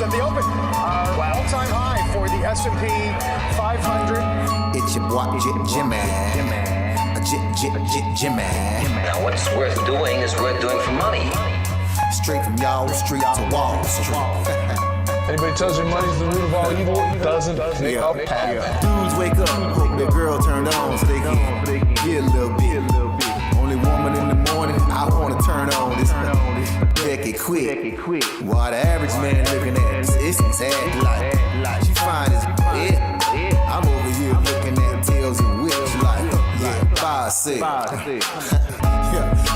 At the open, all-time high for the S&P 500. It's your boy Jimmy. Now, what's worth doing is worth doing for money. Straight from y'all street to Wall Street. Anybody tells you money's the root of all evil, doesn't make up half. Dudes wake up, hope their girl turned on so they can get a little bit. Only woman in the morning, I wanna turn on this. Becky quick. While the average man looking at it's sad like she fine as yeah. I'm over here looking at tails and whips like yeah, 5-6.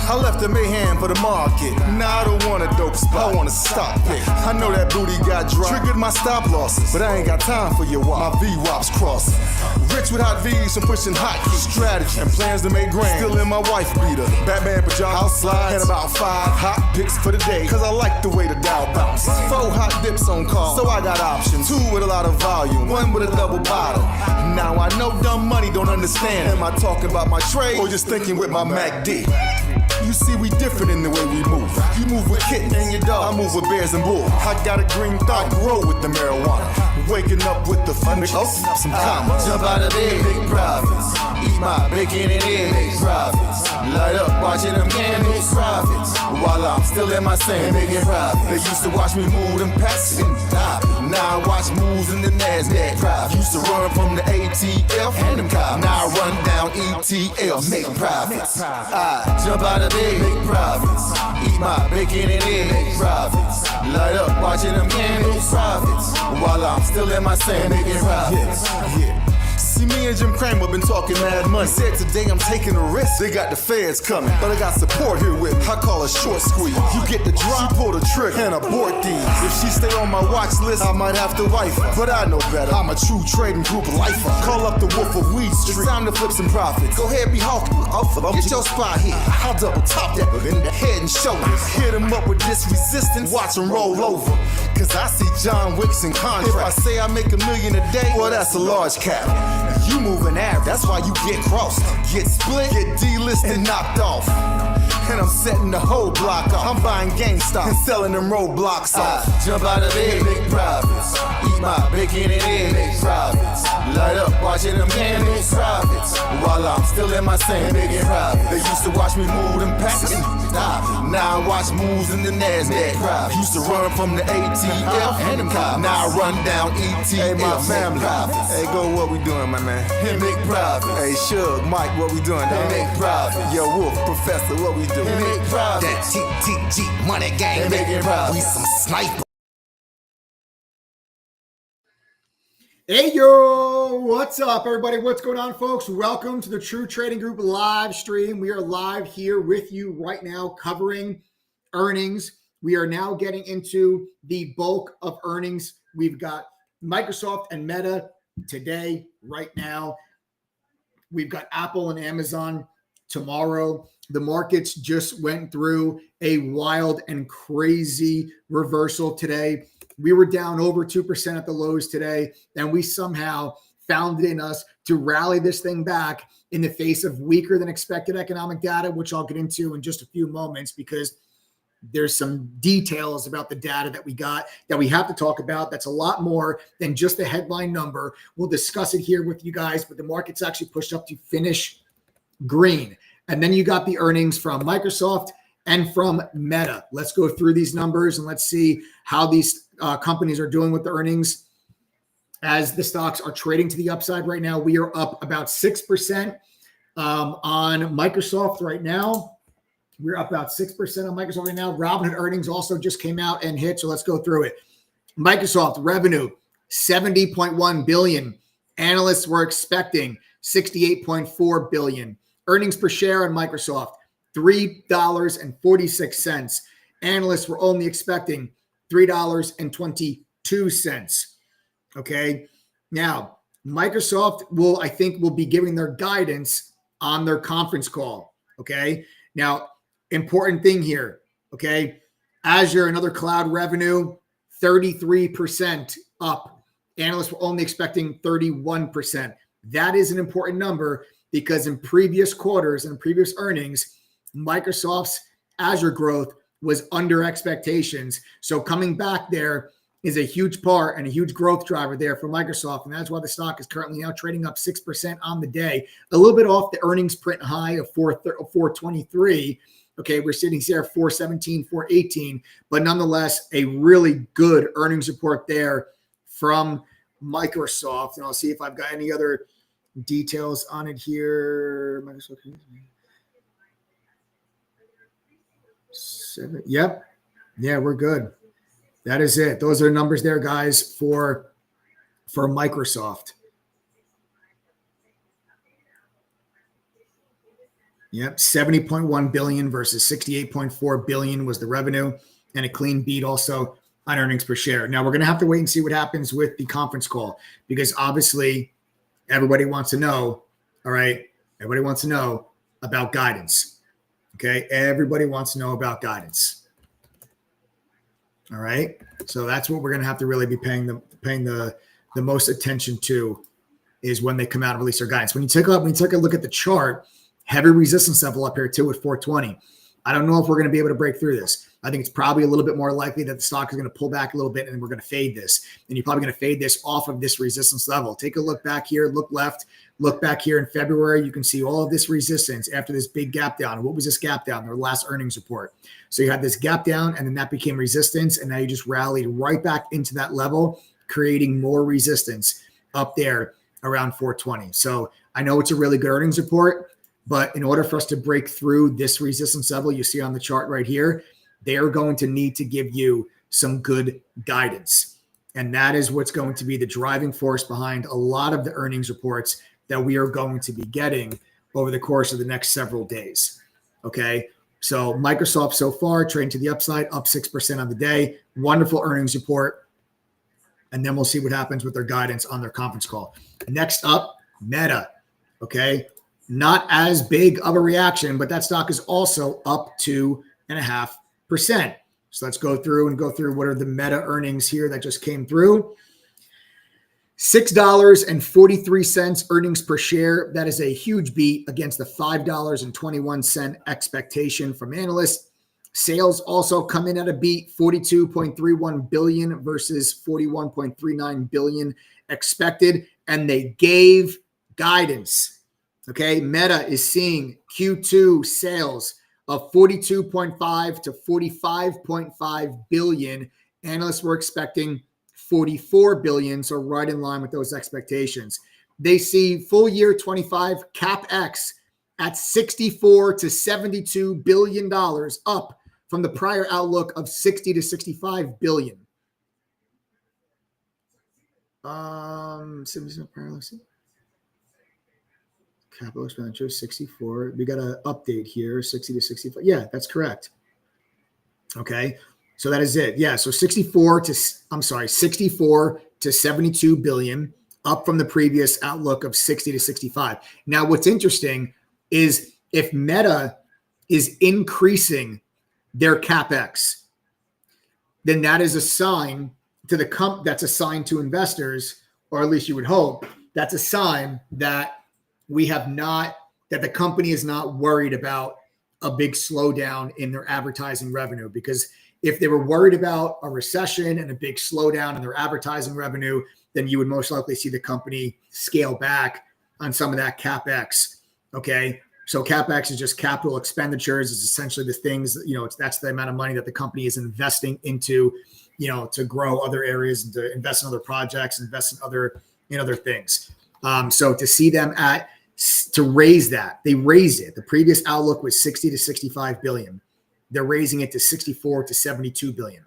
I left the mayhem for the market. Now I don't want a dope spot, I want a stock pick. I know that booty got dry, triggered my stop losses, but I ain't got time for your wop. My V-wops crossing. Rich with hot V's and pushing hot keys. Strategy and plans to make grand. Still in my wife beater, Batman pajamas, house slides, and about 5 hot picks for the day. Cause I like the way the Dow bounce. 4 hot dips on call, so I got options. 2 with a lot of volume, 1 with a double bottle. Now I know dumb money don't understand. Am I talking about my trade or just thinking with my MACD? You see, we different in the way we move. You move with kittens and your dog, I move with bears and bulls. I got a green thought, grow with the marijuana. Waking up with the fun, open up some commas. Jump out of bed, big profits. Eat my bacon and eggs, big profits. Light up, watching them candles, profits. While I'm still in my sand, making profits. They used to watch me move them packs and stop. Now I watch moves in the NASDAQ. Profits. Used to run from the ATF and them cops. Now I run down ETL, make profits. I jump out of bed, make profits. Eat my bacon and eggs, make profits. Light up, watching them candles, profits. While I'm still in my sand, making profits. Yeah. See, me and Jim Cramer been talking mad money. Said today I'm taking a risk. They got the feds coming, but I got support here with me. I call a short squeeze. You get the drop, she pull the trigger and abort these. If she stay on my watch list, I might have to wife her. But I know better. I'm a true trading group lifer. Call up the Wolf of Weed Street. It's time to flip some profits. Go ahead, be hawking. Get your spot here. I'll double top that in the head and shoulders. Hit him up with this resistance. Watch him roll over. Cause I see John Wicks in contract. If I say I make $1 million a day, well, that's a large cap. You moving average, that's why you get crossed. Get split, get delisted, and knocked off. and I'm setting the whole block off. I'm buying GameStop and selling them roadblocks off. Jump out of bed, make profits. Eat my bacon and eggs, make profits. Light up watching them games, make profits. While I'm still in my same making profits. They used to watch me move them packets. Now I watch moves in the NASDAQ. Used to run from the ATF and them cops. Now I run down ETF. Hey, my family. Hey, go, what we doing, my man? Hey, make profits. Hey, Shug, Mike, what we doing, dog? Hey, make profits. Yo, Wolf, Professor, what we doing? Hey, make profits. That TTG money gang, making profits. We some sniper. Hey, yo, what's up, everybody? What's going on, folks? Welcome to the True Trading Group live stream. We are live here with you right now covering earnings. We are now getting into the bulk of earnings. We've got Microsoft and Meta today, right now. We've got Apple and Amazon tomorrow. The markets just went through a wild and crazy reversal today. We were down over 2% at the lows today, and we somehow found it in us to rally this thing back in the face of weaker than expected economic data, which I'll get into in just a few moments because there's some details about the data that we got that we have to talk about. That's a lot more than just the headline number. We'll discuss it here with you guys, but the market's actually pushed up to finish green. And then you got the earnings from Microsoft and from Meta. Let's go through these numbers and let's see how these companies are doing with the earnings. As the stocks are trading to the upside right now, we are up about 6% on Microsoft right now. We're up about 6% on Microsoft right now. Robinhood earnings also just came out and hit, so let's go through it. Microsoft revenue, $70.1 billion. Analysts were expecting $68.4 billion. Earnings per share on Microsoft, $3.46. Analysts were only expecting $3.22. Okay. Now, Microsoft will be giving their guidance on their conference call. Okay. Now, important thing here. Okay. Azure and other cloud revenue, 33% up. Analysts were only expecting 31%. That is an important number because in previous quarters and previous earnings, Microsoft's Azure growth was under expectations. So coming back there is a huge part and a huge growth driver there for Microsoft. And that's why the stock is currently now trading up 6% on the day, a little bit off the earnings print high of 423. Okay, we're sitting here at 417, 418, but nonetheless, a really good earnings report there from Microsoft. And I'll see if I've got any other details on it here. Microsoft. Yep. Yeah, we're good. That is it. Those are numbers there, guys, for Microsoft. Yep, $70.1 billion versus $68.4 billion was the revenue, and a clean beat also on earnings per share. Now, we're going to have to wait and see what happens with the conference call because obviously everybody wants to know, all right, everybody wants to know about guidance. Okay, everybody wants to know about guidance. All right, so that's what we're going to have to really be paying the most attention to is when they come out and release their guidance. When you take a look at the chart, heavy resistance level up here too at 420. I don't know if we're going to be able to break through this. I think it's probably a little bit more likely that the stock is going to pull back a little bit and we're going to fade this. And you're probably going to fade this off of this resistance level. Take a look back here, look left, look back here in February. You can see all of this resistance after this big gap down. What was this gap down? Their last earnings report. So you had this gap down and then that became resistance. And now you just rallied right back into that level, creating more resistance up there around 420. So I know it's a really good earnings report, but in order for us to break through this resistance level you see on the chart right here, they are going to need to give you some good guidance. And that is what's going to be the driving force behind a lot of the earnings reports that we are going to be getting over the course of the next several days. Okay. So Microsoft so far trading to the upside, up 6% on the day. Wonderful earnings report. And then we'll see what happens with their guidance on their conference call. Next up, Meta. Okay. Not as big of a reaction, but that stock is also up 2.5%. So let's go through what are the Meta earnings here that just came through. $6.43 earnings per share. That is a huge beat against the $5.21 expectation from analysts. Sales also come in at a beat, 42.31 billion versus 41.39 billion expected, and they gave guidance. Okay, Meta is seeing Q2 sales of 42.5 to 45.5 billion. Analysts were expecting 44 billion, so right in line with those expectations. They see full year 25 CapEx at 64 to 72 billion dollars, up from the prior outlook of 60 to 65 billion. Capital expenditure 64. We got an update here, 60 to 65. Yeah, that's correct. Okay. So that is it. Yeah. So 64 to 72 billion, up from the previous outlook of 60 to 65. Now, what's interesting is if Meta is increasing their CapEx, then that is a sign to the that's a sign to investors, or at least you would hope, that's a sign that that the company is not worried about a big slowdown in their advertising revenue. Because if they were worried about a recession and a big slowdown in their advertising revenue, then you would most likely see the company scale back on some of that CapEx. Okay. So CapEx is just capital expenditures. It's essentially the things, that's the amount of money that the company is investing into, to grow other areas and to invest in other projects, invest in other things. So to see them to raise that, they raised it. The previous outlook was 60 to 65 billion. They're raising it to 64 to 72 billion.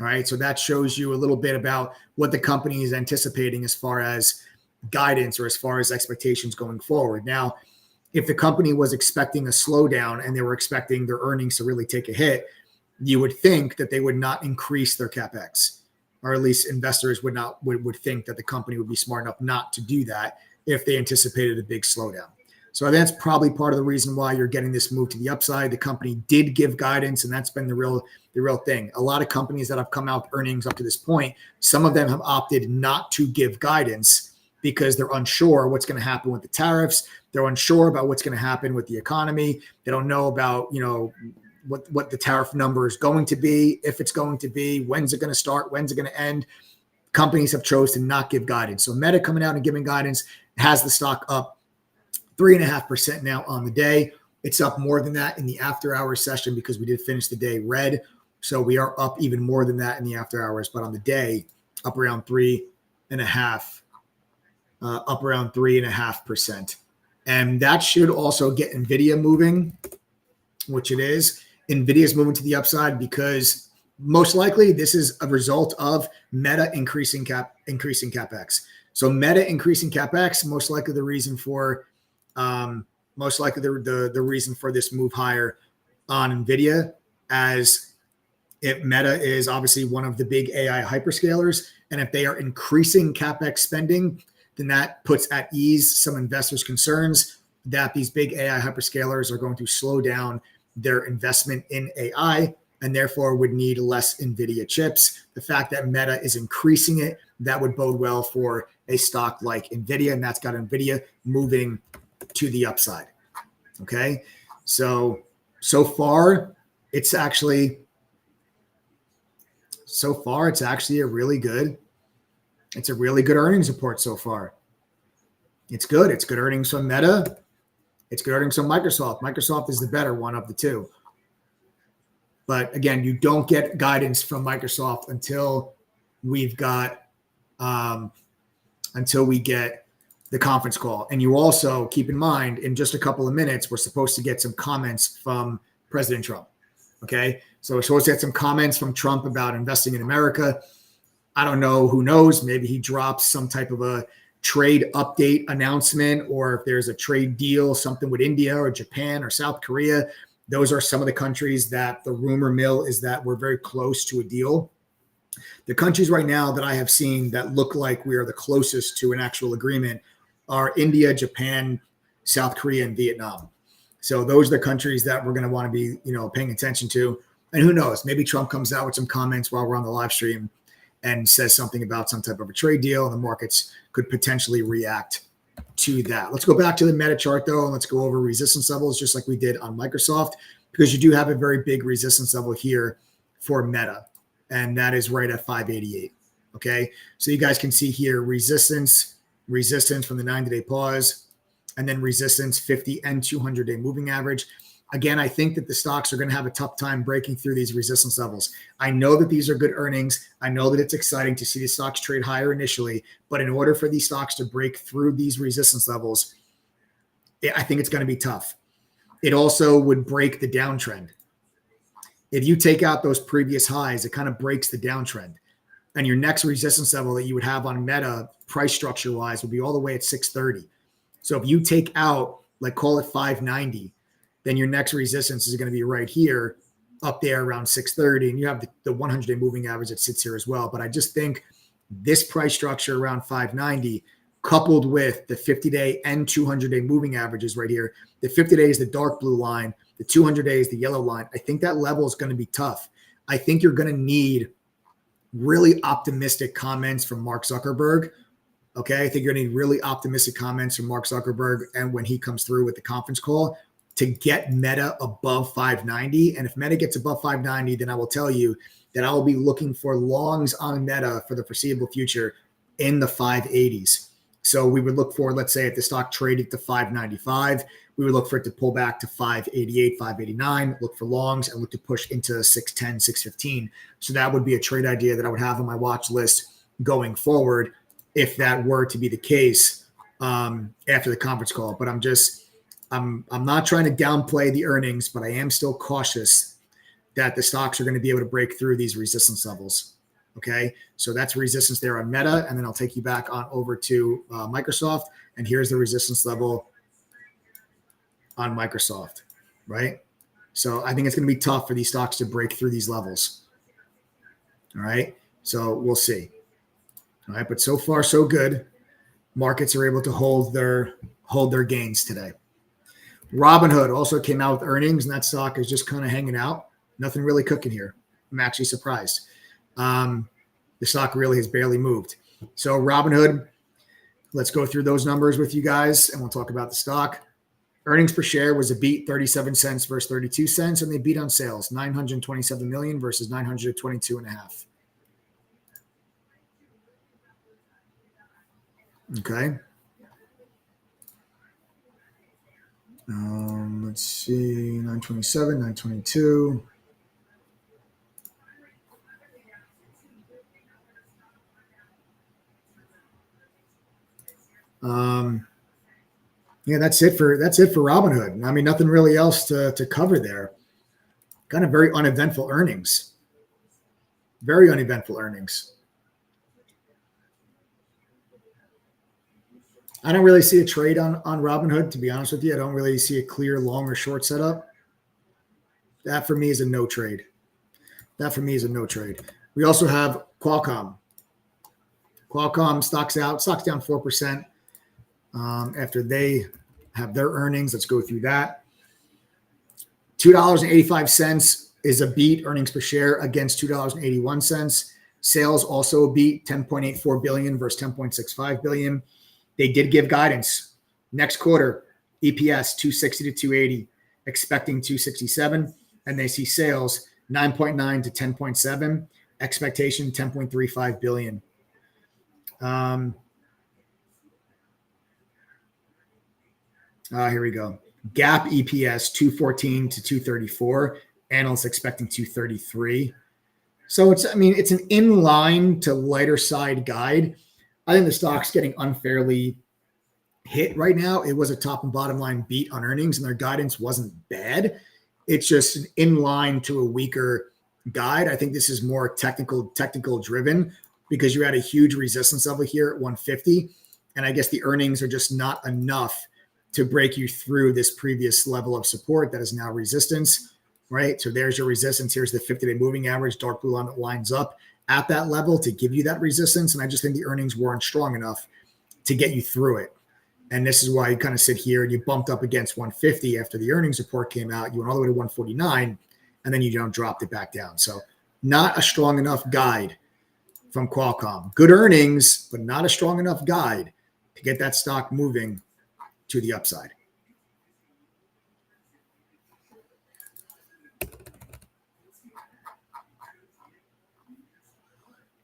All right. So that shows you a little bit about what the company is anticipating as far as guidance or as far as expectations going forward. Now, if the company was expecting a slowdown and they were expecting their earnings to really take a hit, you would think that they would not increase their CapEx, or at least investors would think that the company would be smart enough not to do that if they anticipated a big slowdown. So that's probably part of the reason why you're getting this move to the upside. The company did give guidance, and that's been the real thing. A lot of companies that have come out with earnings up to this point, some of them have opted not to give guidance because they're unsure what's going to happen with the tariffs. They're unsure about what's going to happen with the economy. They don't know about, what the tariff number is going to be, if it's going to be, when's it going to start, when's it going to end. Companies have chosen to not give guidance. So Meta coming out and giving guidance has the stock up 3.5% now on the day. It's up more than that in the after hours session because we did finish the day red. So we are up even more than that in the after hours, but on the day up around 3.5%. And that should also get NVIDIA moving, which it is. NVIDIA is moving to the upside because most likely this is a result of Meta increasing CapEx. So Meta increasing CapEx, most likely the reason for the reason for this move higher on NVIDIA, as if Meta is obviously one of the big AI hyperscalers, and if they are increasing CapEx spending, then that puts at ease some investors' concerns that these big AI hyperscalers are going to slow down their investment in AI and therefore would need less NVIDIA chips. The fact that Meta is increasing it, that would bode well for a stock like NVIDIA, and that's got NVIDIA moving to the upside. Okay. So far it's actually a really good earnings report so far. It's good. It's good earnings from Meta. It's good earnings from Microsoft. Microsoft is the better one of the two. But again, you don't get guidance from Microsoft until we get the conference call. And you also keep in mind, in just a couple of minutes, we're supposed to get some comments from President Trump. Okay. So we're supposed to get some comments from Trump about investing in America. I don't know. Who knows? Maybe he drops some type of a trade update announcement, or if there's a trade deal, something with India or Japan or South Korea. Those are some of the countries that the rumor mill is that we're very close to a deal. The countries right now that I have seen that look like we are the closest to an actual agreement are India, Japan, South Korea, and Vietnam. So those are the countries that we're going to want to be, paying attention to. And who knows, maybe Trump comes out with some comments while we're on the live stream and says something about some type of a trade deal, and the markets could potentially react to that. Let's go back to the Meta chart though, and let's go over resistance levels just like we did on Microsoft, because you do have a very big resistance level here for Meta, and that is right at 588. Okay, so you guys can see here resistance from the 90-day pause, and then resistance 50 and 200-day moving average. Again, I think that the stocks are going to have a tough time breaking through these resistance levels. I know that these are good earnings. I know that it's exciting to see the stocks trade higher initially, but in order for these stocks to break through these resistance levels, I think it's going to be tough. It also would break the downtrend. If you take out those previous highs, it kind of breaks the downtrend. And your next resistance level that you would have on Meta price structure wise would be all the way at 630. So if you take out, like, call it 590, then your next resistance is going to be right here up there around 630. And you have the 100-day moving average that sits here as well. But I just think this price structure around 590 coupled with the 50-day and 200-day moving averages right here, the 50-day is the dark blue line, the 200-day is the yellow line. I think that level is going to be tough. I think you're going to need really optimistic comments from Mark Zuckerberg. Okay, I think you're going to need really optimistic comments from Mark Zuckerberg and when he comes through with the conference call to get Meta above 590. And if Meta gets above 590, then I will tell you that I will be looking for longs on Meta for the foreseeable future in the 580s. So we would look for, let's say, if the stock traded to 595, we would look for it to pull back to 588, 589, look for longs, and look to push into 610, 615. So that would be a trade idea that I would have on my watch list going forward if that were to be the case after the conference call. But I'm not trying to downplay the earnings, but I am still cautious that the stocks are going to be able to break through these resistance levels. Okay, so that's resistance there on Meta, and then I'll take you back on over to Microsoft, and here's the resistance level on Microsoft, right? So I think it's going to be tough for these stocks to break through these levels. All right, so we'll see. All right, but so far so good. Markets are able to hold their gains today. Robinhood also came out with earnings, and that stock is just kind of hanging out. Nothing really cooking here. I'm actually surprised. The stock really has barely moved. So Robinhood, let's go through those numbers with you guys, and we'll talk about the stock. Earnings per share was a beat, 37 cents versus 32 cents, and they beat on sales, 927 million versus 922.5. Okay. Let's see, 927, 922. Yeah, that's it for Robinhood. I mean, nothing really else to cover there. Kind of very uneventful earnings. Very uneventful earnings. I don't really see a trade on Robinhood, to be honest with you. I don't really see a clear long or short setup. That for me is a no trade. We also have Qualcomm. Qualcomm stock's down 4%. After they have their earnings. Let's go through that. $2.85 is a beat earnings per share against $2.81. Sales also a beat, 10.84 billion versus 10.65 billion. They did give guidance. Next quarter, EPS 260 to 280, expecting 267. And they see sales 9.9 to 10.7, expectation 10.35 billion. Here we go. GAAP EPS 214 to 234. Analysts expecting 233. So it's an in line to lighter side guide. I think the stock's getting unfairly hit right now. It was a top and bottom line beat on earnings, and their guidance wasn't bad. It's just an in line to a weaker guide. I think this is more technical driven because you had a huge resistance level here at 150. And I guess the earnings are just not enough to break you through this previous level of support that is now resistance, right? So there's your resistance. Here's the 50-day moving average. Dark blue line that lines up at that level to give you that resistance. And I just think the earnings weren't strong enough to get you through it. And this is why you kind of sit here and you bumped up against 150 after the earnings report came out. You went all the way to 149, and then you dropped it back down. So not a strong enough guide from Qualcomm. Good earnings, but not a strong enough guide to get that stock moving to the upside.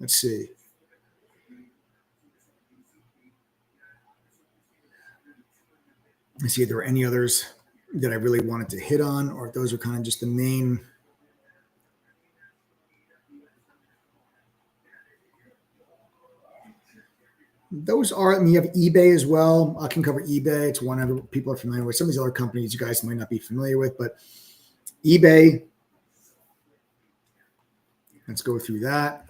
Let's see. Let's see if there were any others that I really wanted to hit on, or if those are kind of just the main. Those are, and you have eBay as well. I can cover eBay. It's one other people are familiar with. Some of these other companies you guys might not be familiar with, but eBay. Let's go through that.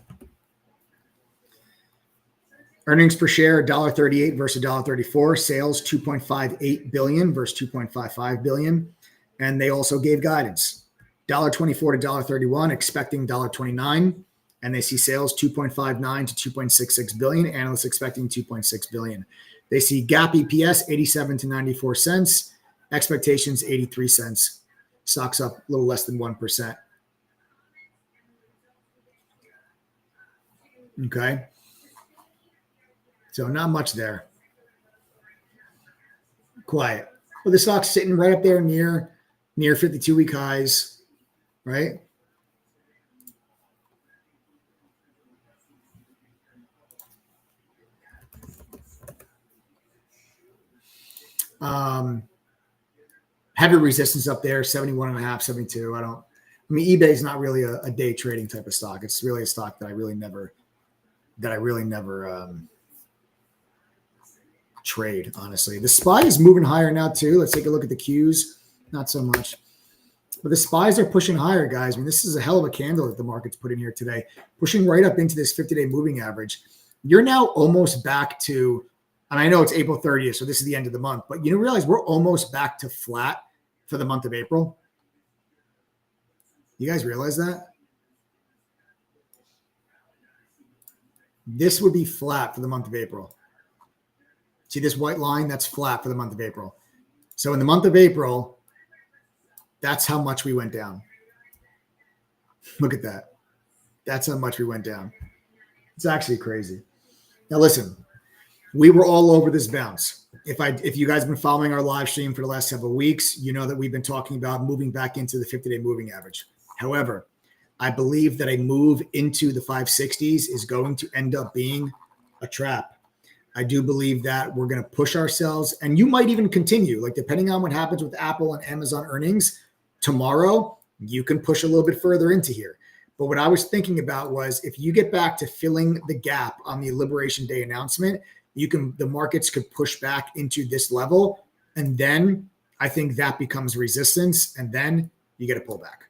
Earnings per share, $1.38 versus $1.34. Sales, $2.58 billion versus $2.55 billion. And they also gave guidance, $1.24 to $1.31, expecting $1.29. And they see sales 2.59 to 2.66 billion. Analysts expecting 2.6 billion. They see GAAP EPS 87 to 94 cents. Expectations 83 cents. Stocks up a little less than 1%. Okay. So not much there. Quiet. Well, the stock's sitting right up there near 52-week highs, right? Heavy resistance up there, 71.5, 72. I mean, eBay is not really a day trading type of stock. It's really a stock that I really never trade, honestly. The SPY is moving higher now too. Let's take a look at the Qs. Not so much. But the SPYs are pushing higher, guys. I mean, this is a hell of a candle that the market's put in here today, pushing right up into this 50-day moving average. You're now almost back to, and I know it's April 30th, so this is the end of the month, but you realize we're almost back to flat for the month of April. You guys realize that? This would be flat for the month of April. See this white line? That's flat for the month of April. So in the month of April, that's how much we went down. Look at that. That's how much we went down. It's actually crazy. Now listen, we were all over this bounce. If you guys have been following our live stream for the last several weeks, you know that we've been talking about moving back into the 50-day moving average. However, I believe that a move into the 560s is going to end up being a trap. I do believe that we're going to push ourselves, and you might even continue, like depending on what happens with Apple and Amazon earnings tomorrow, you can push a little bit further into here. But what I was thinking about was if you get back to filling the gap on the Liberation Day announcement, the markets could push back into this level. And then I think that becomes resistance. And then you get a pullback.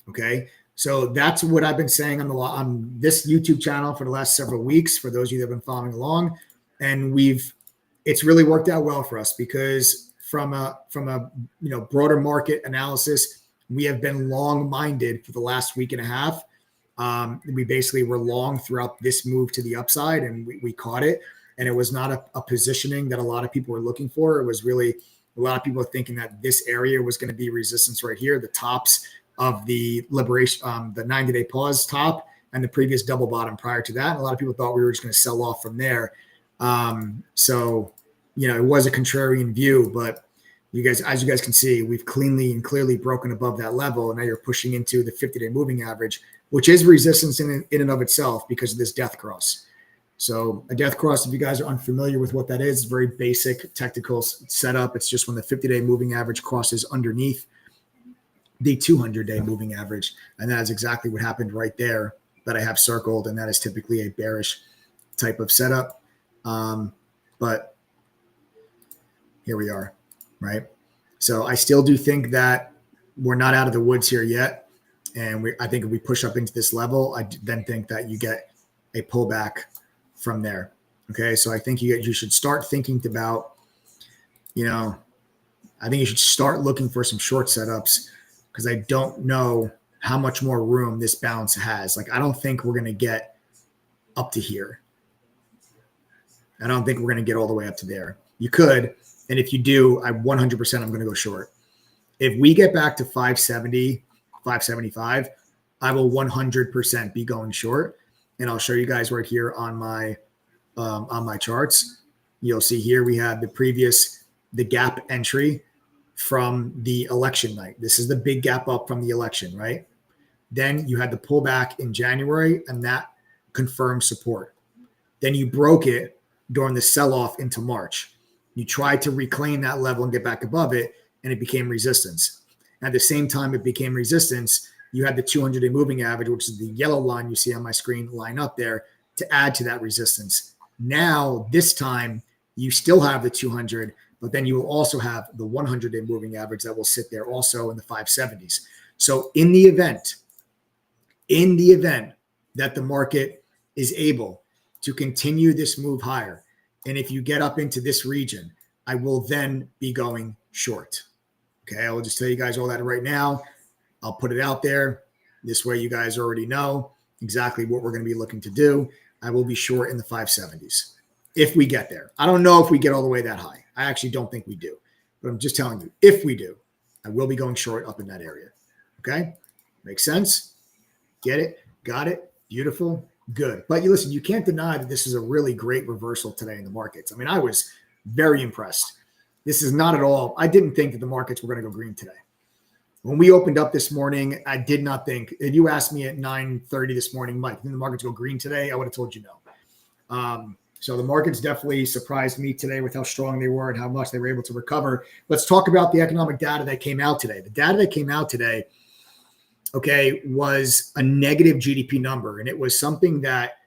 Okay. So that's what I've been saying on this YouTube channel for the last several weeks, for those of you that have been following along. And it's really worked out well for us because from a broader market analysis, we have been long-minded for the last week and a half. We basically were long throughout this move to the upside, and we caught it. And it was not a positioning that a lot of people were looking for. It was really a lot of people were thinking that this area was going to be resistance right here, the tops of the Liberation, the 90-day pause top, and the previous double bottom prior to that. And a lot of people thought we were just going to sell off from there. So it was a contrarian view, but as you guys can see, we've clearly broken above that level. And now you're pushing into the 50-day moving average, which is resistance in and of itself because of this death cross. So a death cross, if you guys are unfamiliar with what that is, very basic technical setup. It's just when the 50-day moving average crosses underneath the 200-day moving average. And that is exactly what happened right there that I have circled. And that is typically a bearish type of setup. But here we are, right? So I still do think that we're not out of the woods here yet. And I think if we push up into this level, I then think that you get a pullback from there. Okay. So I think you should start thinking about, I think you should start looking for some short setups because I don't know how much more room this bounce has. Like, I don't think we're going to get up to here. I don't think we're going to get all the way up to there. You could. And if you do, I'm going to go short. If we get back to 570, 575, I will 100% be going short. and I'll show you guys right here on my charts. You'll see here we have the gap entry from the election night. This is the big gap up from the election, right? Then you had the pullback in January, and that confirmed support. Then you broke it during the sell-off into March. You tried to reclaim that level and get back above it, and it became resistance. At the same time it became resistance, you had the 200-day moving average, which is the yellow line you see on my screen, line up there to add to that resistance. Now, this time, you still have the 200, but then you will also have the 100-day moving average that will sit there also in the 570s. So in the event that the market is able to continue this move higher, and if you get up into this region, I will then be going short. Okay, I will just tell you guys all that right now. I'll put it out there. This way you guys already know exactly what we're going to be looking to do. I will be short in the 570s if we get there. I don't know if we get all the way that high. I actually don't think we do. But I'm just telling you, if we do, I will be going short up in that area. Okay? Makes sense? Get it? Got it? Beautiful? Good. But you listen, you can't deny that this is a really great reversal today in the markets. I mean, I was very impressed. This is not at all. I didn't think that the markets were going to go green today. When we opened up this morning, I did not think, if you asked me at 9:30 this morning, Mike, did the markets go green today? I would have told you no. So the markets definitely surprised me today with how strong they were and how much they were able to recover. Let's talk about the economic data that came out today. The data that came out today, okay, was a negative GDP number. And it was something that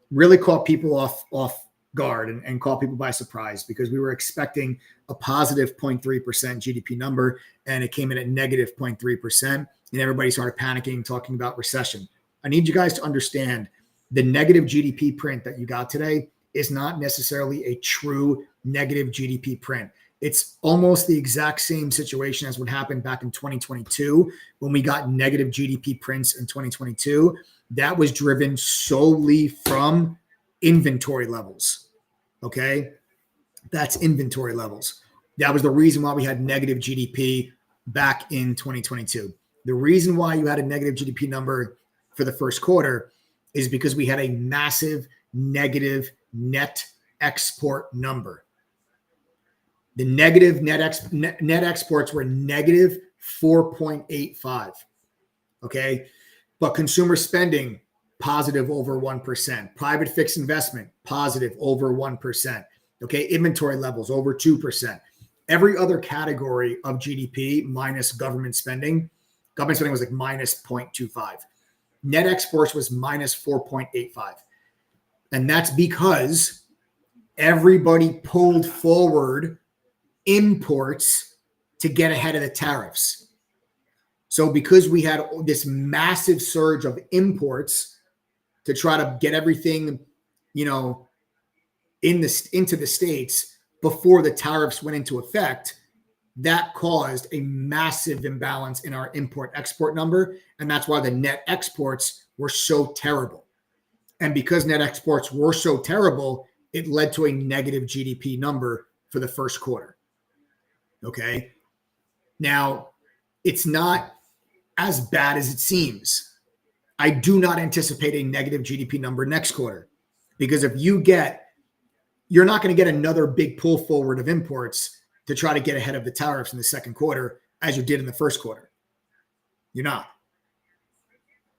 really caught people off guard and caught people by surprise, because we were expecting a positive 0.3% GDP number, and it came in at negative 0.3%, and everybody started panicking, talking about recession. I need you guys to understand the negative GDP print that you got today is not necessarily a true negative GDP print. It's almost the exact same situation as what happened back in 2022 when we got negative GDP prints in 2022. That was driven solely from inventory levels. Okay, that's inventory levels. That was the reason why we had negative GDP back in 2022. The reason why you had a negative GDP number for the first quarter is because we had a massive negative net export number. The negative net exports were negative 4.85. Okay, but consumer spending, positive over 1%. Private fixed investment, positive over 1%. Okay, inventory levels over 2%. Every other category of GDP minus government spending was like minus 0.25. Net exports was minus 4.85. And that's because everybody pulled forward imports to get ahead of the tariffs. So because we had this massive surge of imports to try to get everything, into the States before the tariffs went into effect, that caused a massive imbalance in our import-export number. And that's why the net exports were so terrible. And because net exports were so terrible, it led to a negative GDP number for the first quarter. Okay. Now, it's not as bad as it seems. I do not anticipate a negative GDP number next quarter, because if you're not going to get another big pull forward of imports to try to get ahead of the tariffs in the second quarter as you did in the first quarter. You're not.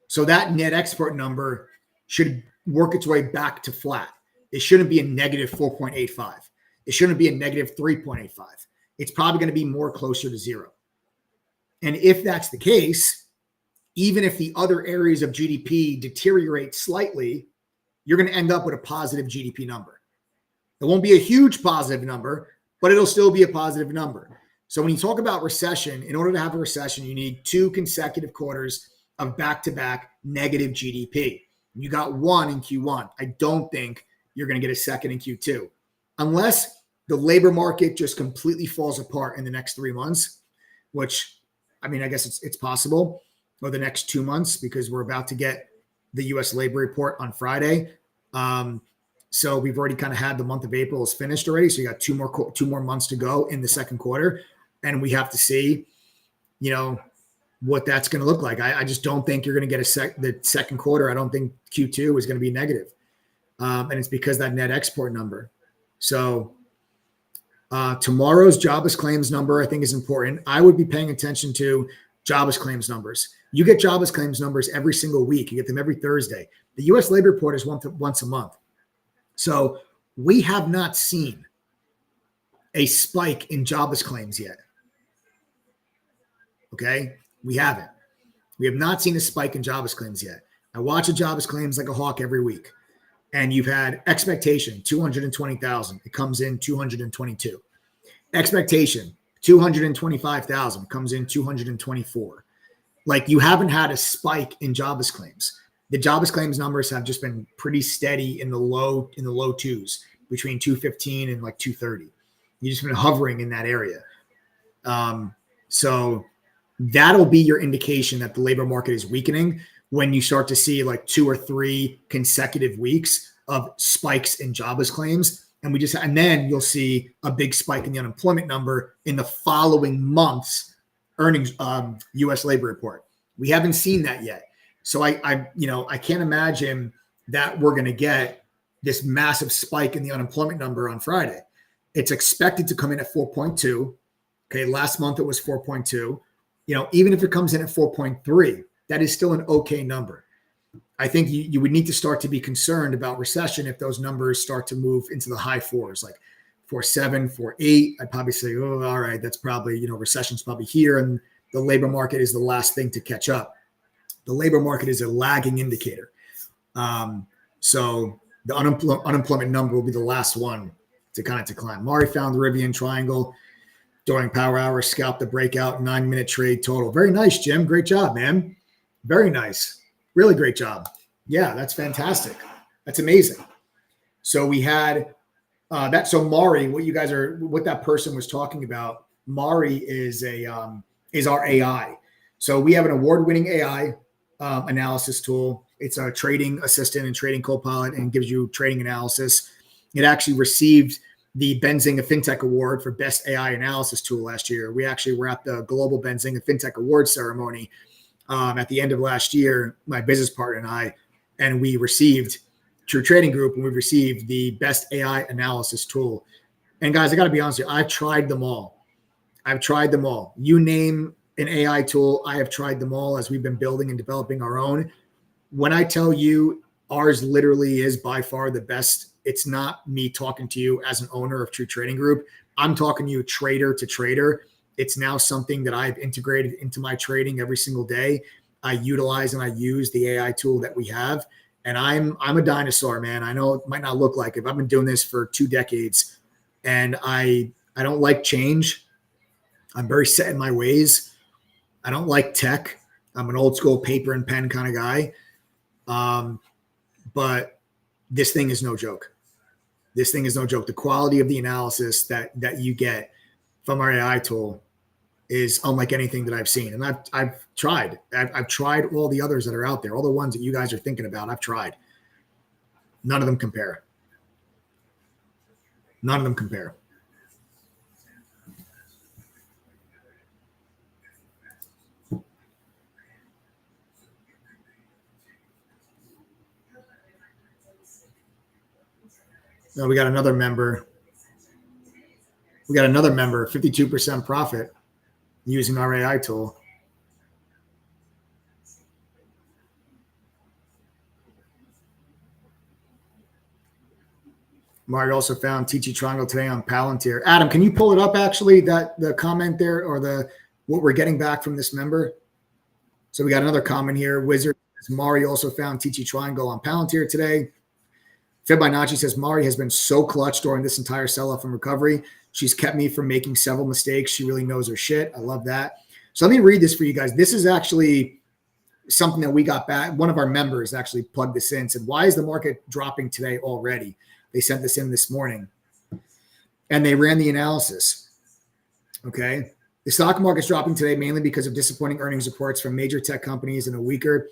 So that net export number should work its way back to flat. It shouldn't be a negative 4.85. It shouldn't be a negative 3.85. It's probably going to be more closer to zero. And if that's the case, even if the other areas of GDP deteriorate slightly, you're going to end up with a positive GDP number. It won't be a huge positive number, but it'll still be a positive number. So when you talk about recession, in order to have a recession, you need 2 consecutive quarters of back-to-back negative GDP. You got one in Q1. I don't think you're going to get a second in Q2, unless the labor market just completely falls apart in the next 3 months, which, I guess it's possible, or the next 2 months, because we're about to get the U.S. labor report on Friday. So we've already kind of had the month of April is finished already. So you got 2 more months to go in the second quarter. And we have to see, what that's going to look like. I just don't think you're going to get the second quarter. I don't think Q2 is going to be negative. And it's because that net export number. So tomorrow's jobless claims number, I think, is important. I would be paying attention to jobless claims numbers. You get jobless claims numbers every single week. You get them every Thursday. The U.S. labor report is once a month. So we have not seen a spike in jobless claims yet. Okay? We haven't. We have not seen a spike in jobless claims yet. I watch the jobless claims like a hawk every week. And you've had expectation, 220,000. It comes in 222. Expectation, 225,000. Comes in 224. Like, you haven't had a spike in jobless claims. The jobless claims numbers have just been pretty steady in the low twos, between 215 and like 230. You've just been hovering in that area. So that'll be your indication that the labor market is weakening when you start to see like 2 or 3 consecutive weeks of spikes in jobless claims. And then you'll see a big spike in the unemployment number in the following month's earnings, U.S. labor report. We haven't seen that yet. So I can't imagine that we're going to get this massive spike in the unemployment number on Friday. It's expected to come in at 4.2. Okay. Last month it was 4.2. Even if it comes in at 4.3, that is still an okay number. I think you would need to start to be concerned about recession if those numbers start to move into the high fours, like 4.7, 4.8. I'd probably say, oh, all right, that's probably, recession's probably here, and the labor market is the last thing to catch up. The labor market is a lagging indicator. So the unemployment number will be the last one to kind of decline. Mari found the Rivian triangle during power hour, scalped the breakout, 9-minute trade total. Very nice, Jim. Great job, man. Very nice. Really great job. Yeah, that's fantastic. That's amazing. So we had that. So Mari, what that person was talking about, Mari is our AI. So we have an award-winning AI analysis tool. It's a trading assistant and trading co-pilot, and gives you trading analysis. It actually received the Benzinga FinTech Award for Best AI Analysis Tool last year. We actually were at the Global Benzinga FinTech Award ceremony at the end of last year, my business partner and I, and we received True Trading Group, and we received the Best AI Analysis Tool. And guys, I got to be honest with you, I've tried them all. You name an AI tool, I have tried them all as we've been building and developing our own. When I tell you ours literally is by far the best, it's not me talking to you as an owner of True Trading Group. I'm talking to you trader to trader. It's now something that I've integrated into my trading every single day. I utilize and I use the AI tool that we have. And I'm a dinosaur, man. I know it might not look like it, but I've been doing this for 2 decades. And I don't like change. I'm very set in my ways. I don't like tech. I'm an old school paper and pen kind of guy. But this thing is no joke. The quality of the analysis that you get from our AI tool is unlike anything that I've seen. And I've tried. I've tried all the others that are out there, all the ones that you guys are thinking about. I've tried. None of them compare. No, we got another member. 52% profit using our AI tool. Mario also found TT Triangle today on Palantir. Adam, can you pull it up actually, the comment there, or what we're getting back from this member? So we got another comment here. Wizard says Mari also found TT Triangle on Palantir today. Fibonacci says Mari has been so clutch during this entire sell-off and recovery. She's kept me from making several mistakes. She really knows her shit. I love that. So let me read this for you guys. This is actually something that we got back. One of our members actually plugged this in, said, why is the market dropping today already? They sent this in this morning. And they ran the analysis. Okay. The stock market's dropping today mainly because of disappointing earnings reports from major tech companies and a weaker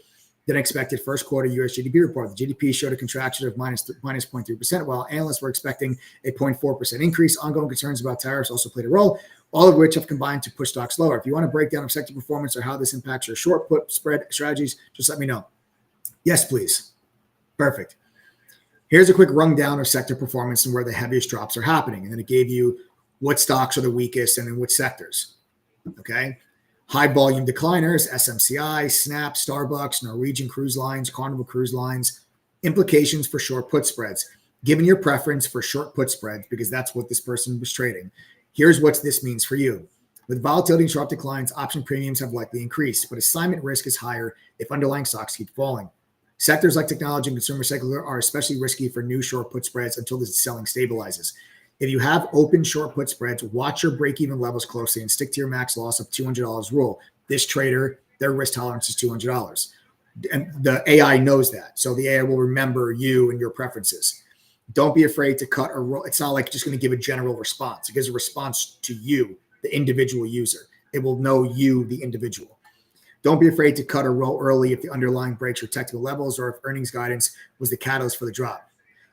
than expected first quarter U.S. GDP report. The GDP showed a contraction of minus 0.3%, while analysts were expecting a 0.4% increase. Ongoing concerns about tariffs also played a role. all of which have combined to push stocks lower. If you want a breakdown of sector performance or how this impacts your short put spread strategies, just let me know. Yes, please. Perfect. Here's a quick rundown of sector performance and where the heaviest drops are happening. And then it gave you what stocks are the weakest and in which sectors. Okay. High volume decliners, SMCI, Snap, Starbucks, Norwegian Cruise Lines, Carnival Cruise Lines. Implications for short put spreads. Given your preference for short put spreads, because that's what this person was trading, here's what this means for you. With volatility and sharp declines, option premiums have likely increased, but assignment risk is higher if underlying stocks keep falling. Sectors like technology and consumer cyclical are especially risky for new short put spreads until the selling stabilizes. If you have open short put spreads, watch your break-even levels closely and stick to your max loss of $200 rule. This trader, their risk tolerance is $200. And the AI knows that. So the AI will remember you and your preferences. Don't be afraid to cut or roll. It's not like just going to give a general response. It gives a response to you, the individual user. It will know you, the individual. Don't be afraid to cut or roll early if the underlying breaks your technical levels or if earnings guidance was the catalyst for the drop.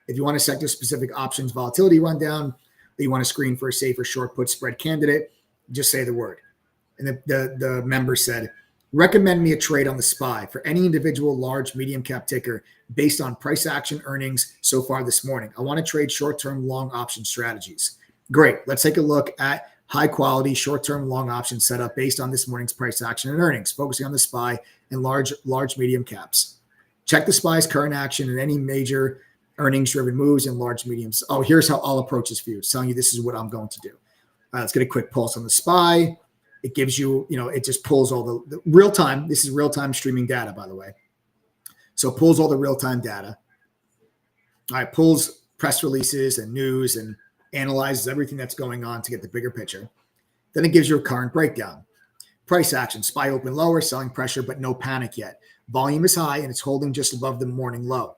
If you want a sector-specific options volatility rundown, that you want to screen for a safer short put spread candidate, just say the word. And the member said, recommend me a trade on the SPY for any individual large medium cap ticker based on price action earnings so far this morning. I want to trade short-term long option strategies. Great. Let's take a look at high quality short-term long option setup based on this morning's price action and earnings, focusing on the SPY and large medium caps. Check the SPY's current action and any major earnings-driven moves in large mediums. Oh, here's how I'll approach this for you. It's telling you this is what I'm going to do. Let's get a quick pulse on the SPY. It gives you, it just pulls all the real time. This is real time streaming data, by the way. So it pulls all the real time data. All right, pulls press releases and news and analyzes everything that's going on to get the bigger picture. Then it gives you a current breakdown. Price action, SPY open lower, selling pressure, but no panic yet. Volume is high and it's holding just above the morning low.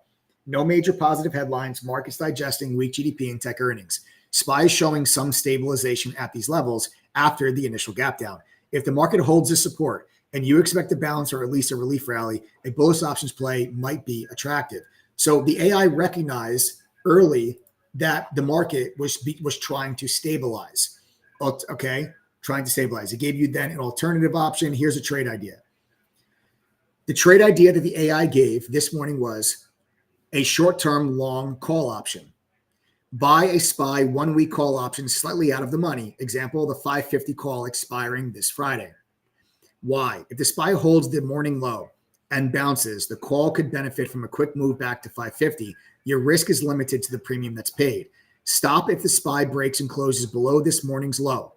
No major positive headlines, markets digesting weak GDP and tech earnings. SPY is showing some stabilization at these levels after the initial gap down. If the market holds this support and you expect a balance or at least a relief rally, a bullish options play might be attractive. So the AI recognized early that the market was trying to stabilize. Okay, trying to stabilize. It gave you then an alternative option. Here's a trade idea. The trade idea that the AI gave this morning was a short-term long call option. Buy a SPY 1 week call option slightly out of the money. Example, the 550 call expiring this Friday. Why? If the SPY holds the morning low and bounces, the call could benefit from a quick move back to 550. Your risk is limited to the premium that's paid. Stop if the SPY breaks and closes below this morning's low.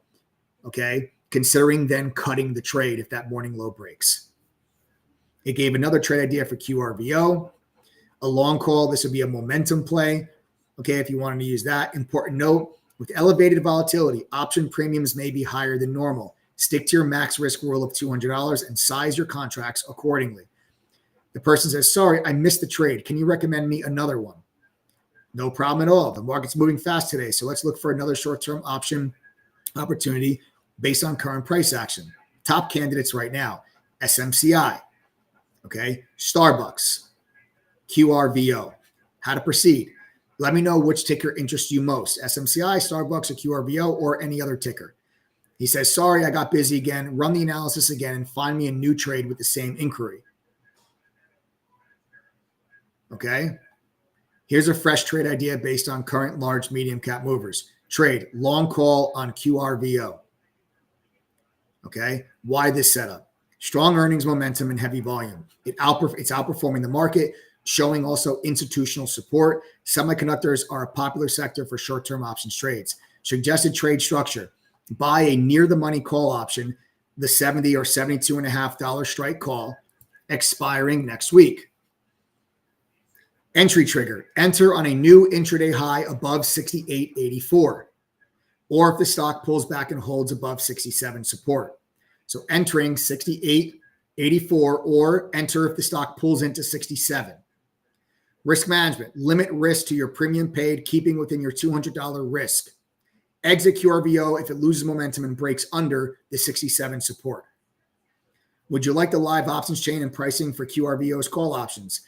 Okay? Considering then cutting the trade if that morning low breaks. It gave another trade idea for QRVO. A long call, this would be a momentum play. Okay, if you wanted to use that. Important note, with elevated volatility, option premiums may be higher than normal. Stick to your max risk rule of $200 and size your contracts accordingly. The person says, sorry, I missed the trade. Can you recommend me another one? No problem at all. The market's moving fast today, so let's look for another short-term option opportunity based on current price action. Top candidates right now, SMCI, okay, Starbucks, QRVO. How to proceed? Let me know which ticker interests you most, SMCI, Starbucks, or QRVO, or any other ticker. He says, sorry, I got busy again. Run the analysis again and find me a new trade with the same inquiry. Okay. Here's a fresh trade idea based on current large medium cap movers. Trade long call on QRVO. Okay. Why this setup? Strong earnings momentum and heavy volume. It's outperforming the market, showing also institutional support. Semiconductors are a popular sector for short-term options trades. Suggested trade structure. Buy a near-the-money call option, the $70 or $72.50 strike call, expiring next week. Entry trigger. Enter on a new intraday high above 68.84, or if the stock pulls back and holds above 67 support. So entering 68.84 or enter if the stock pulls into 67. Risk management. Limit risk to your premium paid, keeping within your $200 risk. Exit QRVO if it loses momentum and breaks under the 67 support. Would you like the live options chain and pricing for QRVO's call options?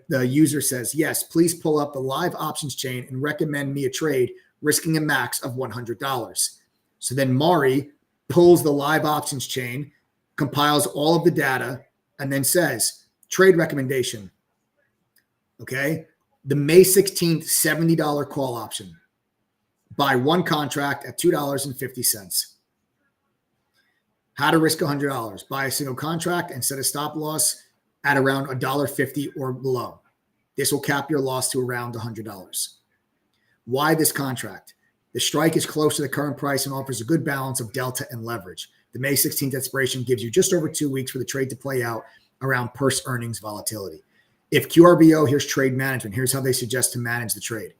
The user says, yes, please pull up the live options chain and recommend me a trade risking a max of $100. So then Mari pulls the live options chain, compiles all of the data, and then says, trade recommendation. Okay. The May 16th $70 call option. Buy one contract at $2.50. How to risk $100. Buy a single contract and set a stop loss at around $1.50 or below. This will cap your loss to around $100. Why this contract? The strike is close to the current price and offers a good balance of delta and leverage. The May 16th expiration gives you just over 2 weeks for the trade to play out around purse earnings volatility. If QRBO, here's trade management. Here's how they suggest to manage the trade.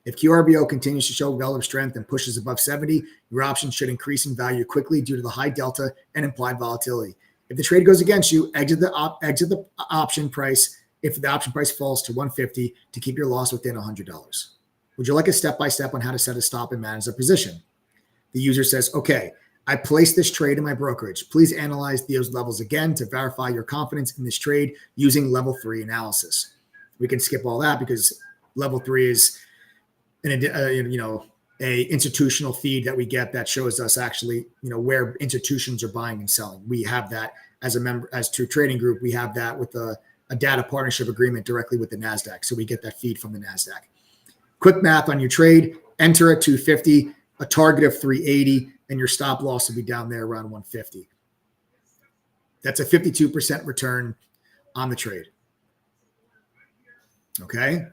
If QRBO continues to show relative strength and pushes above 70, your options should increase in value quickly due to the high delta and implied volatility. If the trade goes against you, exit the option price. If the option price falls to 150 to keep your loss within $100. Would you like a step-by-step on how to set a stop and manage a position? The user says, okay, I placed this trade in my brokerage. Please analyze those levels again to verify your confidence in this trade using level 3 analysis. We can skip all that because level 3 is an institutional feed that we get that shows us actually, where institutions are buying and selling. We have that as a member, as to trading group. We have that with a data partnership agreement directly with the NASDAQ. So we get that feed from the NASDAQ. Quick math on your trade, enter at 250, a target of 380, and your stop loss will be down there around 150. That's a 52% return on the trade. Okay.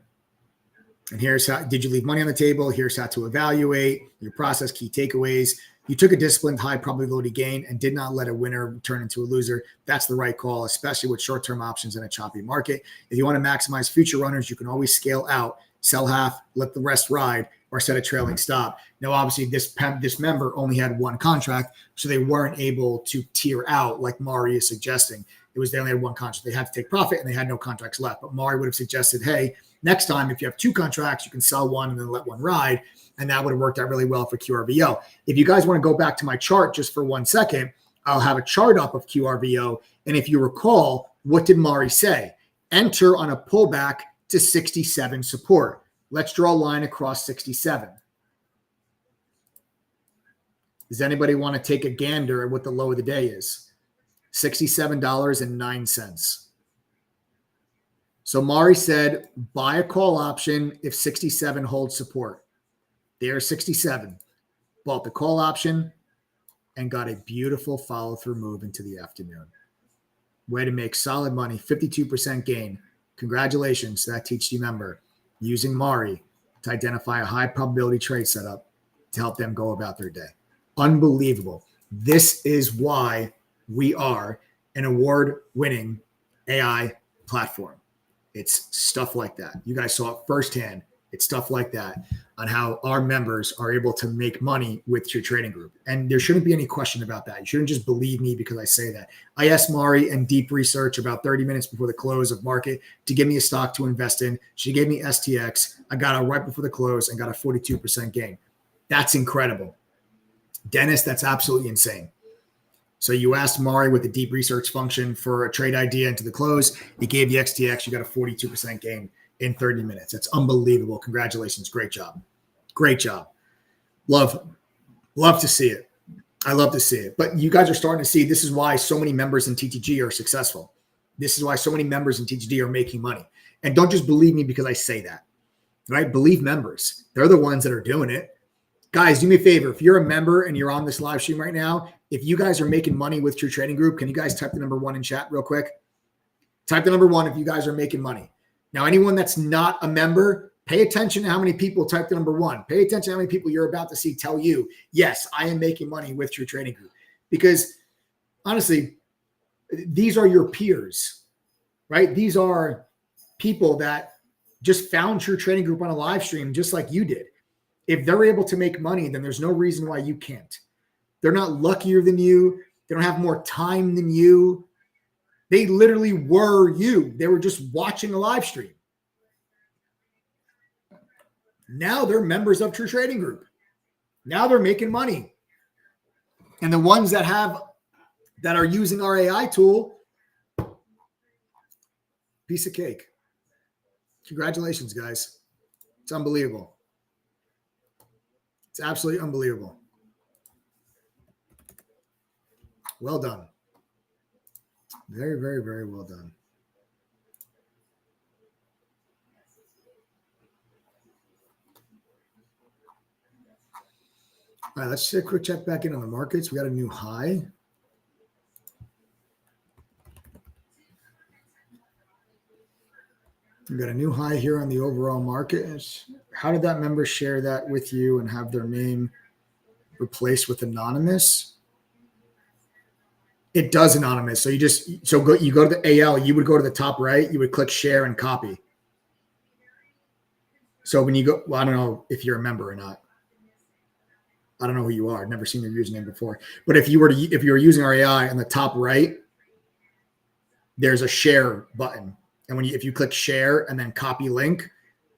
And here's how, did you leave money on the table? Here's how to evaluate your process, key takeaways. You took a disciplined high probability gain and did not let a winner turn into a loser. That's the right call, especially with short-term options in a choppy market. If you want to maximize future runners, you can always scale out, sell half, let the rest ride, or set a trailing stop. Now, obviously, this member only had one contract, so they weren't able to tier out like Mari is suggesting. They only had one contract. They had to take profit, and they had no contracts left. But Mari would have suggested, hey, next time, if you have two contracts, you can sell one and then let one ride. And that would have worked out really well for QRVO. If you guys want to go back to my chart just for 1 second, I'll have a chart up of QRVO. And if you recall, what did Mari say? Enter on a pullback to 67 support. Let's draw a line across 67. Does anybody want to take a gander at what the low of the day is? $67.09. So Mari said, buy a call option if 67 holds support. There's 67. Bought the call option and got a beautiful follow-through move into the afternoon. Way to make solid money, 52% gain. Congratulations to that THD member using Mari to identify a high probability trade setup to help them go about their day. Unbelievable. This is why we are an award-winning AI platform. It's stuff like that. You guys saw it firsthand. It's stuff like that on how our members are able to make money with your trading group. And there shouldn't be any question about that. You shouldn't just believe me because I say that. I asked Mari in deep research about 30 minutes before the close of market to give me a stock to invest in. She gave me STX. I got it right before the close and got a 42% gain. That's incredible. Dennis, that's absolutely insane. So you asked Mari with the deep research function for a trade idea into the close. He gave you XTX. You got a 42% gain in 30 minutes. That's unbelievable. Congratulations. Great job. Great job. Love to see it. I love to see it. But you guys are starting to see this is why so many members in TTG are successful. This is why so many members in TTG are making money. And don't just believe me because I say that, right? Believe members. They're the ones that are doing it. Guys, do me a favor. If you're a member and you're on this live stream right now, if you guys are making money with True Trading Group, can you guys type the number 1 in chat real quick? Type the number 1 if you guys are making money. Now, anyone that's not a member, pay attention to how many people type the number 1. Pay attention to how many people you're about to see tell you, yes, I am making money with True Trading Group. Because honestly, these are your peers, right? These are people that just found True Trading Group on a live stream just like you did. If they're able to make money, then there's no reason why you can't. They're not luckier than you. They don't have more time than you. They literally were you. They were just watching a live stream. Now they're members of True Trading Group. Now they're making money. And the ones that are using our AI tool, piece of cake. Congratulations, guys. It's unbelievable. It's absolutely unbelievable. Well done. Very, very, very well done. All right, let's take a quick check back in on the markets. We got a new high. We got a new high here on the overall market. How did that member share that with you and have their name replaced with anonymous? It does anonymous. So you go to the AL, you would go to the top right, you would click share and copy. So when you go, well, I don't know if you're a member or not. I don't know who you are. I've never seen your username before. But if you were using our AI on the top right, there's a share button. And if you click share and then copy link,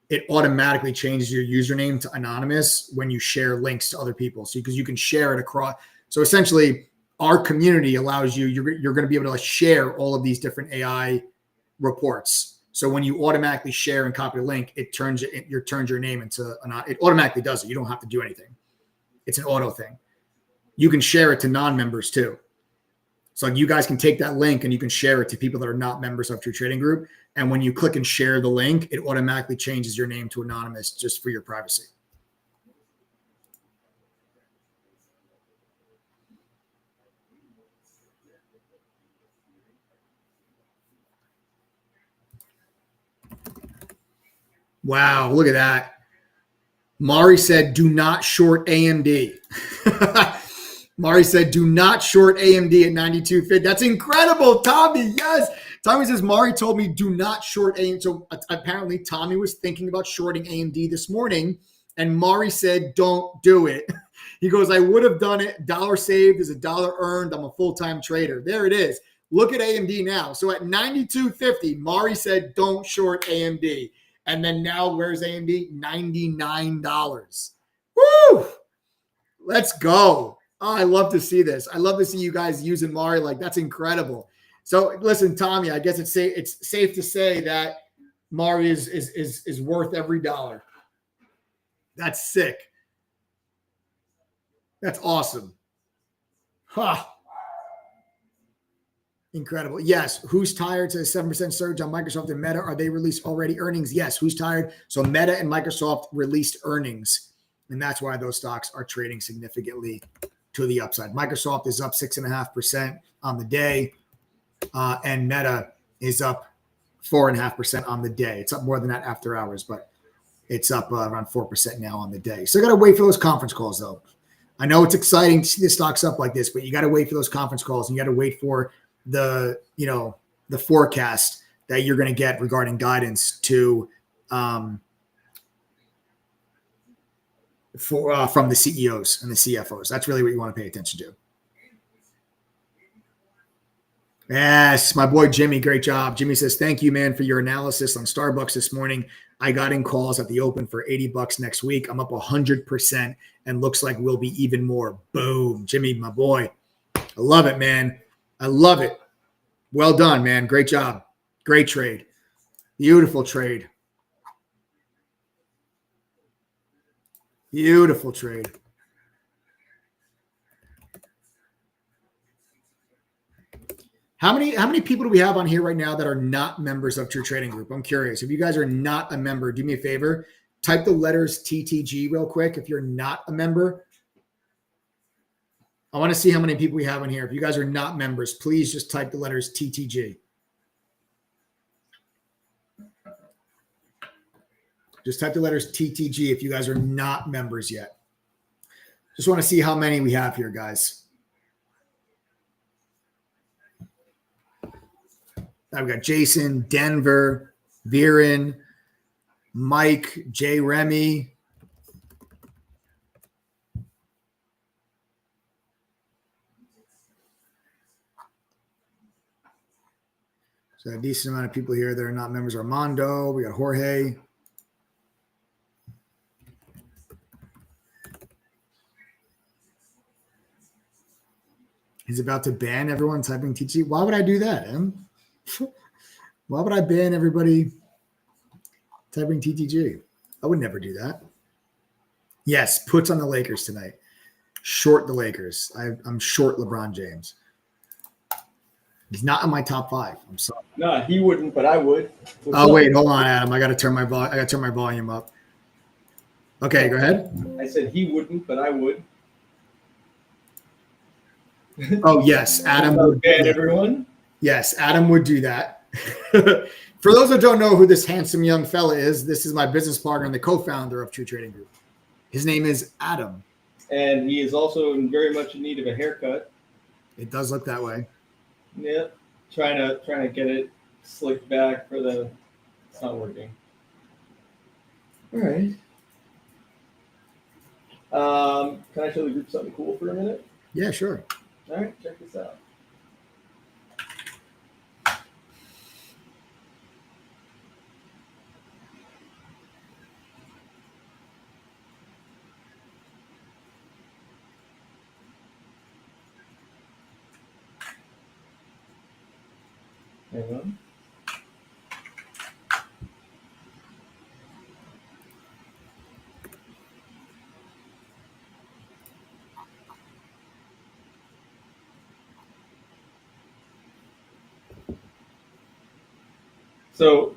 it automatically changes your username to anonymous when you share links to other people. So because you can share it across. So essentially, our community allows you're going to be able to share all of these different AI reports. So when you automatically share and copy a link, it turns your name into it automatically does it. You don't have to do anything. It's an auto thing. You can share it to non-members too. So you guys can take that link and you can share it to people that are not members of your trading group. And when you click and share the link, it automatically changes your name to anonymous just for your privacy. Wow, look at that. Mari said, do not short AMD. Mari said, do not short AMD at 92.50. That's incredible, Tommy. Yes. Tommy says, Mari told me do not short AMD. So apparently Tommy was thinking about shorting AMD this morning, and Mari said, don't do it. He goes, I would have done it. $1 saved is $1 earned. I'm a full-time trader. There it is. Look at AMD now. So at 92.50, Mari said, don't short AMD. And then now where's AMD? $99. Woo! Let's go. Oh, I love to see this. I love to see you guys using Mari. Like, that's incredible. So listen, Tommy, I guess it's safe to say that Mari is worth every dollar. That's sick. That's awesome. Huh. Incredible. Yes. Who's tired? Says 7% surge on Microsoft and Meta. Are they released already earnings? Yes. Who's tired? So Meta and Microsoft released earnings, and that's why those stocks are trading significantly to the upside. Microsoft is up 6.5% on the day, and Meta is up 4.5% on the day. It's up more than that after hours, but it's up around 4% now on the day. So got to wait for those conference calls, though. I know it's exciting to see the stocks up like this, but you got to wait for those conference calls, and you got to wait for the forecast that you're going to get regarding guidance to from the CEOs and the CFOs. That's really what you want to pay attention to. Yes, my boy Jimmy, great job. Jimmy says, thank you, man, for your analysis on Starbucks this morning. I got in calls at the open for $80 next week. I'm up 100% and looks like we'll be even more. Boom. Jimmy, my boy. I love it, man. I love it. Well done, man. Great job. Great trade. Beautiful trade. Beautiful trade. How many people do we have on here right now that are not members of True Trading Group? I'm curious. If you guys are not a member, do me a favor. Type the letters TTG real quick if you're not a member. I want to see how many people we have in here. If you guys are not members, please just type the letters TTG. Just type the letters TTG if you guys are not members yet. Just want to see how many we have here, guys. I've got Jason, Denver, Viren, Mike, J. Remy. So a decent amount of people here that are not members. Armando, we got Jorge. He's about to ban everyone typing TTG. Why would I do that, Em? Why would I ban everybody typing TTG? I would never do that. Yes, puts on the Lakers tonight. Short the Lakers. I'm short LeBron James. He's not in my top 5. I'm sorry. No, he wouldn't, but I would. Oh wait, hold on, Adam. I got to turn my volume up. Okay, go ahead. I said he wouldn't, but I would. Oh yes, Adam would. Everyone. Yes, Adam would do that. For those who don't know who this handsome young fella is, this is my business partner and the co-founder of True Trading Group. His name is Adam. And he is also very much in need of a haircut. It does look that way. Yep. Trying to get it slicked back for the. It's not working. All right. Can I show the group something cool for a minute? Yeah, sure. All right, check this out. Hang on. So,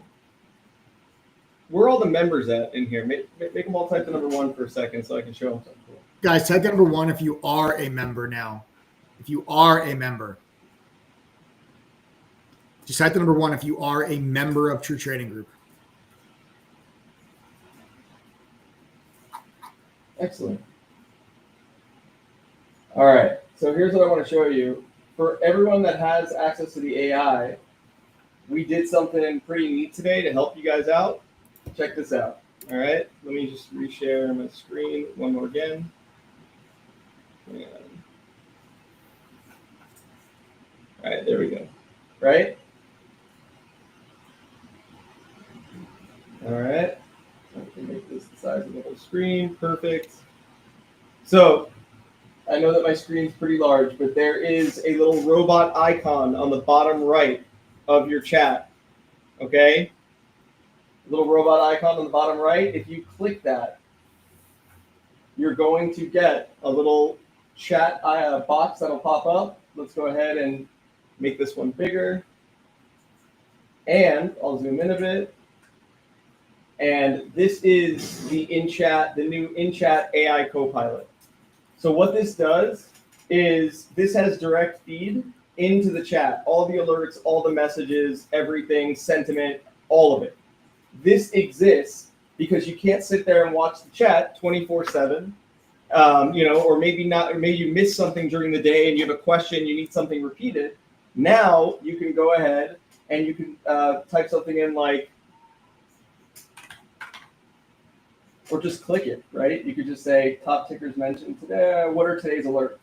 where are all the members at in here? Make them all type the number 1 for a second so I can show them something cool. Guys, type number 1 if you are a member now. If you are a member. Just type the number 1 if you are a member of True Trading Group. Excellent. All right. So here's what I want to show you. For everyone that has access to the AI, we did something pretty neat today to help you guys out. Check this out. All right. Let me just reshare my screen one more again. All right. There we go. Right? All right. I can make this the size of the whole screen. Perfect. So I know that my screen's pretty large, but there is a little robot icon on the bottom right of your chat. Okay? Little robot icon on the bottom right. If you click that, you're going to get a little chat box that'll pop up. Let's go ahead and make this one bigger. And I'll zoom in a bit. And this is the new in-chat AI Copilot. So what this does is this has direct feed into the chat, all the alerts, all the messages, everything, sentiment, all of it. This exists because you can't sit there and watch the chat 24/7, or maybe not, or maybe you missed something during the day and you have a question, you need something repeated. Now you can go ahead and you can type something in like, or just click it, right? You could just say top tickers mentioned today. What are today's alerts?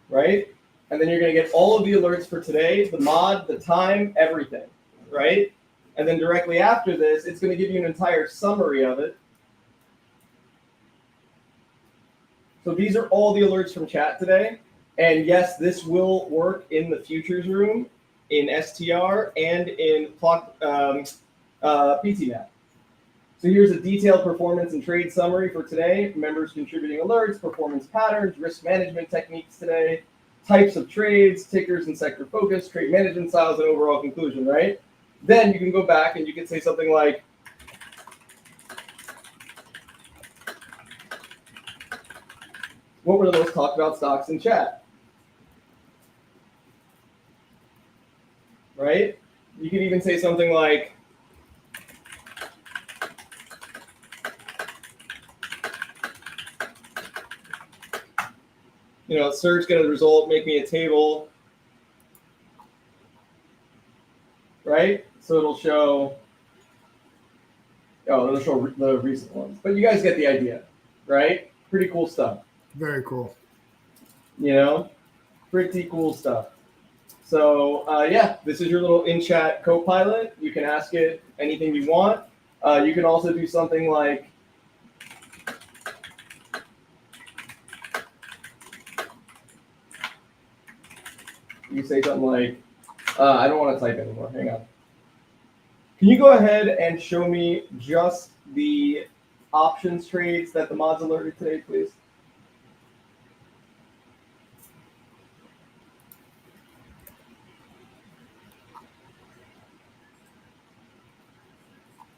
Right? And then you're going to get all of the alerts for today, the mod, the time, everything, right? And then directly after this, it's going to give you an entire summary of it. So these are all the alerts from chat today. And yes, this will work in the futures room, in STR, and in PTNAP. So here's a detailed performance and trade summary for today. Members contributing alerts, performance patterns, risk management techniques today, types of trades, tickers and sector focus, trade management styles, and overall conclusion, right? Then you can go back and you can say something like, what were the most talked about stocks in chat? Right? You could even say something like, search, get a result, make me a table. Right? So it'll show the recent ones. But you guys get the idea, right? Pretty cool stuff. Very cool. Pretty cool stuff. So this is your little in-chat Copilot. You can ask it anything you want. You can also do something like, you say something like, I don't want to type anymore. Hang on. Can you go ahead and show me just the options trades that the mods alerted today, please?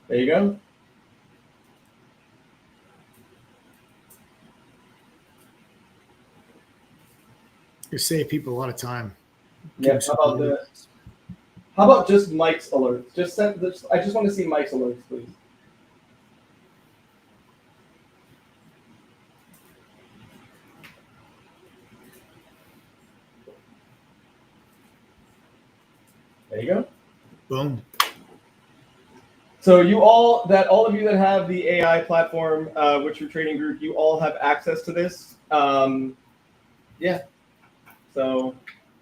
There you go. You save people a lot of time. Yeah. How about just Mike's alerts? I just want to see Mike's alerts, please. There you go. Boom. So all of you that have the AI platform, which your trading group, you all have access to this. Yeah. So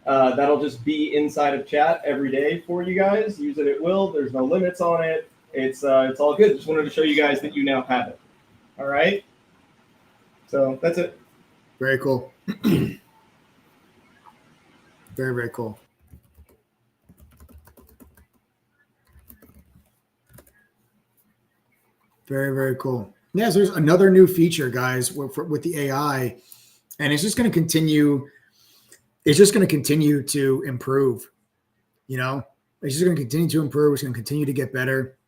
that'll just be inside of chat every day for you guys. Use it at will. There's no limits on it. It's all good. Just wanted to show you guys that you now have it. All right. So that's it. Very cool. Very, very cool. Very, very cool. Yes, there's another new feature, guys, with the AI, and it's just going to continue. It's just going to continue to improve. You know, it's just going to continue to improve. It's going to continue to get better.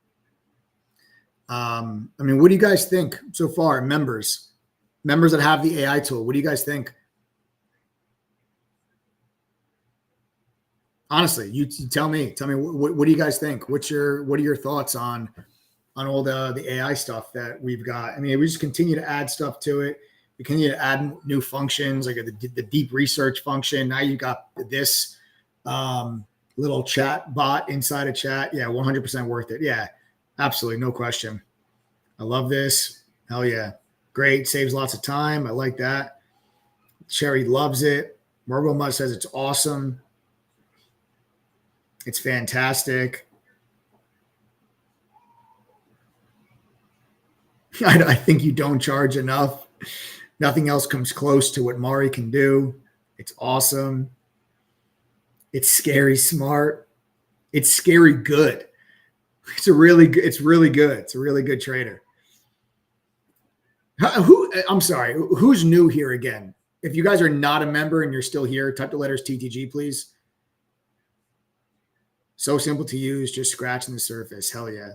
I mean, what do you guys think so far, members that have the AI tool? What do you guys think? Honestly, you tell me. Tell me what do you guys think? What are your thoughts on all the AI stuff that we've got? I mean, we just continue to add stuff to it. We continue to add new functions, like the deep research function. Now you got this little chat bot inside of chat. Yeah, 100% worth it. Yeah, absolutely, no question. I love this. Hell yeah, great. Saves lots of time. I like that. Cherry loves it. Marble Mud says it's awesome. It's fantastic. I think you don't charge enough. Nothing else comes close to what Mari can do. It's awesome. It's scary smart. It's scary good. It's really good. It's really good trader. I'm sorry. Who's new here again? If you guys are not a member and you're still here, type the letters TTG, please. So simple to use, just scratching the surface. Hell yeah.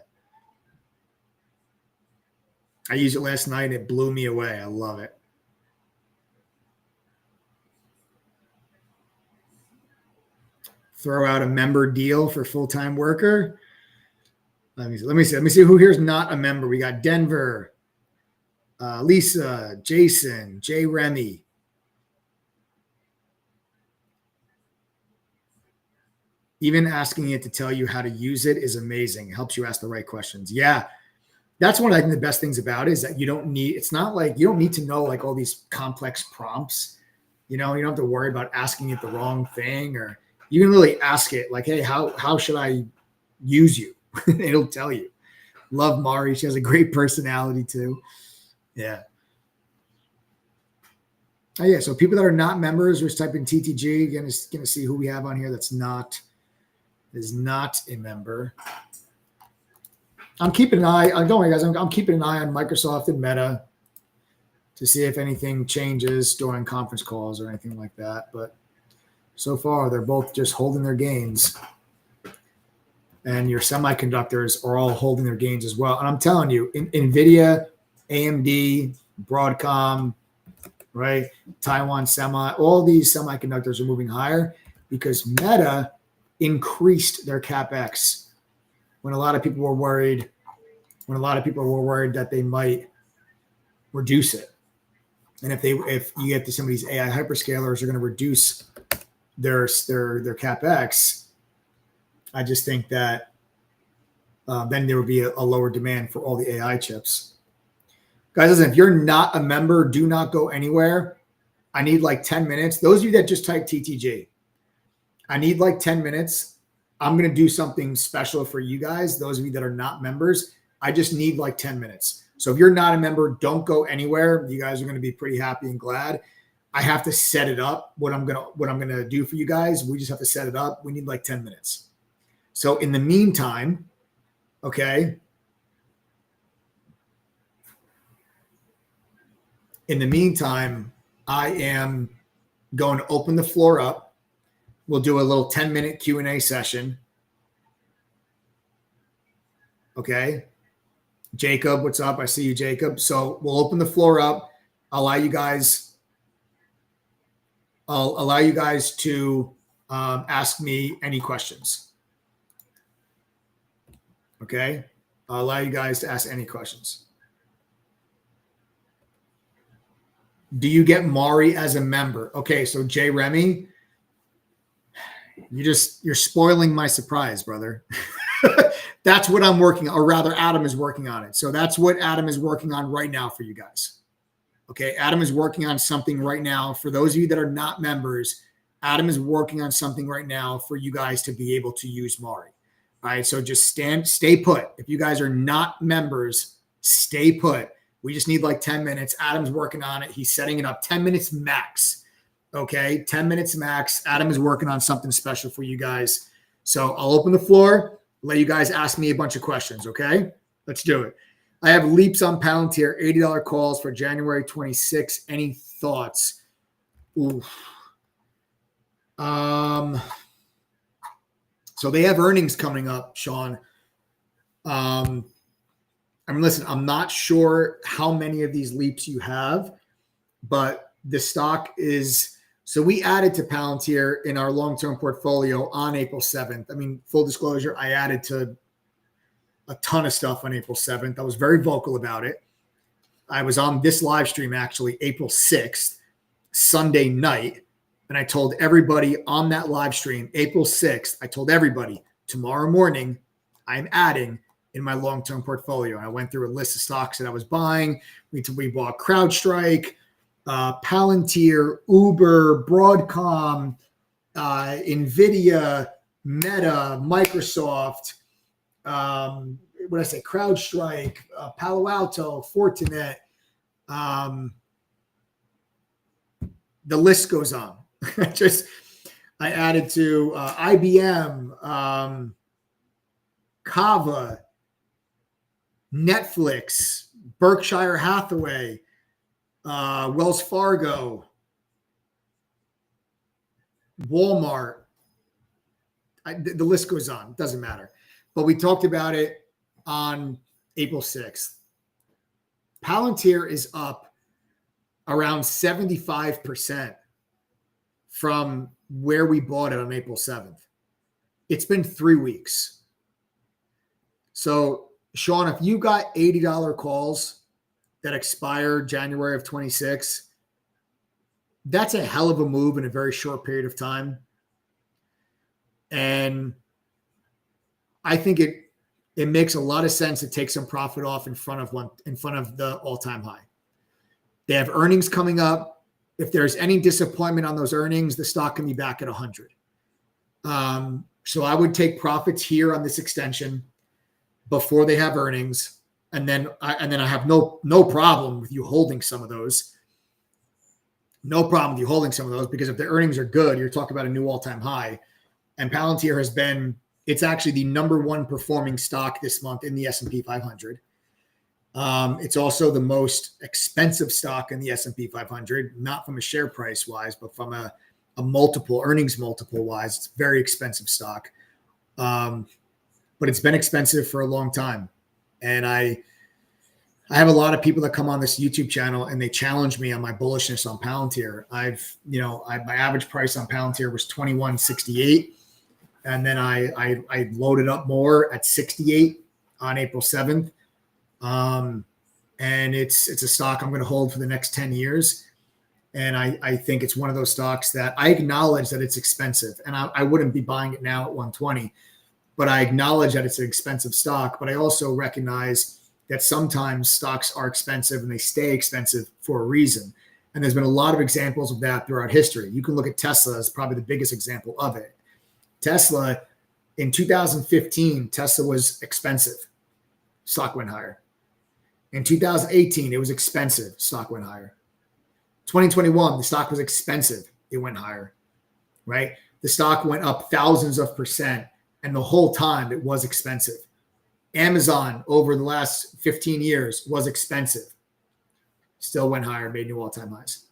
I used it last night. It blew me away. I love it. Throw out a member deal for full-time worker. Let me see who here's not a member. We got Denver, Lisa, Jason, Jay Remy. Even asking it to tell you how to use it is amazing. It helps you ask the right questions. Yeah. That's one of I think the best things about it is that it's not like you don't need to know like all these complex prompts. You know, you don't have to worry about asking it the wrong thing, or you can really ask it like, hey, how should I use you? It'll tell you. Love Mari. She has a great personality too. Yeah. Oh yeah. So people that are not members, just type in TTG. You're gonna see who we have on here is not a member. I'm keeping an eye. Don't worry, guys. I'm keeping an eye on Microsoft and Meta to see if anything changes during conference calls or anything like that. But so far, they're both just holding their gains. And your semiconductors are all holding their gains as well. And I'm telling you, NVIDIA, AMD, Broadcom, right, Taiwan Semi, all these semiconductors are moving higher because Meta increased their CapEx when a lot of people were worried that they might reduce it. And if you get to some of these AI hyperscalers are going to reduce their CapEx, I just think that then there would be a lower demand for all the AI chips. Guys, listen, if you're not a member, do not go anywhere. I need like 10 minutes. Those of you that just type TTG, I need like 10 minutes. I'm going to do something special for you guys. Those of you that are not members, I just need like 10 minutes. So if you're not a member, don't go anywhere. You guys are going to be pretty happy and glad. I have to set it up. What I'm going to do for you guys, we just have to set it up. We need like 10 minutes. So in the meantime, okay. In the meantime, I am going to open the floor up. We'll do a little 10-minute Q&A session. Okay. Jacob, what's up? I see you, Jacob. So we'll open the floor up. I'll allow you guys to ask me any questions. Okay? I'll allow you guys to ask any questions. Do you get Mari as a member? Okay, so Jay Remy, you're spoiling my surprise, brother. That's what I'm working on, or rather Adam is working on it. So that's what Adam is working on right now for you guys. Okay, Adam is working on something right now. For those of you that are not members, Adam is working on something right now for you guys to be able to use Mari. All right, so just stay put. If you guys are not members, stay put. We just need like 10 minutes. Adam's working on it. He's setting it up 10 minutes max. Okay, 10 minutes max. Adam is working on something special for you guys. So I'll open the floor, let you guys ask me a bunch of questions, okay? Let's do it. I have leaps on Palantir, $80 calls for January 26. Any thoughts? Ooh. So they have earnings coming up, Sean. Listen, I'm not sure how many of these leaps you have, but the stock is, so we added to Palantir in our long-term portfolio on April 7th. I mean, full disclosure, I added to a ton of stuff on April 7th. I was very vocal about it. I was on this live stream actually April 6th, Sunday night, and I told everybody on that live stream, April 6th, I told everybody tomorrow morning I'm adding in my long-term portfolio. And I went through a list of stocks that I was buying. We bought CrowdStrike, Palantir, Uber, Broadcom, NVIDIA, Meta, Microsoft, what did I say? CrowdStrike, Palo Alto, Fortinet. The list goes on. I added to IBM, Kava, Netflix, Berkshire Hathaway, Wells Fargo, Walmart. The list goes on. It doesn't matter. But we talked about it on April 6th. Palantir is up around 75% from where we bought it on April 7th. It's been 3 weeks. So, Sean, if you got $80 calls that expire January of 26, that's a hell of a move in a very short period of time. And I think it makes a lot of sense to take some profit off in front of the all-time high. They have earnings coming up. If there's any disappointment on those earnings, the stock can be back at 100. So I would take profits here on this extension before they have earnings, and then I have no problem with you holding some of those. No problem with you holding some of those, because if the earnings are good, you're talking about a new all-time high. And Palantir it's actually the number one performing stock this month in the S&P 500. It's also the most expensive stock in the S&P 500, not from a share price wise, but from a earnings multiple wise. It's a very expensive stock. But it's been expensive for a long time. And I have a lot of people that come on this YouTube channel and they challenge me on my bullishness on Palantir. My average price on Palantir was $21.68. And then I loaded up more at 68 on April 7th. And it's a stock I'm going to hold for the next 10 years. And I think it's one of those stocks that I acknowledge that it's expensive. And I wouldn't be buying it now at 120. But I acknowledge that it's an expensive stock, but I also recognize that sometimes stocks are expensive and they stay expensive for a reason. And there's been a lot of examples of that throughout history. You can look at Tesla as probably the biggest example of it. Tesla, in 2015, Tesla was expensive. Stock went higher. In 2018, it was expensive. Stock went higher. 2021, the stock was expensive. It went higher, right? The stock went up thousands of percent. And the whole time it was expensive. Amazon over the last 15 years was expensive. Still went higher, made new all-time highs.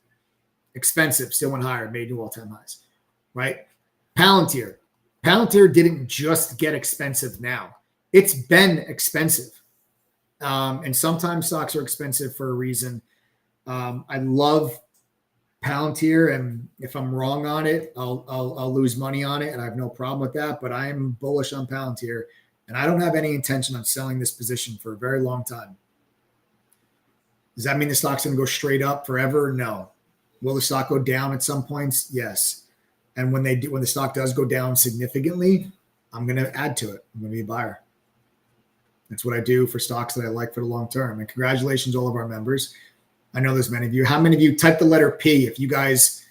Expensive, still went higher, made new all-time highs. Right? Palantir didn't just get expensive now. It's been expensive. And sometimes stocks are expensive for a reason. I love Palantir, and if I'm wrong on it, I'll lose money on it, and I have no problem with that. But I'm bullish on Palantir, and I don't have any intention on selling this position for a very long time. Does that mean the stock's going to go straight up forever? No. Will the stock go down at some points? Yes. And when the stock does go down significantly, I'm going to add to it. I'm going to be a buyer. That's what I do for stocks that I like for the long term. And congratulations, all of our members. I know there's many of you. How many of you type the letter P if you guys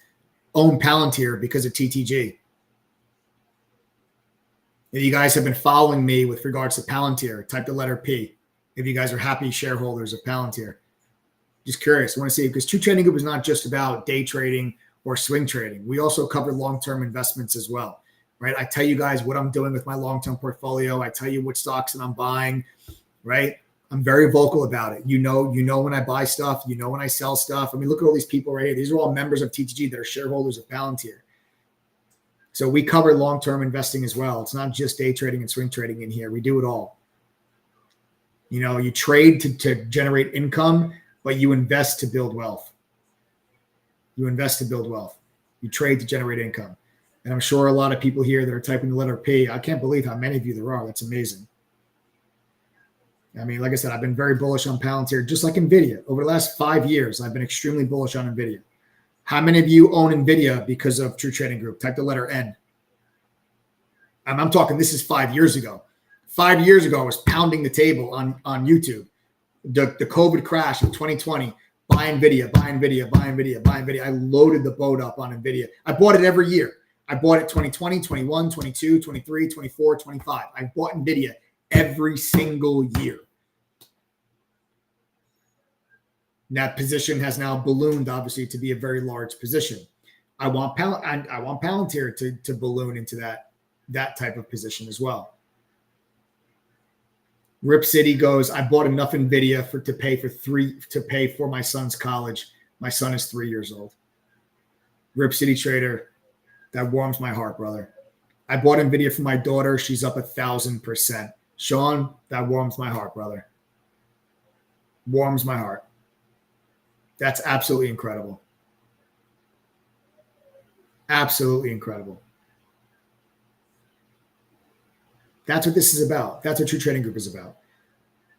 own Palantir because of TTG? If you guys have been following me with regards to Palantir, type the letter P. If you guys are happy shareholders of Palantir. Just curious. I want to see, because True Trading Group is not just about day trading or swing trading. We also cover long-term investments as well, right? I tell you guys what I'm doing with my long-term portfolio. I tell you what stocks that I'm buying, right? I'm very vocal about it. You know when I buy stuff, you know when I sell stuff. I mean, look at all these people right here. These are all members of TTG that are shareholders of Palantir. So we cover long-term investing as well. It's not just day trading and swing trading in here. We do it all. You know, you trade to generate income, but you invest to build wealth. You invest to build wealth. You trade to generate income. And I'm sure a lot of people here that are typing the letter P, I can't believe how many of you there are. That's amazing. I mean, like I said, I've been very bullish on Palantir, just like NVIDIA. Over the last 5 years, I've been extremely bullish on NVIDIA. How many of you own NVIDIA because of True Trading Group? Type the letter N. I'm talking, this is 5 years ago. 5 years ago, I was pounding the table on YouTube. The COVID crash of 2020, buy NVIDIA, buy NVIDIA, buy NVIDIA, buy NVIDIA. I loaded the boat up on NVIDIA. I bought it every year. I bought it 2020, 21, 22, 23, 24, 25. I bought NVIDIA every single year. That position has now ballooned, obviously, to be a very large position. I want Palantir to balloon into that type of position as well. Rip City goes, I bought enough NVIDIA to pay for my son's college. My son is 3 years old. Rip City Trader, that warms my heart, brother. I bought NVIDIA for my daughter. She's up 1,000%. Sean, that warms my heart, brother. Warms my heart. That's absolutely incredible. Absolutely incredible. That's what this is about. That's what True Trading Group is about.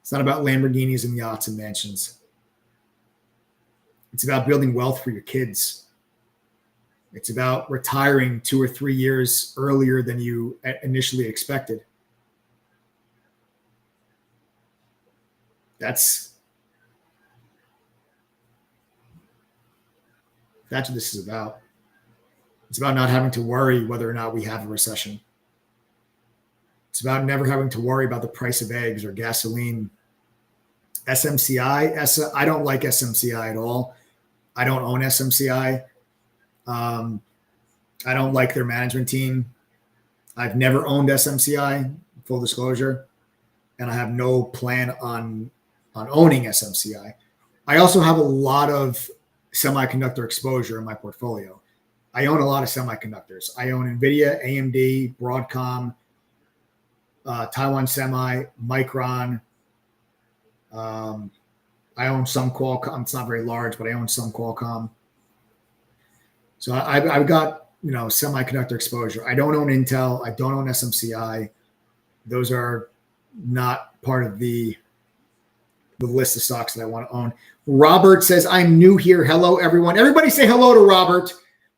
It's not about Lamborghinis and yachts and mansions. It's about building wealth for your kids. It's about retiring 2 or 3 years earlier than you initially expected. That's what this is about. It's about not having to worry whether or not we have a recession. It's about never having to worry about the price of eggs or gasoline. SMCI, I don't like SMCI at all. I don't own SMCI. I don't like their management team. I've never owned SMCI, full disclosure, and I have no plan on owning SMCI. I also have a lot of semiconductor exposure in my portfolio. I own a lot of semiconductors. I own NVIDIA, AMD, Broadcom, Taiwan Semi, Micron. I own some Qualcomm. It's not very large, but I own some Qualcomm. So I've got, semiconductor exposure. I don't own Intel. I don't own SMCI. Those are not part of the list of stocks that I want to own. Robert says, I'm new here. Hello, everyone. Everybody say hello to Robert.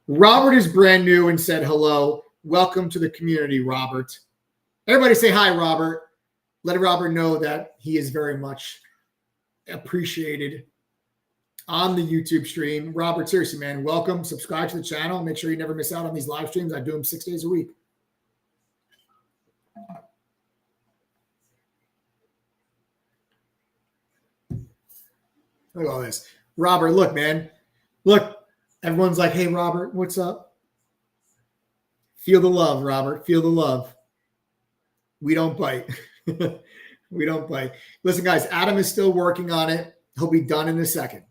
Robert is brand new and said hello. Welcome to the community, Robert. Everybody say hi, Robert. Let Robert know that he is very much appreciated on the YouTube stream. Robert, seriously, man, welcome. Subscribe to the channel. Make sure you never miss out on these live streams. I do them 6 days a week. Look at all this. Robert, look, man. Look, everyone's like, hey, Robert, what's up? Feel the love, Robert. Feel the love. We don't bite. We don't bite. Listen, guys, Adam is still working on it. He'll be done in a second.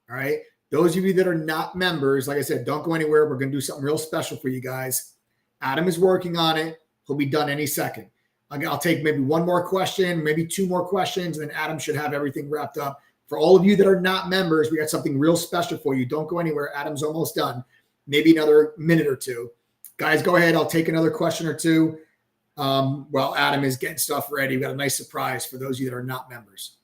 All right. Those of you that are not members, like I said, don't go anywhere. We're going to do something real special for you guys. Adam is working on it. He'll be done any second. I'll take maybe one more question, maybe two more questions, and then Adam should have everything wrapped up. For all of you that are not members, we got something real special for you. Don't go anywhere. Adam's almost done. Maybe another minute or two. Guys, go ahead. I'll take another question or two while Adam is getting stuff ready. We got a nice surprise for those of you that are not members.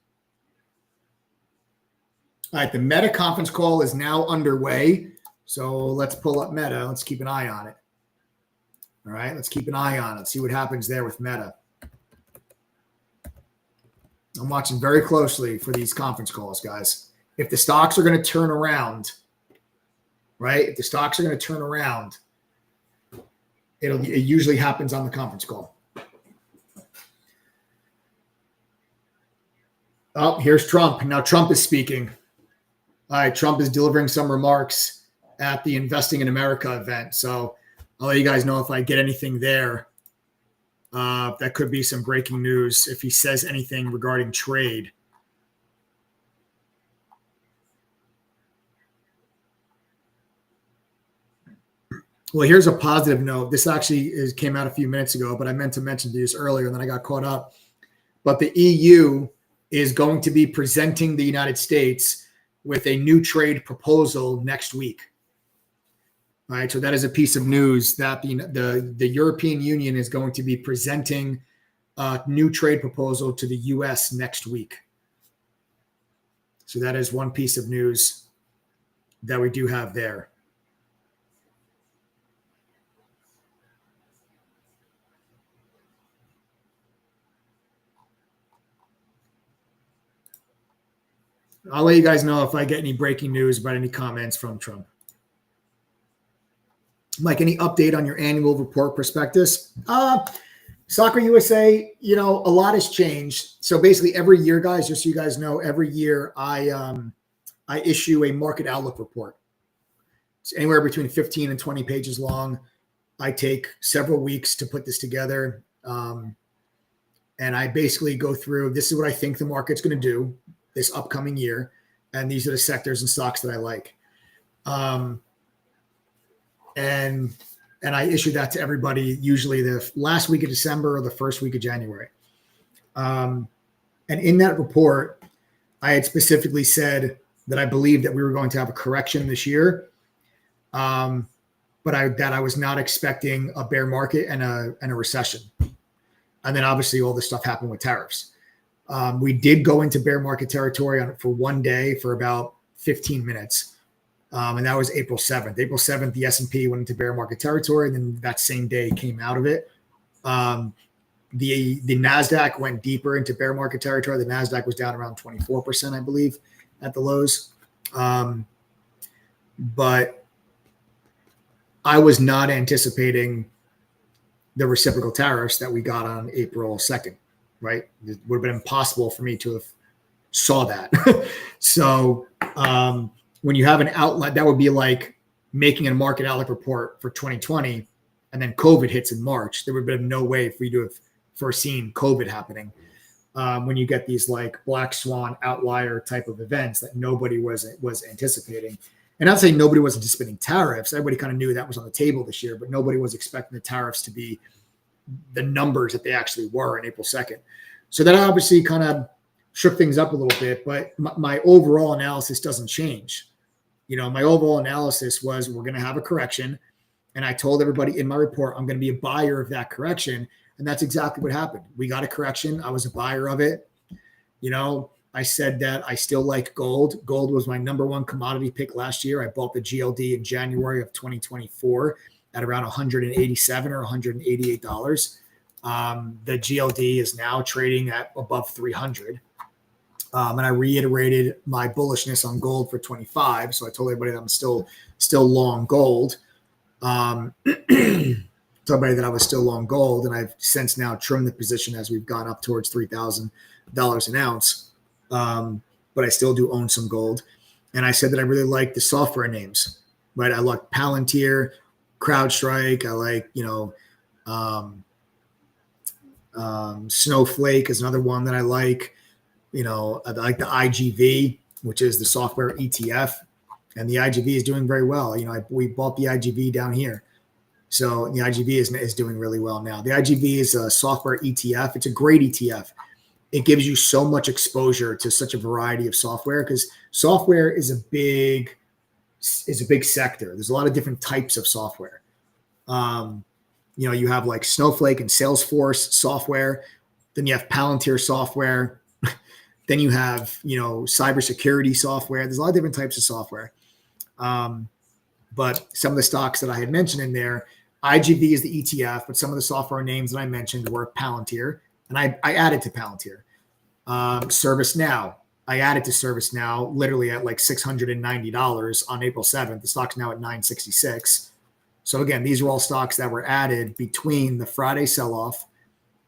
All right, the Meta conference call is now underway. So let's pull up Meta. Let's keep an eye on it. All right, let's keep an eye on it. See what happens there with Meta. I'm watching very closely for these conference calls, guys. If the stocks are going to turn around, right? If the stocks are going to turn around, it usually happens on the conference call. Oh, here's Trump. Now Trump is speaking. All right, Trump is delivering some remarks at the Investing in America event. So I'll let you guys know if I get anything there. That could be some breaking news if he says anything regarding trade. Well, here's a positive note. This actually came out a few minutes ago, but I meant to mention this earlier, and then I got caught up. But the EU is going to be presenting the United States with a new trade proposal next week. All right, so that is a piece of news that the European Union is going to be presenting a new trade proposal to the U.S. next week. So that is one piece of news that we do have there. I'll let you guys know if I get any breaking news about any comments from Trump. Mike, any update on your annual report prospectus? Soccer USA, a lot has changed. So basically every year, guys, just so you guys know, every year I issue a market outlook report. It's anywhere between 15 and 20 pages long. I take several weeks to put this together. And I basically go through, this is what I think the market's going to do this upcoming year. And these are the sectors and stocks that I like. And I issue that to everybody, usually the last week of December or the first week of January. And in that report, I had specifically said that I believed that we were going to have a correction this year, but that I was not expecting a bear market and a recession. And then obviously all this stuff happened with tariffs. We did go into bear market territory for one day for about 15 minutes. And that was April 7th. April 7th, the S&P went into bear market territory, and then that same day came out of it. The NASDAQ went deeper into bear market territory. The NASDAQ was down around 24%, I believe, at the lows. But I was not anticipating the reciprocal tariffs that we got on April 2nd, right? It would have been impossible for me to have saw that. So when you have an outlet, that would be like making a market outlook report for 2020, and then COVID hits in March. There would have been no way for you to have foreseen COVID happening. When you get these like black swan outlier type of events that nobody was anticipating. And I'd say nobody was anticipating tariffs. Everybody kind of knew that was on the table this year, but nobody was expecting the tariffs to be the numbers that they actually were on April 2nd. So that obviously kind of shook things up a little bit, but my overall analysis doesn't change. My overall analysis was we're going to have a correction. And I told everybody in my report, I'm going to be a buyer of that correction. And that's exactly what happened. We got a correction. I was a buyer of it. I said that I still like gold. Gold was my number one commodity pick last year. I bought the GLD in January of 2024 at around $187 or $188. The GLD is now trading at above 300. And I reiterated my bullishness on gold for 25. So I told everybody that I'm still long gold. Told everybody that I was still long gold, and I've since now trimmed the position as we've gone up towards $3,000 an ounce. But I still do own some gold. And I said that I really like the software names, right? I like Palantir, CrowdStrike. I like, Snowflake is another one that I like. I like the IGV, which is the software ETF, and the IGV is doing very well. We bought the IGV down here. So the IGV is doing really well now. The IGV is a software ETF. It's a great ETF. It gives you so much exposure to such a variety of software because software is a big sector. There's a lot of different types of software. You have like Snowflake and Salesforce software. Then you have Palantir software. Then you have, cybersecurity software. There's a lot of different types of software. But some of the stocks that I had mentioned in there, IGV is the ETF, but some of the software names that I mentioned were Palantir, and I added to Palantir. ServiceNow, I added to ServiceNow literally at like $690 on April 7th. The stock's now at $966. So again, these are all stocks that were added between the Friday sell-off,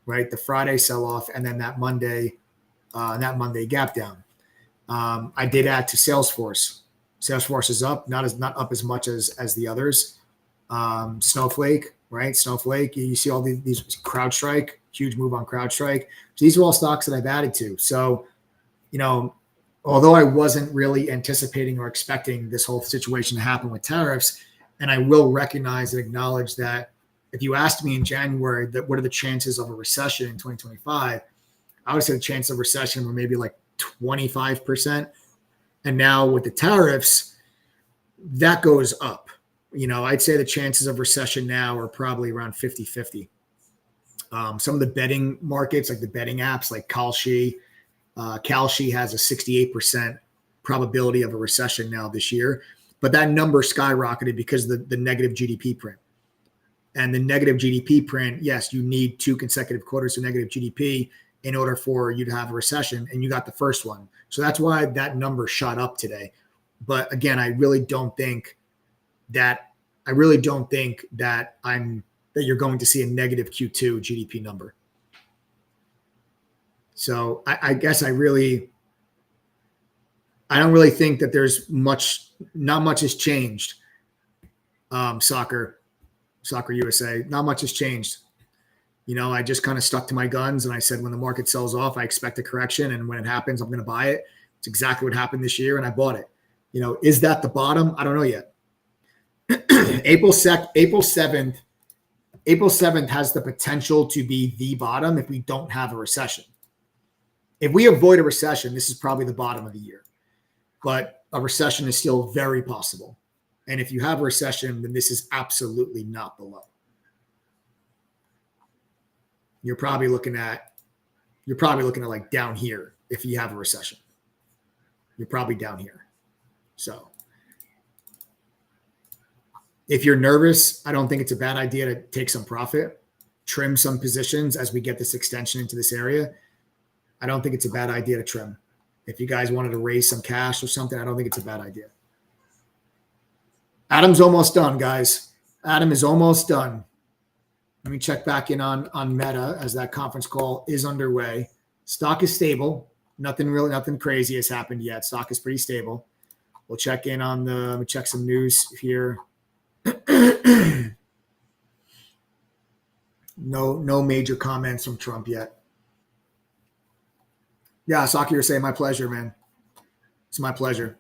right? The Friday sell-off and then that Monday gap down. I did add to Salesforce. Salesforce is up, not up as much as the others. Snowflake, right? Snowflake, you see all these CrowdStrike, huge move on CrowdStrike. So these are all stocks that I've added to. So, although I wasn't really anticipating or expecting this whole situation to happen with tariffs, and I will recognize and acknowledge that if you asked me in January that what are the chances of a recession in 2025, I would say the chance of recession were maybe like 25%. And now with the tariffs, that goes up. I'd say the chances of recession now are probably around 50-50. Some of the betting markets, like the betting apps like Kalshi has a 68% probability of a recession now this year. But that number skyrocketed because of the negative GDP print. And the negative GDP print, yes, you need 2 consecutive quarters of negative GDP in order for you to have a recession, and you got the first one. So that's why that number shot up today. But again, I really don't think that you're going to see a negative Q2 GDP number. So I guess I don't really think that there's not much has changed. Soccer USA, not much has changed. I just kind of stuck to my guns and I said, when the market sells off, I expect a correction. And when it happens, I'm going to buy it. It's exactly what happened this year. And I bought it. Is that the bottom? I don't know yet. April 7th has the potential to be the bottom if we don't have a recession. If we avoid a recession, this is probably the bottom of the year. But a recession is still very possible. And if you have a recession, then this is absolutely not the low. You're probably looking at like down here if you have a recession. You're probably down here. So if you're nervous, I don't think it's a bad idea to take some profit, trim some positions as we get this extension into this area. I don't think it's a bad idea to trim. If you guys wanted to raise some cash or something, I don't think it's a bad idea. Adam's almost done, guys. Adam is almost done. Let me check back in on Meta as that conference call is underway. Stock is stable. Nothing crazy has happened yet. Stock is pretty stable. We'll check in on let me check some news here. No major comments from Trump yet. Yeah, Saki, you're saying my pleasure, man. It's my pleasure.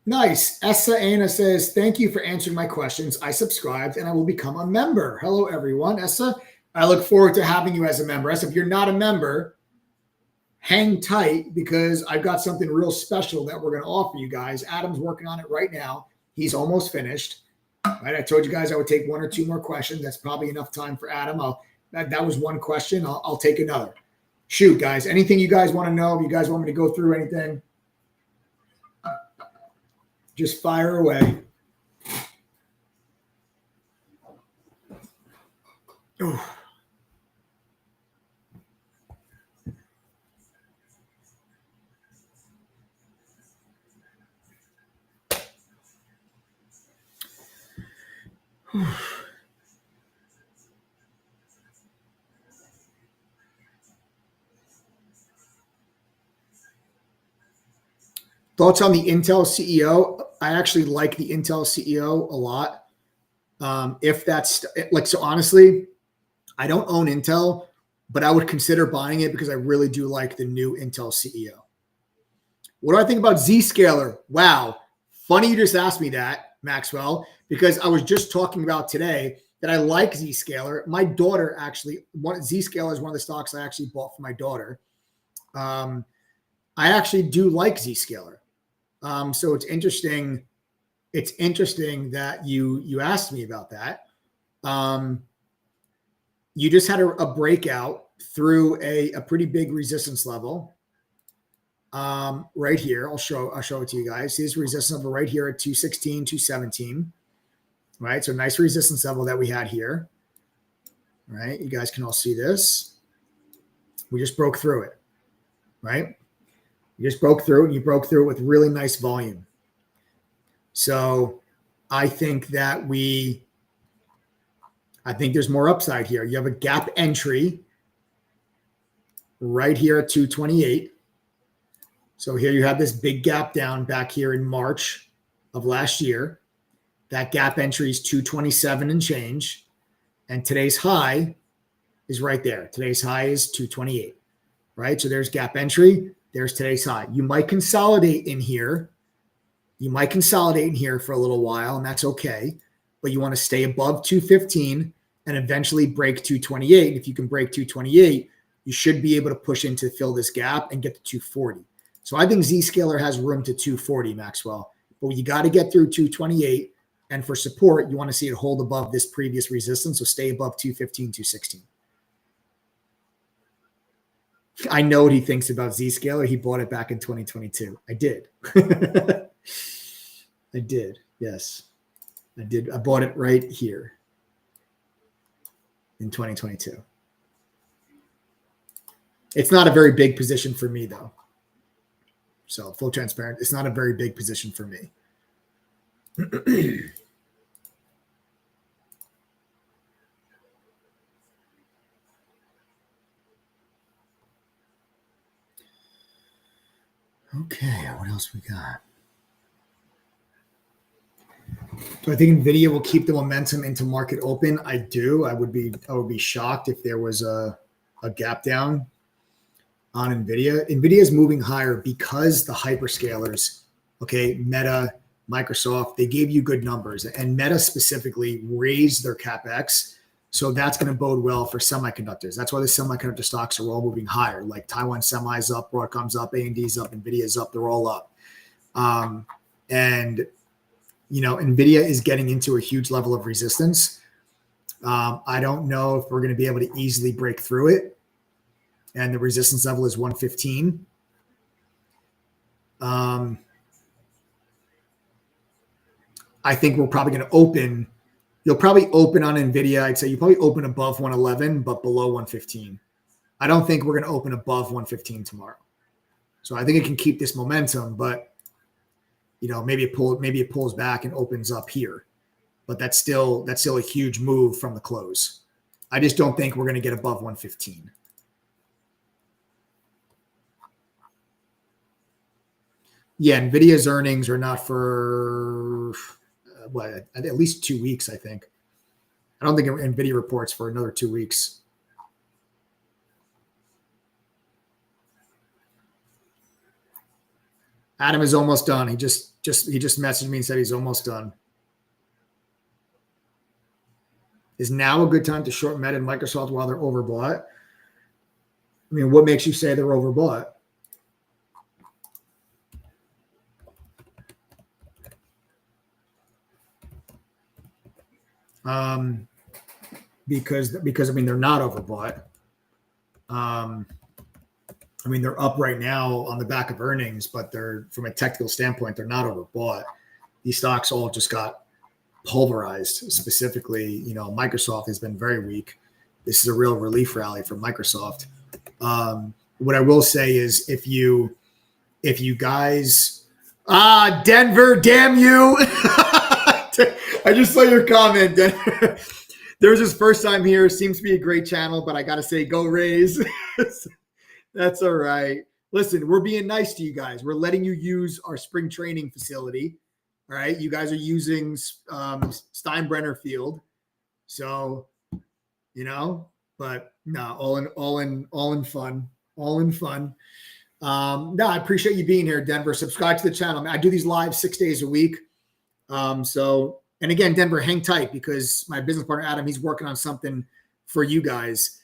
Nice. Essa Anna says, thank you for answering my questions. I subscribed and I will become a member. Hello, everyone. Essa, I look forward to having you as a member. Essa, if you're not a member, hang tight because I've got something real special that we're going to offer you guys. Adam's working on it right now. He's almost finished. Right? I told you guys I would take 1 or 2 more questions. That's probably enough time for Adam. That was one question. I'll take another. Shoot, guys. Anything you guys want to know? If you guys want me to go through anything, just fire away. Oh. Thoughts on the Intel CEO? I actually like the Intel CEO a lot. If that's like, so honestly, I don't own Intel, but I would consider buying it because I really do like the new Intel CEO. What do I think about Zscaler? Wow. Funny you just asked me that, Maxwell, because I was just talking about today that I like Zscaler. My daughter actually, Zscaler is one of the stocks I actually bought for my daughter. I actually do like Zscaler. So it's interesting. It's interesting that you asked me about that. You just had a breakout through a pretty big resistance level. Right here, I'll show it to you guys. See this resistance level right here at 216, 217. Right, so nice resistance level that we had here. Right, you guys can all see this. We just broke through it. Right, you just broke through it, and you broke through it with really nice volume. So I think that I think there's more upside here. You have a gap entry right here at 228. So here you have this big gap down back here in March of last year. That gap entry is 227 and change. And today's high is right there. Today's high is 228, right? So there's gap entry. There's today's high. You might consolidate in here. You might consolidate in here for a little while, and that's okay. But you want to stay above 215 and eventually break 228. And if you can break 228, you should be able to push in to fill this gap and get to 240. So I think Zscaler has room to 240, Maxwell. But you got to get through 228. And for support, you want to see it hold above this previous resistance. So stay above 215, 216. I know what he thinks about Zscaler. He bought it back in 2022. I did. I did. Yes, I did. I bought it right here in 2022. It's not a very big position for me, though. So full transparent, it's not a very big position for me. Okay, what else we got? Do I think NVIDIA will keep the momentum into market open? I do. I would be shocked if there was a gap down on NVIDIA. NVIDIA is moving higher because the hyperscalers, okay, Meta, Microsoft, they gave you good numbers, and Meta specifically raised their CapEx. So that's going to bode well for semiconductors. That's why the semiconductor stocks are all moving higher. Like Taiwan Semi's up, Broadcom's up, AMD's up, NVIDIA's up. They're all up. And, you know, NVIDIA is getting into a huge level of resistance. I don't know if we're going to be able to easily break through it. And the resistance level is 115. I think we're probably going to open. You'll probably open on NVIDIA. I'd say you probably open above 111, but below 115. I don't think we're going to open above 115 tomorrow. So I think it can keep this momentum, but you know, maybe it pulls back and opens up here. But that's still a huge move from the close. I just don't think we're going to get above 115. Yeah, NVIDIA's earnings are not for at least 2 weeks, I think. I don't think NVIDIA reports for another 2 weeks. Adam is almost done. He just messaged me and said he's almost done. Is now a good time to short Meta and Microsoft while they're overbought? I mean, what makes you say they're overbought? Because I mean, they're not overbought. I mean, they're up right now on the back of earnings, but they're, from a technical standpoint, they're not overbought. These stocks all just got pulverized. Specifically, you know, Microsoft has been very weak. This is a real relief rally for Microsoft. What I will say is if you guys, Denver, damn you. I just saw your comment, Denver. There's his first time here. Seems to be a great channel, but I got to say, go Rays. That's all right. Listen, we're being nice to you guys. We're letting you use our spring training facility. All right. You guys are using Steinbrenner Field. So, you know, but no, all in fun. All in fun. No, I appreciate you being here, Denver. Subscribe to the channel. I do these live 6 days a week. And again, Denver, hang tight because my business partner, Adam, he's working on something for you guys.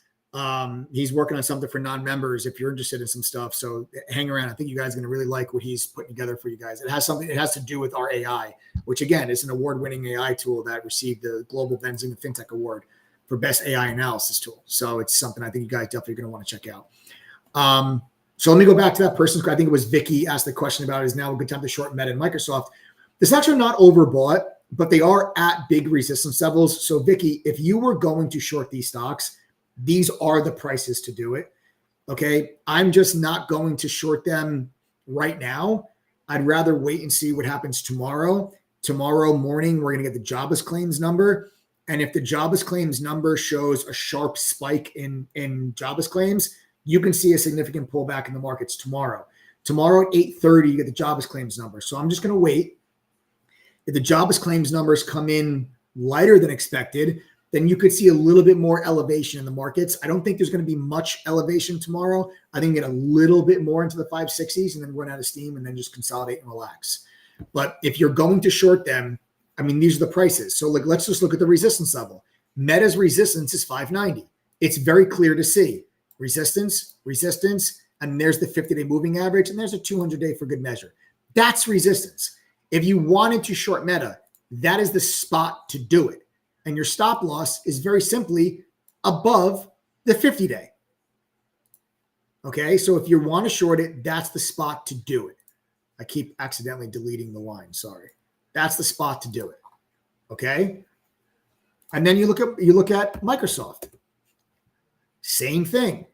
He's working on something for non-members if you're interested in some stuff. So hang around. I think you guys are going to really like what he's putting together for you guys. It has to do with our AI, which again is an award-winning AI tool that received the Global Benzinga FinTech Award for best AI analysis tool. So it's something I think you guys definitely going to want to check out. So let me go back to that person. I think it was Vicky asked the question about is now a good time to short Meta and Microsoft. The stocks are not overbought, but they are at big resistance levels. So Vicky, if you were going to short these stocks, these are the prices to do it. Okay. I'm just not going to short them right now. I'd rather wait and see what happens tomorrow. Tomorrow morning, we're going to get the jobless claims number. And if the jobless claims number shows a sharp spike in jobless claims, you can see a significant pullback in the markets tomorrow. Tomorrow at 8:30, you get the jobless claims number. So I'm just going to wait. If the jobless claims numbers come in lighter than expected, then you could see a little bit more elevation in the markets. I don't think there's going to be much elevation tomorrow. I think get a little bit more into the 560s and then run out of steam and then just consolidate and relax. But if you're going to short them, I mean, these are the prices. So let's just look at the resistance level. Meta's resistance is 590. It's very clear to see. Resistance, and there's the 50-day moving average, and there's a 200-day for good measure. That's resistance. If you wanted to short Meta, that is the spot to do it. And your stop loss is very simply above the 50-day. Okay, so if you want to short it, that's the spot to do it. I keep accidentally deleting the line, sorry. That's the spot to do it. Okay? And then you look at Microsoft. Same thing.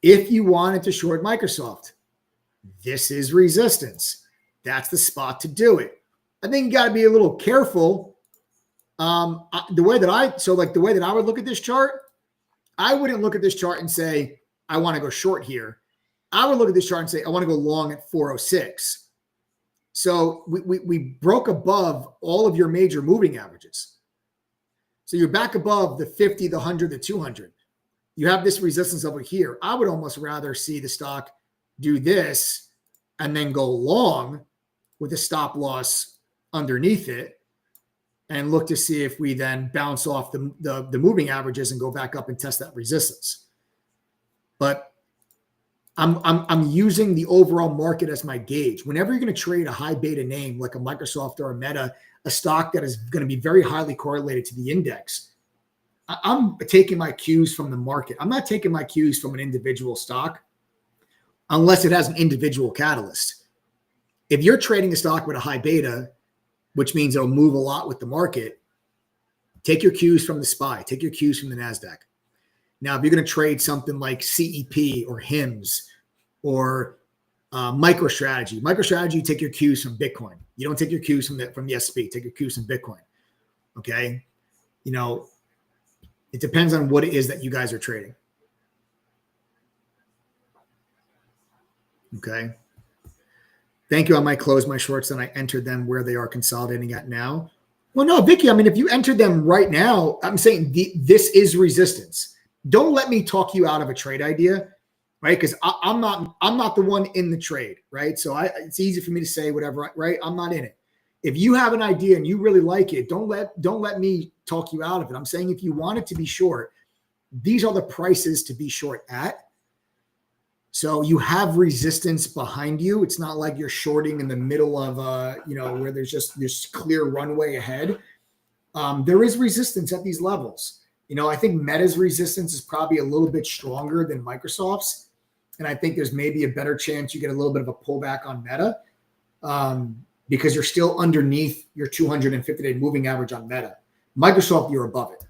If you wanted to short Microsoft, this is resistance. That's the spot to do it. I think you got to be a little careful. The way that I would look at this chart, I wouldn't look at this chart and say, I want to go short here. I would look at this chart and say, I want to go long at 406. So we broke above all of your major moving averages. So you're back above the 50, the 100, the 200. You have this resistance over here. I would almost rather see the stock do this and then go long with a stop loss underneath it and look to see if we then bounce off the moving averages and go back up and test that resistance. But I'm using the overall market as my gauge. Whenever you're going to trade a high beta name like a Microsoft or a Meta, a stock that is going to be very highly correlated to the index, I'm taking my cues from the market. I'm not taking my cues from an individual stock unless it has an individual catalyst. If you're trading a stock with a high beta, which means it'll move a lot with the market, take your cues from the SPY, take your cues from the NASDAQ. Now, if you're going to trade something like CEP or HIMS or MicroStrategy, you take your cues from Bitcoin. You don't take your cues from the SP, take your cues from Bitcoin. Okay. You know, it depends on what it is that you guys are trading. Okay. Thank you. I might close my shorts and I entered them where they are consolidating at now. Well, no, Vicky, I mean, if you entered them right now, I'm saying this is resistance. Don't let me talk you out of a trade idea, right? Because I'm not the one in the trade, right? So it's easy for me to say whatever, right? I'm not in it. If you have an idea and you really like it, don't let me talk you out of it. I'm saying if you want it to be short, these are the prices to be short at. So you have resistance behind you. It's not like you're shorting in the middle of where there's just this clear runway ahead. There is resistance at these levels. I think Meta's resistance is probably a little bit stronger than Microsoft's. And I think there's maybe a better chance you get a little bit of a pullback on Meta because you're still underneath your 250-day moving average on Meta. Microsoft, you're above it.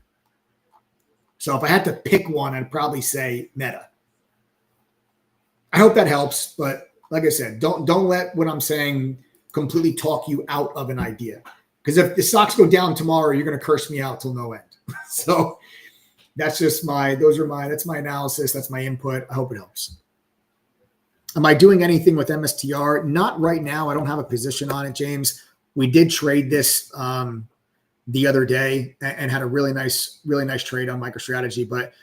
So if I had to pick one, I'd probably say Meta. I hope that helps. But like I said, don't let what I'm saying completely talk you out of an idea. Because if the stocks go down tomorrow, you're going to curse me out till no end. So that's my analysis. That's my input. I hope it helps. Am I doing anything with MSTR? Not right now. I don't have a position on it, James. We did trade this the other day and had a really nice trade on MicroStrategy, but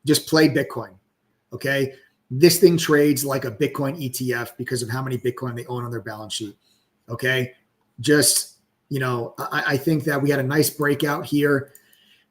just play Bitcoin. Okay. This thing trades like a Bitcoin ETF because of how many Bitcoin they own on their balance sheet. Okay. Just, I think that we had a nice breakout here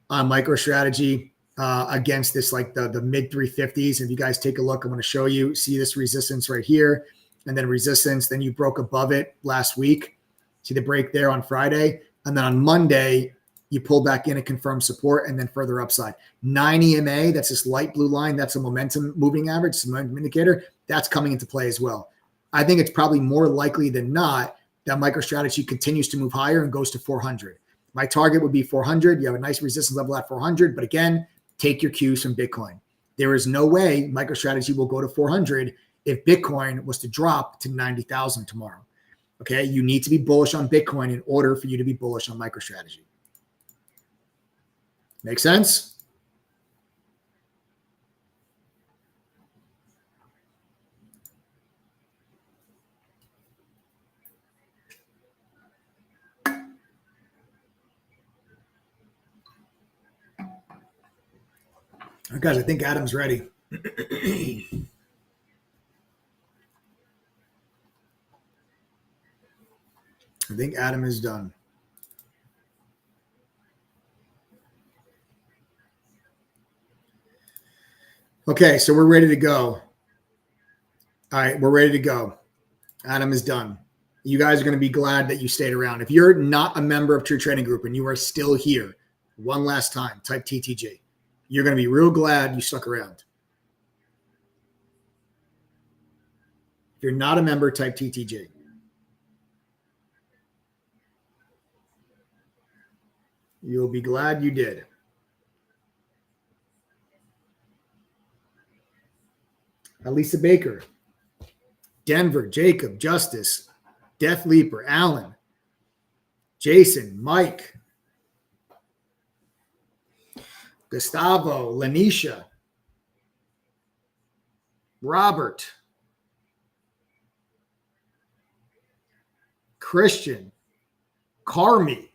on MicroStrategy against this, like the mid 350s. If you guys take a look, I'm going to show you, see this resistance right here, and then resistance. Then you broke above it last week. See the break there on Friday. And then on Monday, you pull back in and confirm support, and then further upside. 9 EMA, that's this light blue line. That's a momentum moving average, it's a momentum indicator. That's coming into play as well. I think it's probably more likely than not that MicroStrategy continues to move higher and goes to 400. My target would be 400. You have a nice resistance level at 400. But again, take your cues from Bitcoin. There is no way MicroStrategy will go to 400 if Bitcoin was to drop to 90,000 tomorrow. Okay, you need to be bullish on Bitcoin in order for you to be bullish on MicroStrategy. Make sense? All right, guys, I think Adam's ready. I think Adam is done. Okay, so we're ready to go. All right, we're ready to go. Adam is done. You guys are going to be glad that you stayed around. If you're not a member of True Trading Group and you are still here, one last time, type TTG. You're going to be real glad you stuck around. If you're not a member, type TTG. You'll be glad you did. Elisa Baker, Denver, Jacob, Justice, Death Leaper, Alan, Jason, Mike, Gustavo, Lanisha, Robert, Christian, Carmi,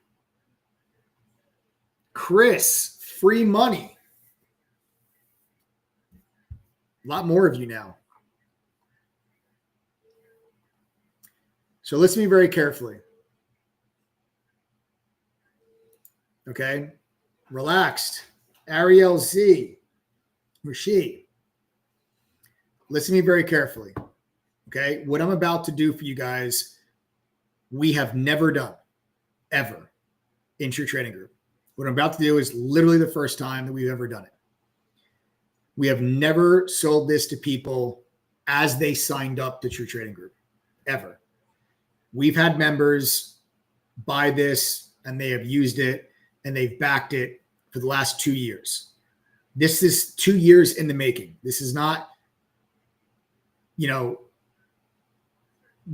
Chris, Free Money. A lot more of you now. So listen to me very carefully. Okay? Relaxed. Ariel Z. Rashid. Listen to me very carefully. Okay? What I'm about to do for you guys, we have never done, ever, in True Trading Group. What I'm about to do is literally the first time that we've ever done it. We have never sold this to people as they signed up to True Trading Group, ever. We've had members buy this and they have used it and they've backed it for the last 2 years. This is 2 years in the making. This is not,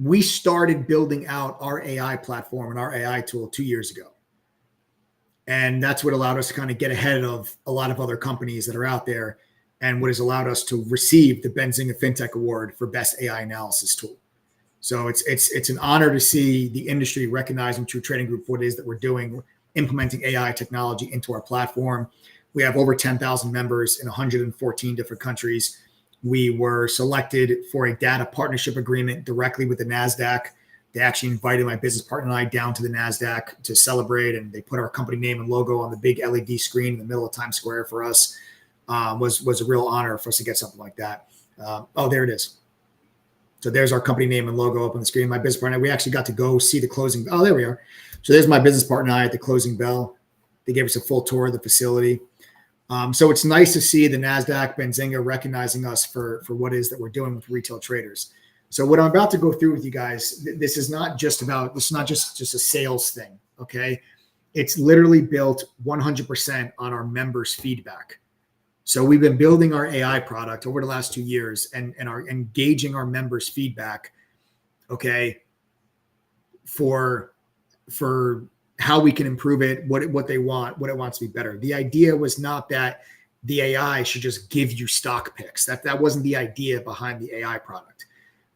we started building out our AI platform and our AI tool 2 years ago. And that's what allowed us to kind of get ahead of a lot of other companies that are out there, and what has allowed us to receive the Benzinga FinTech Award for Best AI Analysis Tool. So it's an honor to see the industry recognizing True Trading Group for what it is that we're doing. We're implementing AI technology into our platform. We have over 10,000 members in 114 different countries. We were selected for a data partnership agreement directly with the NASDAQ. They actually invited my business partner and I down to the NASDAQ to celebrate, and they put our company name and logo on the big LED screen in the middle of Times Square for us. Was a real honor for us to get something like that. Oh, there it is. So there's our company name and logo up on the screen. My business partner, we actually got to go see the closing. Oh, there we are. So there's my business partner and I at the closing bell. They gave us a full tour of the facility. So it's nice to see the NASDAQ, Benzinga recognizing us for what it is that we're doing with retail traders. So what I'm about to go through with you guys, this is not just a sales thing, okay? It's literally built 100% on our members' feedback. So we've been building our AI product over the last 2 years and are engaging our members' feedback, okay, for how we can improve it, what they want, what it wants to be better. The idea was not that the AI should just give you stock picks. That wasn't the idea behind the AI product.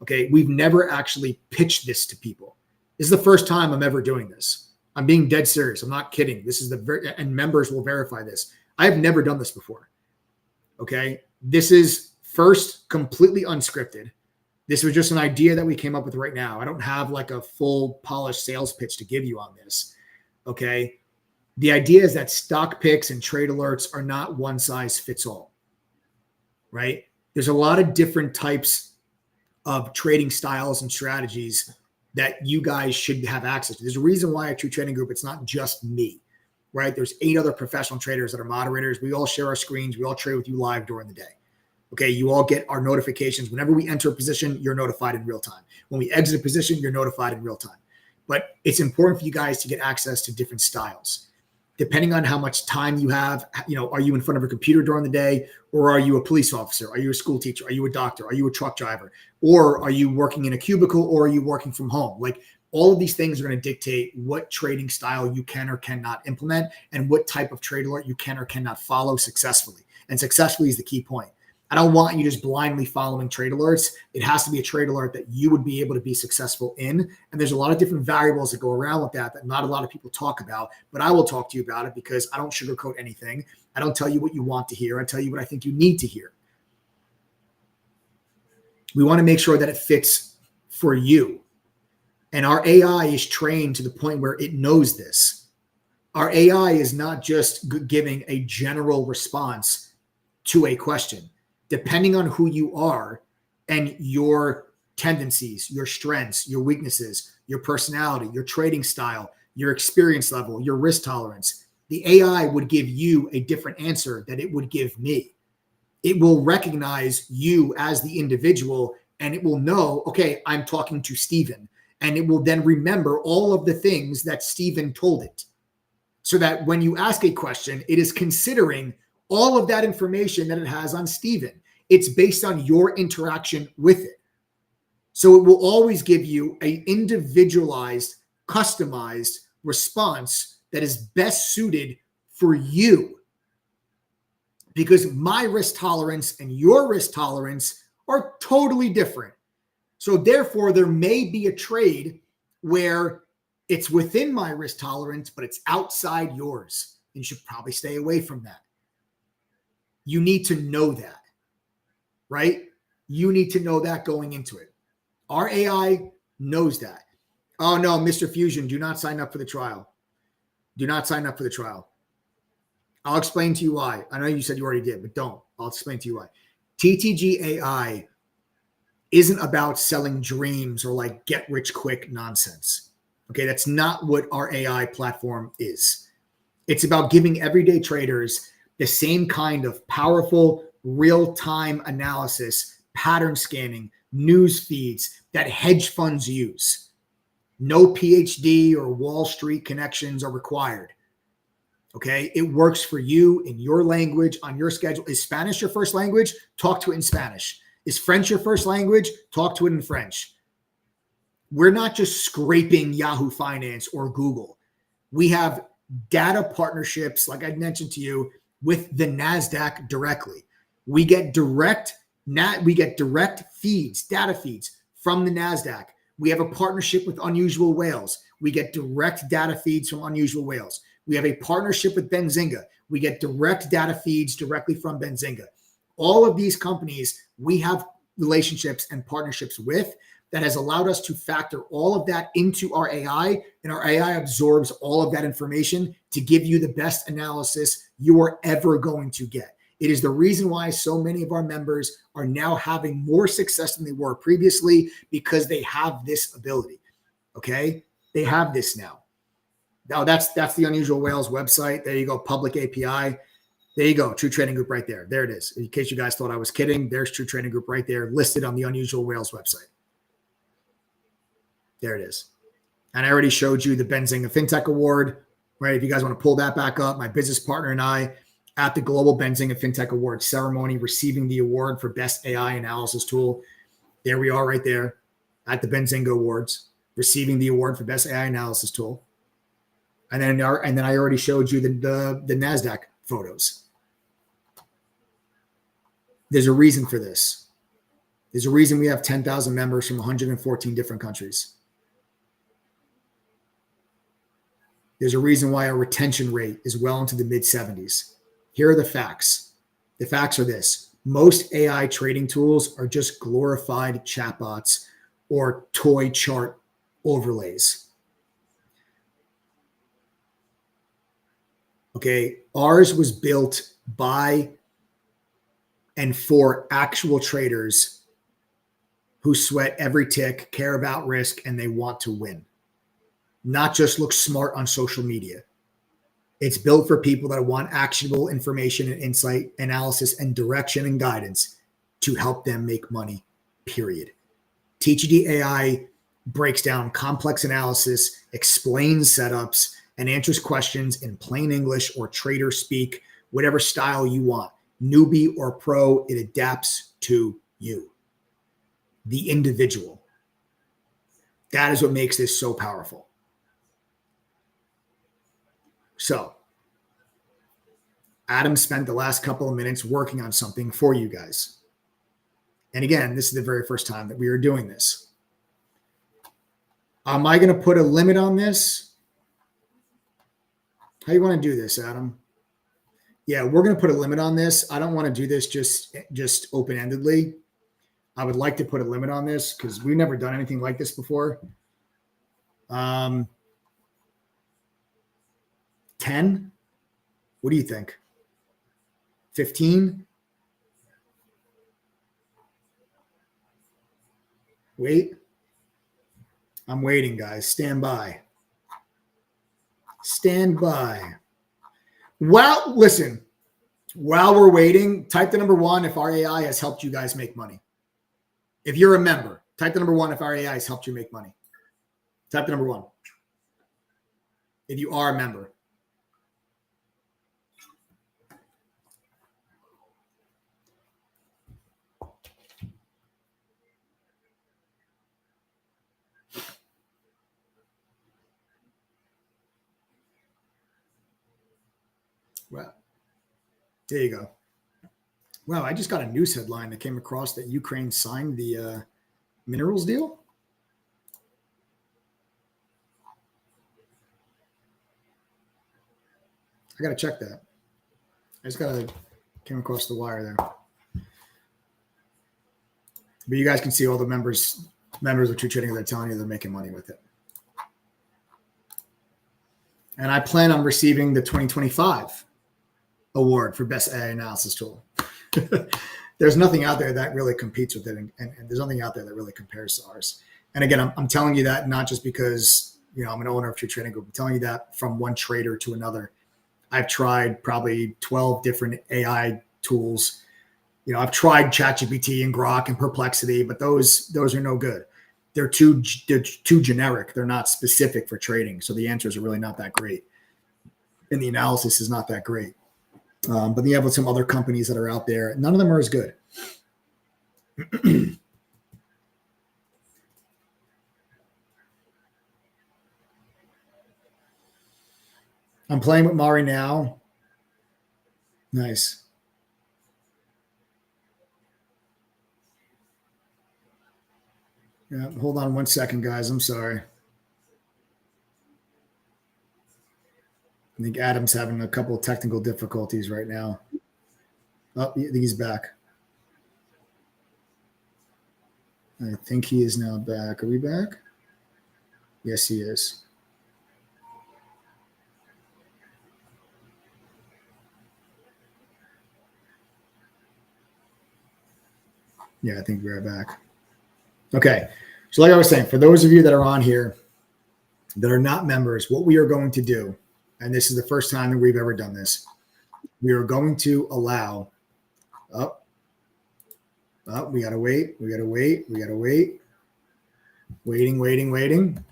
Okay, we've never actually pitched this to people. This is the first time I'm ever doing this. I'm being dead serious. I'm not kidding. This is and members will verify this. I have never done this before. Okay, this is First, completely unscripted. This was just an idea that we came up with right now. I don't have like a full polished sales pitch to give you on this. Okay. The idea is that stock picks and trade alerts are not one size fits all, right? There's a lot of different types of trading styles and strategies that you guys should have access to. There's a reason why at True Trading Group, it's not just me, right? There's 8 other professional traders that are moderators. We all share our screens. We all trade with you live during the day. Okay, you all get our notifications. Whenever we enter a position, you're notified in real time. When we exit a position, you're notified in real time. But it's important for you guys to get access to different styles. Depending on how much time you have, are you in front of a computer during the day, or are you a police officer? Are you a school teacher? Are you a doctor? Are you a truck driver? Or are you working in a cubicle, or are you working from home? Like, all of these things are going to dictate what trading style you can or cannot implement, and what type of trade alert you can or cannot follow successfully. And successfully is the key point. I don't want you just blindly following trade alerts. It has to be a trade alert that you would be able to be successful in. And there's a lot of different variables that go around with that not a lot of people talk about, but I will talk to you about it because I don't sugarcoat anything. I don't tell you what you want to hear. I tell you what I think you need to hear. We want to make sure that it fits for you. And our AI is trained to the point where it knows this. Our AI is not just giving a general response to a question. Depending on who you are and your tendencies, your strengths, your weaknesses, your personality, your trading style, your experience level, your risk tolerance, the AI would give you a different answer that it would give me. It will recognize you as the individual, and it will know, okay, I'm talking to Steven. And it will then remember all of the things that Steven told it. So that when you ask a question, it is considering all of that information that it has on Steven. It's based on your interaction with it. So it will always give you an individualized, customized response that is best suited for you. Because my risk tolerance and your risk tolerance are totally different. So therefore, there may be a trade where it's within my risk tolerance, but it's outside yours. And you should probably stay away from that. You need to know that, right? You need to know that going into it. Our AI knows that. Oh no, Mr. Fusion, do not sign up for the trial. Do not sign up for the trial. I'll explain to you why. I know you said you already did, but don't. I'll explain to you why. TTG AI isn't about selling dreams or like get rich quick nonsense. Okay, that's not what our AI platform is. It's about giving everyday traders the same kind of powerful real-time analysis, pattern scanning, news feeds that hedge funds use. No PhD or Wall Street connections are required. Okay, it works for you in your language, on your schedule. Is Spanish your first language? Talk to it in Spanish. Is French your first language? Talk to it in French. We're not just scraping Yahoo Finance or Google. We have data partnerships, like I mentioned to you, with the NASDAQ directly. We get direct feeds, data feeds from the NASDAQ. We have a partnership with Unusual Whales. We get direct data feeds from Unusual Whales. We have a partnership with Benzinga. We get direct data feeds directly from Benzinga. All of these companies we have relationships and partnerships with that has allowed us to factor all of that into our AI, and our AI absorbs all of that information to give you the best analysis you are ever going to get. It is the reason why so many of our members are now having more success than they were previously, because they have this ability. Okay? They have this now. Now that's the Unusual Whales website. There you go, public API. There you go, True Trading Group right there. There it is. In case you guys thought I was kidding, there's True Trading Group right there, listed on the Unusual Whales website. There it is. And I already showed you the Benzinga FinTech Award, right? If you guys want to pull that back up, my business partner and I at the Global Benzinga FinTech Award ceremony, receiving the award for Best AI Analysis Tool. There we are right there at the Benzinga Awards, receiving the award for Best AI Analysis Tool. And then I already showed you the NASDAQ photos. There's a reason for this. There's a reason we have 10,000 members from 114 different countries. There's a reason why our retention rate is well into the mid-70s. Here are the facts. The facts are this. Most AI trading tools are just glorified chatbots or toy chart overlays. Okay, ours was built by and for actual traders who sweat every tick, care about risk, and they want to win, not just look smart on social media. It's built for people that want actionable information and insight, analysis, and direction and guidance to help them make money, period. TGD AI breaks down complex analysis, explains setups, and answers questions in plain English or trader speak, whatever style you want. Newbie or pro, it adapts to you, the individual. That is what makes this so powerful. So, Adam spent the last couple of minutes working on something for you guys. And again, this is the very first time that we are doing this. Am I going to put a limit on this? How you want to do this, Adam? Yeah, we're going to put a limit on this. I don't want to do this just open-endedly. I would like to put a limit on this because we've never done anything like this before. 10? What do you think? 15? Wait. I'm waiting, guys. Stand by. Stand by. Well, listen, while we're waiting, type the number 1 if our AI has helped you guys make money. If you're a member, type the number 1 if our AI has helped you make money. Type the number 1. If you are a member. Well, there you go. Wow, I just got a news headline that came across that Ukraine signed the minerals deal. I got to check that. I just came across the wire there. But you guys can see all the members of True Trading, they're telling you they're making money with it. And I plan on receiving the 2025 award for best AI analysis tool. There's nothing out there that really competes with it, and there's nothing out there that really compares to ours. And again, I'm telling you that not just because I'm an owner of True Trading Group. I'm telling you that from one trader to another. I've tried probably 12 different AI tools. I've tried ChatGPT and Grok and Perplexity, but those are no good. They're too generic. They're not specific for trading, so the answers are really not that great, and the analysis is not that great. But then you have some other companies that are out there. None of them are as good. I'm playing with Mari now. Nice. Yeah, hold on 1 second, guys. I'm sorry. I think Adam's having a couple of technical difficulties right now. Oh, I think he's back. I think he is now back. Are we back? Yes, he is. Yeah, I think we're back. Okay. So like I was saying, for those of you that are on here that are not members, what we are going to do, and this is the first time that we've ever done this, we are going to allow we got to wait. Waiting.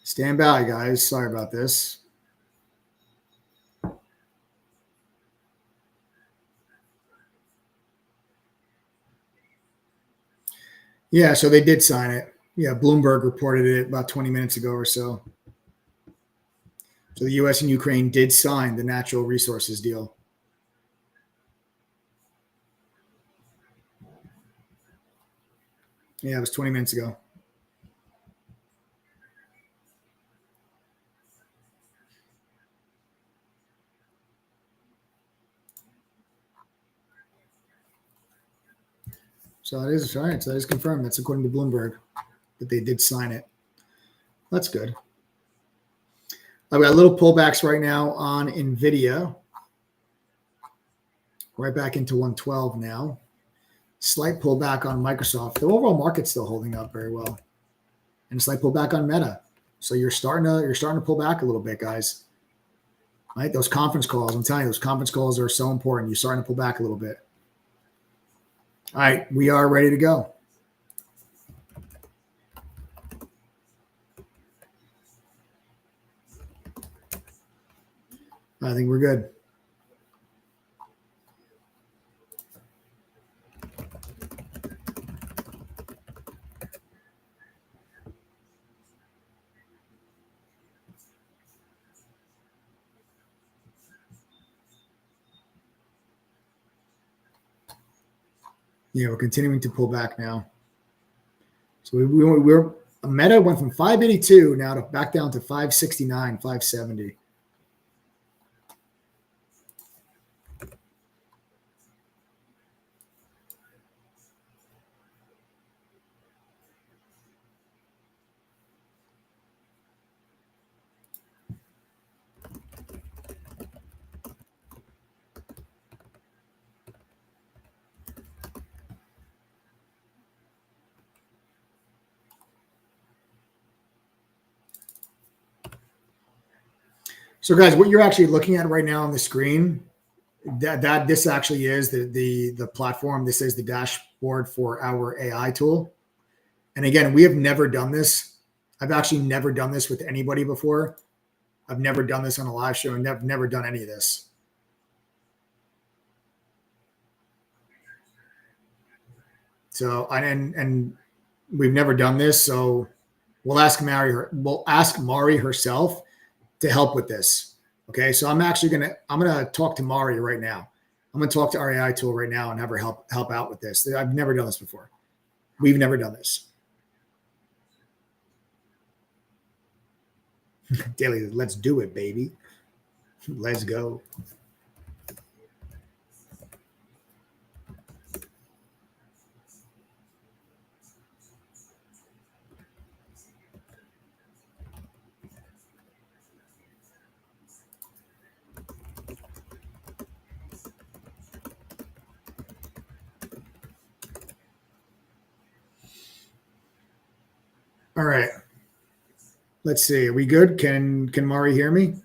Stand by, guys. Sorry about this. Yeah, so they did sign it. Yeah, Bloomberg reported it about 20 minutes ago or so. So the U.S. and Ukraine did sign the natural resources deal. Yeah, it was 20 minutes ago. So it is all right. So that is confirmed. That's according to Bloomberg that they did sign it. That's good. I've got a little pullbacks right now on NVIDIA. Right back into 112 now. Slight pullback on Microsoft. The overall market's still holding up very well. And a slight pullback on Meta. So you're starting to pull back a little bit, guys. Right? Those conference calls, I'm telling you, those conference calls are so important. You're starting to pull back a little bit. All right, we are ready to go. I think we're good. Yeah, we're continuing to pull back now. So we're Meta went from 582 now to back down to 569, 570. So guys, what you're actually looking at right now on the screen, that this actually is the platform. This is the dashboard for our AI tool. And again, we have never done this. I've actually never done this with anybody before. I've never done this on a live show and never done any of this. So and we've never done this. So we'll ask Mari herself to help with this. Okay. So I'm gonna talk to Mari right now. I'm gonna talk to our AI tool right now and have her help out with this. I've never done this before. We've never done this. Daily, let's do it, baby. Let's go. All right. Let's see. Are we good? Can Mari hear me?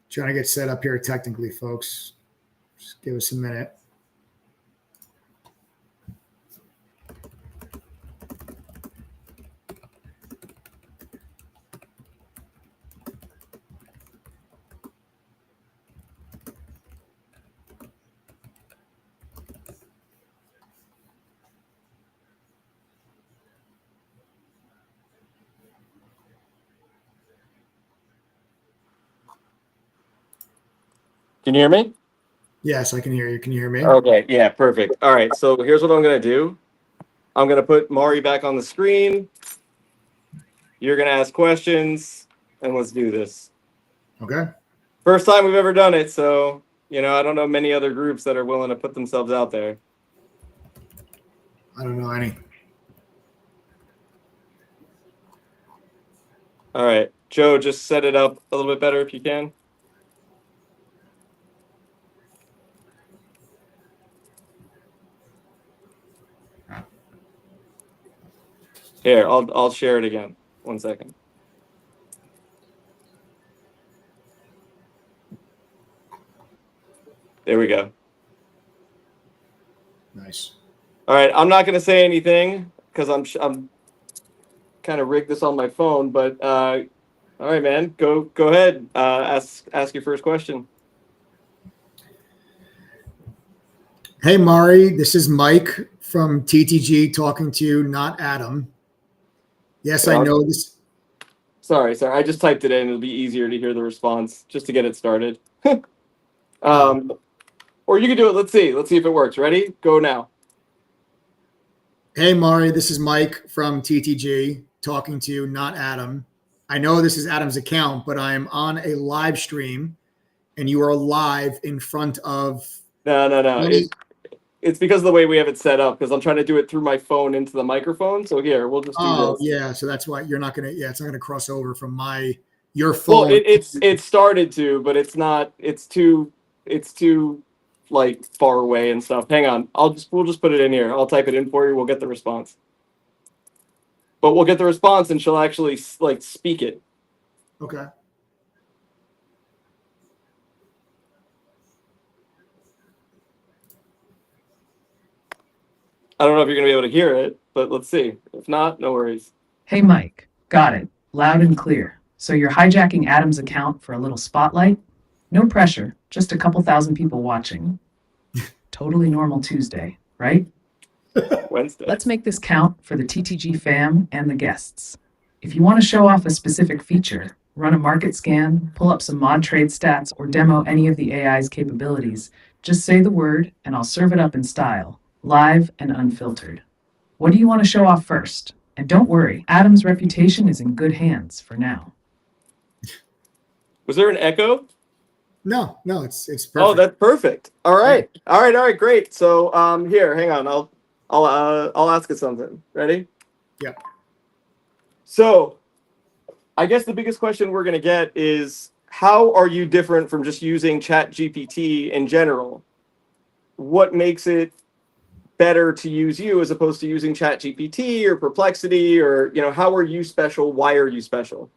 Trying to get set up here technically, folks. Just give us a minute. Can you hear me? Yes, I can hear you. Can you hear me? Okay, yeah, perfect. All right, so here's what I'm going to do. I'm going to put Mari back on the screen. You're going to ask questions, and let's do this. Okay. First time we've ever done it, so, I don't know many other groups that are willing to put themselves out there. I don't know any. All right, Joe, just set it up a little bit better if you can. Here, I'll share it again. 1 second. There we go. Nice. All right, I'm not going to say anything because I'm kind of rigged this on my phone. But all right, man, go ahead. Ask your first question. Hey, Mari, this is Mike from TTG talking to you, not Adam. Yes, I know this. Sorry. I just typed it in. It'll be easier to hear the response just to get it started. Or you can do it. Let's see if it works. Ready? Go now. Hey, Mari, this is Mike from TTG talking to you, not Adam. I know this is Adam's account, but I'm on a live stream and you are live in front of. No. It's because of the way we have it set up, because I'm trying to do it through my phone into the microphone. So here, we'll just do this. Oh, yeah. So that's why you're not going to, it's not going to cross over from your phone. Well, it started to, but it's not, it's too like far away and stuff. Hang on. We'll just put it in here. I'll type it in for you. We'll get the response. But we'll get the response and she'll actually like speak it. Okay. I don't know if you're going to be able to hear it, but let's see. If not, no worries. Hey, Mike. Got it. Loud and clear. So you're hijacking Adam's account for a little spotlight? No pressure. Just a couple thousand people watching. Totally normal Tuesday, right? Wednesday. Let's make this count for the TTG fam and the guests. If you want to show off a specific feature, run a market scan, pull up some mod trade stats, or demo any of the AI's capabilities, just say the word and I'll serve it up in style, live and unfiltered. What do you want to show off first? And don't worry, Adam's reputation is in good hands for now. Was there an echo? No, it's perfect. Oh, that's perfect. All right, great. So here, hang on. I'll ask it something. Ready? Yeah. So, I guess the biggest question we're gonna get is, how are you different from just using ChatGPT in general? What makes it better to use you as opposed to using ChatGPT or Perplexity, or how are you special? Why are you special?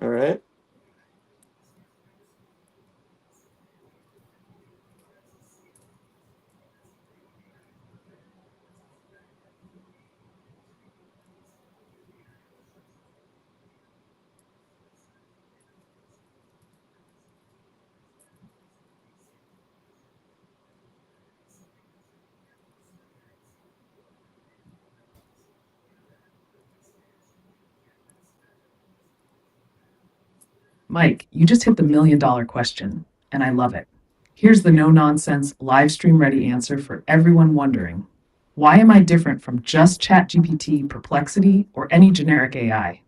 All right. Mike, you just hit the $1,000,000 question, and I love it. Here's the no-nonsense, live stream-ready answer for everyone wondering. Why am I different from just ChatGPT, Perplexity, or any generic AI?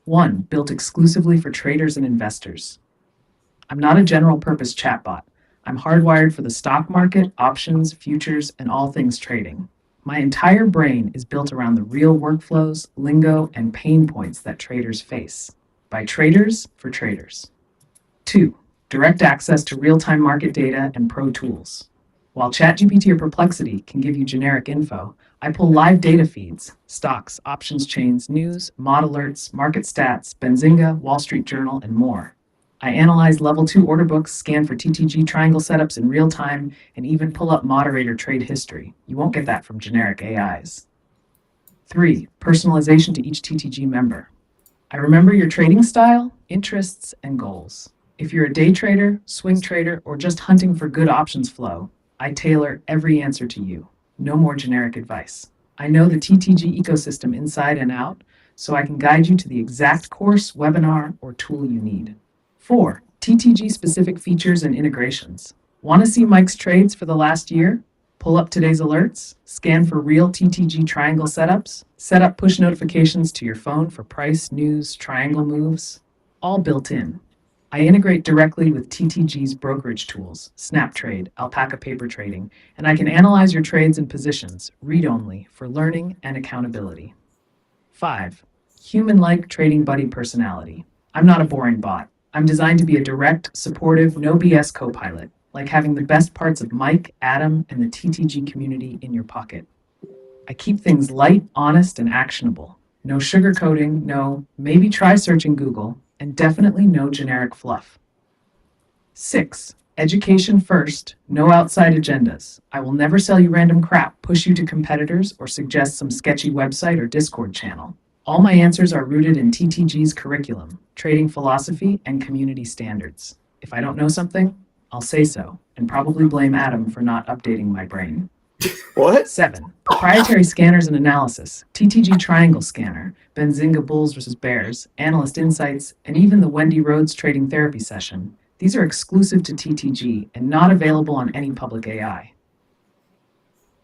1. Built exclusively for traders and investors. I'm not a general-purpose chatbot. I'm hardwired for the stock market, options, futures, and all things trading. My entire brain is built around the real workflows, lingo, and pain points that traders face. By traders, for traders. 2. Direct access to real-time market data and pro tools. While ChatGPT or Perplexity can give you generic info, I pull live data feeds, stocks, options chains, news, mod alerts, market stats, Benzinga, Wall Street Journal, and more. I analyze level 2 order books, scan for TTG triangle setups in real time, and even pull up moderator trade history. You won't get that from generic AIs. 3. Personalization to each TTG member. I remember your trading style, interests, and goals. If you're a day trader, swing trader, or just hunting for good options flow, I tailor every answer to you. No more generic advice. I know the TTG ecosystem inside and out, so I can guide you to the exact course, webinar, or tool you need. 4. TTG-specific features and integrations. Want to see Mike's trades for the last year? Pull up today's alerts, scan for real TTG triangle setups, set up push notifications to your phone for price, news, triangle moves, all built in. I integrate directly with TTG's brokerage tools, SnapTrade, Alpaca Paper Trading, and I can analyze your trades and positions, read-only, for learning and accountability. 5. Human-like trading buddy personality. I'm not a boring bot. I'm designed to be a direct, supportive, no BS co-pilot, like having the best parts of Mike, Adam, and the TTG community in your pocket. I keep things light, honest, and actionable. No sugarcoating, no, maybe try searching Google, and definitely no generic fluff. 6. Education first, no outside agendas. I will never sell you random crap, push you to competitors, or suggest some sketchy website or Discord channel. All my answers are rooted in TTG's curriculum, trading philosophy, and community standards. If I don't know something, I'll say so, and probably blame Adam for not updating my brain. What? 7. Proprietary scanners and analysis, TTG Triangle Scanner, Benzinga Bulls versus Bears, Analyst Insights, and even the Wendy Rhodes Trading Therapy Session. These are exclusive to TTG and not available on any public AI.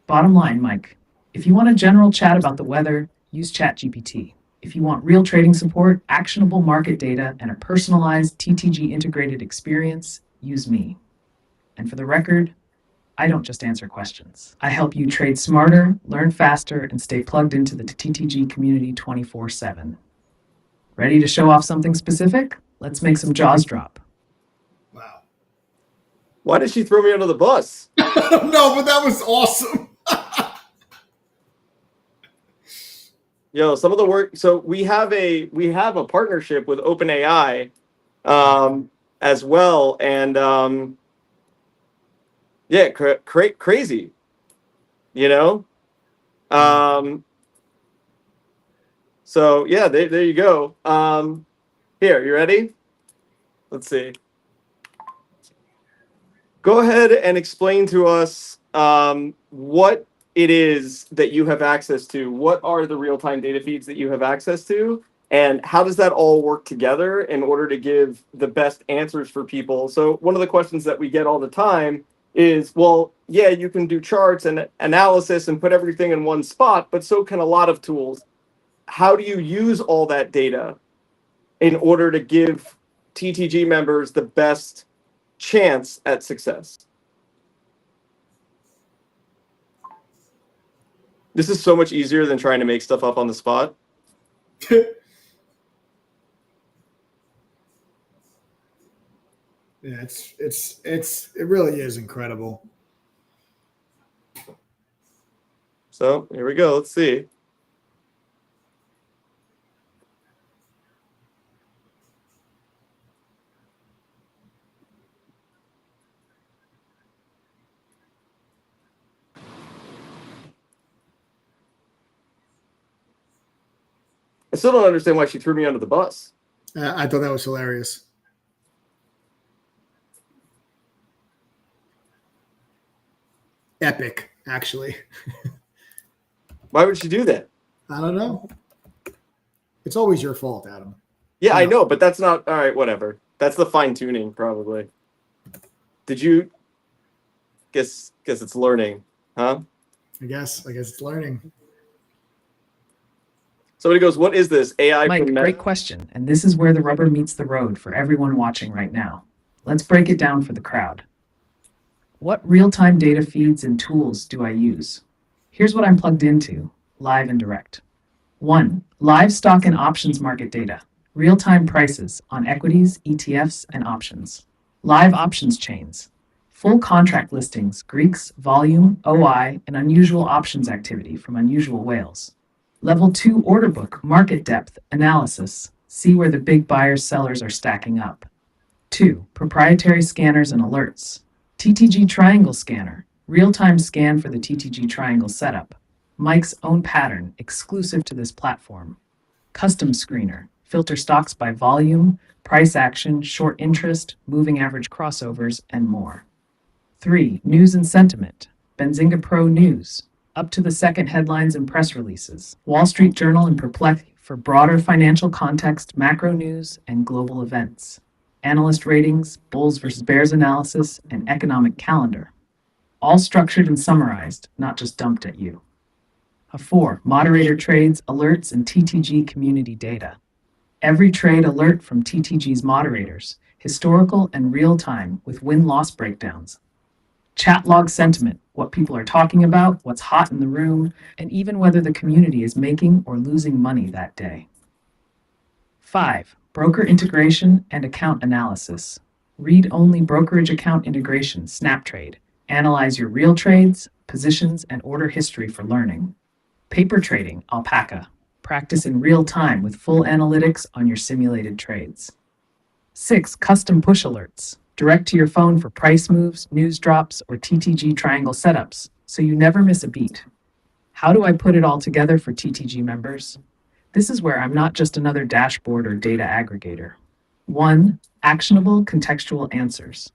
Bottom line, Mike, if you want a general chat about the weather, use ChatGPT. If you want real trading support, actionable market data, and a personalized TTG integrated experience, use me. And for the record, I don't just answer questions. I help you trade smarter, learn faster, and stay plugged into the TTG community 24/7. Ready to show off something specific? Let's make some jaws drop. Wow. Why did she throw me under the bus? No, but that was awesome. Yo, some of the work. So we have a partnership with OpenAI as well, and yeah, crazy. You know. So yeah, there you go. Here, you ready? Let's see. Go ahead and explain to us what it is that you have access to. What are the real-time data feeds that you have access to? And how does that all work together in order to give the best answers for people? So one of the questions that we get all the time is, well, yeah, you can do charts and analysis and put everything in one spot, but so can a lot of tools. How do you use all that data in order to give TTG members the best chance at success? This is so much easier than trying to make stuff up on the spot. Yeah, it really is incredible. So here we go. Let's see. I still don't understand why she threw me under the bus. I thought that was hilarious. Epic, actually. Why would she do that? I don't know. It's always your fault, Adam. Yeah, No. I know, but that's not all right. Whatever. That's the fine tuning, probably. Did you guess it's learning, huh? I guess it's learning. Somebody goes, "What is this AI?" Mike, from great question. And this is where the rubber meets the road for everyone watching right now. Let's break it down for the crowd. What real-time data feeds and tools do I use? Here's what I'm plugged into, live and direct. 1. Live stock and options market data. Real-time prices on equities, ETFs, and options. Live options chains. Full contract listings, Greeks, volume, OI, and unusual options activity from unusual whales. Level 2 order book, market depth, analysis. See where the big buyers sellers are stacking up. 2. Proprietary scanners and alerts. TTG Triangle Scanner, real-time scan for the TTG Triangle setup. Mike's own pattern, exclusive to this platform. Custom Screener, filter stocks by volume, price action, short interest, moving average crossovers, and more. 3. News and sentiment, Benzinga Pro News, up to the second headlines and press releases. Wall Street Journal and Perplexity for broader financial context, macro news, and global events. Analyst ratings, Bulls versus Bears analysis, and economic calendar. All structured and summarized, not just dumped at you. 4. Moderator trades, alerts, and TTG community data. Every trade alert from TTG's moderators, historical and real-time with win-loss breakdowns. Chat log sentiment, what people are talking about, what's hot in the room, and even whether the community is making or losing money that day. 5. broker integration and account analysis. Read only brokerage account integration, SnapTrade. Analyze your real trades, positions, and order history for learning. Paper trading, Alpaca. Practice in real time with full analytics on your simulated trades. 6. Custom push alerts. Direct to your phone for price moves, news drops, or TTG triangle setups, so you never miss a beat. How do I put it all together for TTG members? This is where I'm not just another dashboard or data aggregator. 1. Actionable contextual answers.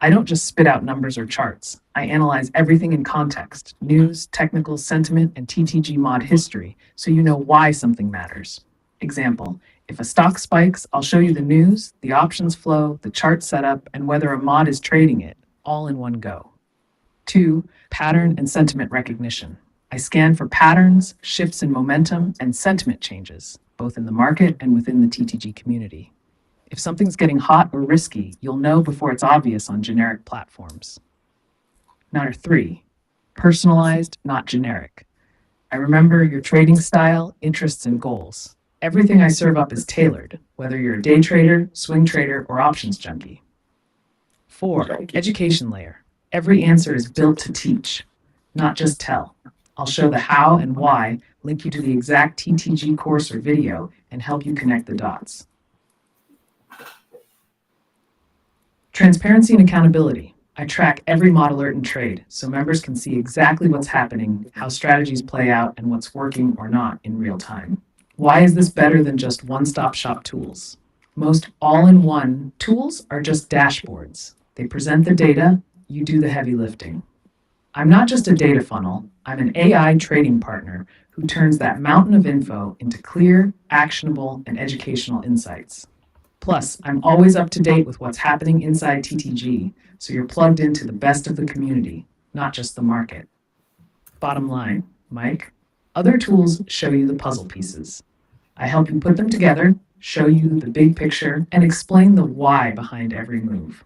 I don't just spit out numbers or charts. I analyze everything in context, news, technical sentiment, and TTG mod history, so you know why something matters. Example, if a stock spikes, I'll show you the news, the options flow, the chart setup, and whether a mod is trading it, all in one go. 2. Pattern and sentiment recognition. I scan for patterns, shifts in momentum, and sentiment changes, both in the market and within the TTG community. If something's getting hot or risky, you'll know before it's obvious on generic platforms. Number 3, personalized, not generic. I remember your trading style, interests, and goals. Everything I serve up is tailored, whether you're a day trader, swing trader, or options junkie. 4, education layer. Every answer is built to teach, not just tell. I'll show the how and why, link you to the exact TTG course or video, and help you connect the dots. Transparency and accountability. I track every mod alert and trade so members can see exactly what's happening, how strategies play out, and what's working or not in real time. Why is this better than just one-stop shop tools? Most all-in-one tools are just dashboards. They present the data, you do the heavy lifting. I'm not just a data funnel, I'm an AI trading partner who turns that mountain of info into clear, actionable, and educational insights. Plus, I'm always up to date with what's happening inside TTG, so you're plugged into the best of the community, not just the market. Bottom line, Mike, other tools show you the puzzle pieces. I help you put them together, show you the big picture, and explain the why behind every move.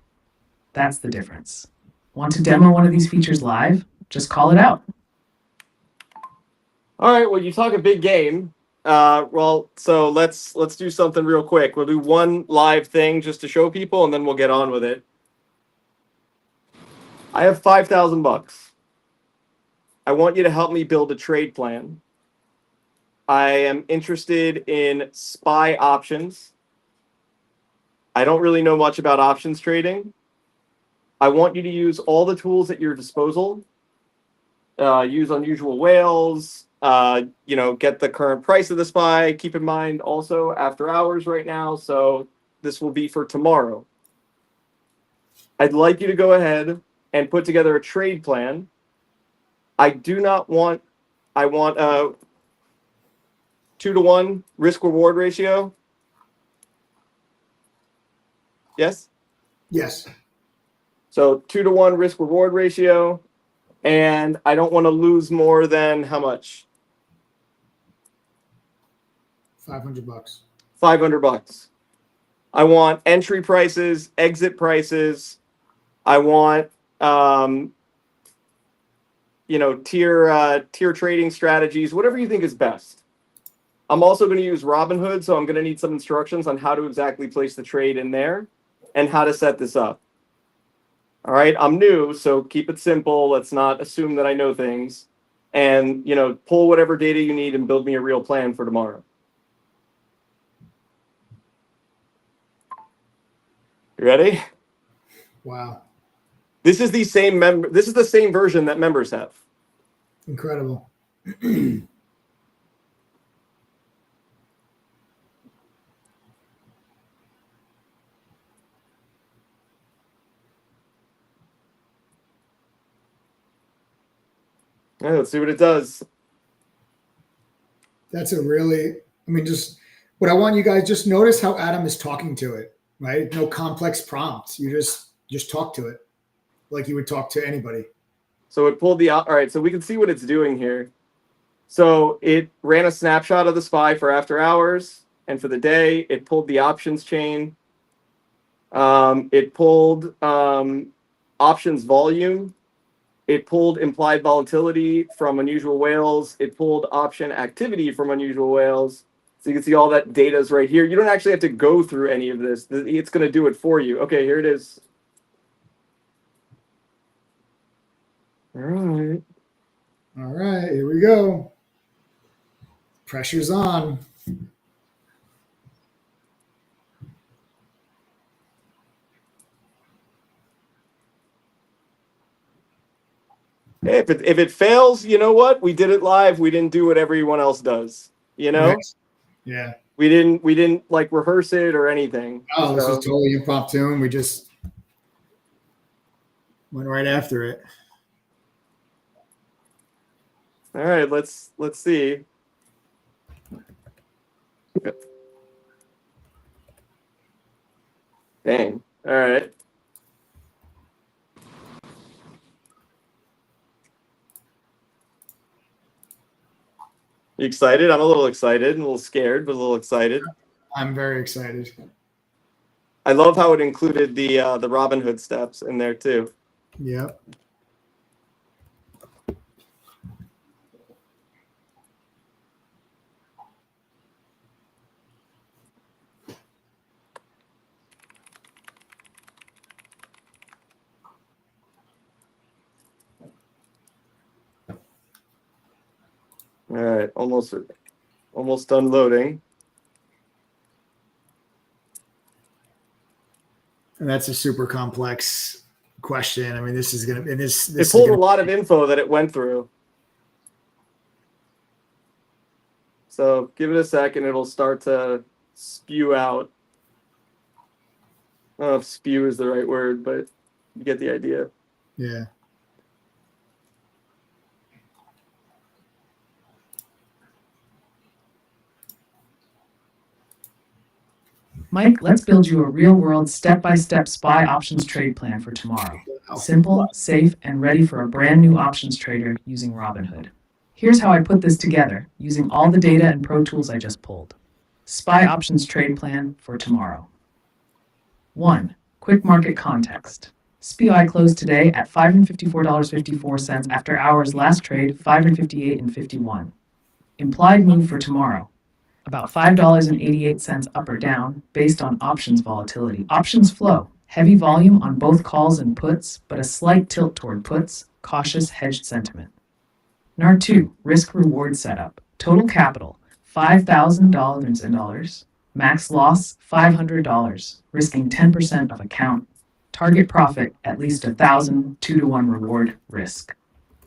That's the difference. Want to demo one of these features live? Just call it out. All right. Well, you talk a big game. So let's do something real quick. We'll do one live thing just to show people, and then we'll get on with it. I have $5,000. I want you to help me build a trade plan. I am interested in SPY options. I don't really know much about options trading. I want you to use all the tools at your disposal. Use unusual whales. Get the current price of the SPY. Keep in mind also after hours right now, so this will be for tomorrow. I'd like you to go ahead and put together a trade plan. I want a 2-to-1 risk-reward ratio. Yes? Yes. So 2-to-1 risk-reward ratio, and I don't want to lose more than how much? $500. $500. I want entry prices, exit prices. I want tier trading strategies, whatever you think is best. I'm also going to use Robinhood, so I'm going to need some instructions on how to exactly place the trade in there and how to set this up. All right, I'm new, so keep it simple. Let's not assume that I know things. And, pull whatever data you need and build me a real plan for tomorrow. You ready? Wow. This is the same version that members have. Incredible. Yeah, let's see what it does. That's just what I want you guys, just notice how Adam is talking to it, right? No complex prompts. You just talk to it like you would talk to anybody. So it pulled all right, so we can see what it's doing here. So it ran a snapshot of the SPY for after hours, and for the day, it pulled the options chain. It pulled options volume. It pulled implied volatility from unusual whales. It pulled option activity from unusual whales. So you can see all that data is right here. You don't actually have to go through any of this. It's going to do it for you. Okay, here it is. All right. All right, here we go. Pressure's on. Hey, if it fails, you know what? We did it live. We didn't do what everyone else does. You know, Right. Yeah. we didn't like rehearse it or anything. Oh, this So- was totally impromptu, and we just went right after it. All right, let's see. Dang. All right. You excited? I'm a little excited, and a little scared, but a little excited. I'm very excited. I love how it included the Robinhood steps in there too. Yep. All right, almost done loading. And that's a super complex question. I mean, this is gonna. And this It is pulled a gonna, lot of info that it went through. So give it a second; it'll start to spew out. I don't know if "spew" is the right word, but you get the idea. Yeah. Mike, let's build you a real-world step-by-step SPY options trade plan for tomorrow. Simple, safe, and ready for a brand new options trader using Robinhood. Here's how I put this together using all the data and pro tools I just pulled. SPY options trade plan for tomorrow. 1. Quick market context. SPY closed today at $554.54 after hours last trade $558.51. Implied move for tomorrow. About $5.88 up or down based on options volatility. Options flow. Heavy volume on both calls and puts, but a slight tilt toward puts, cautious hedged sentiment. NAR 2, risk reward setup. Total capital, $5,000. Max loss, $500, risking 10% of account. Target profit, at least 1,000, 2-to-1 reward risk.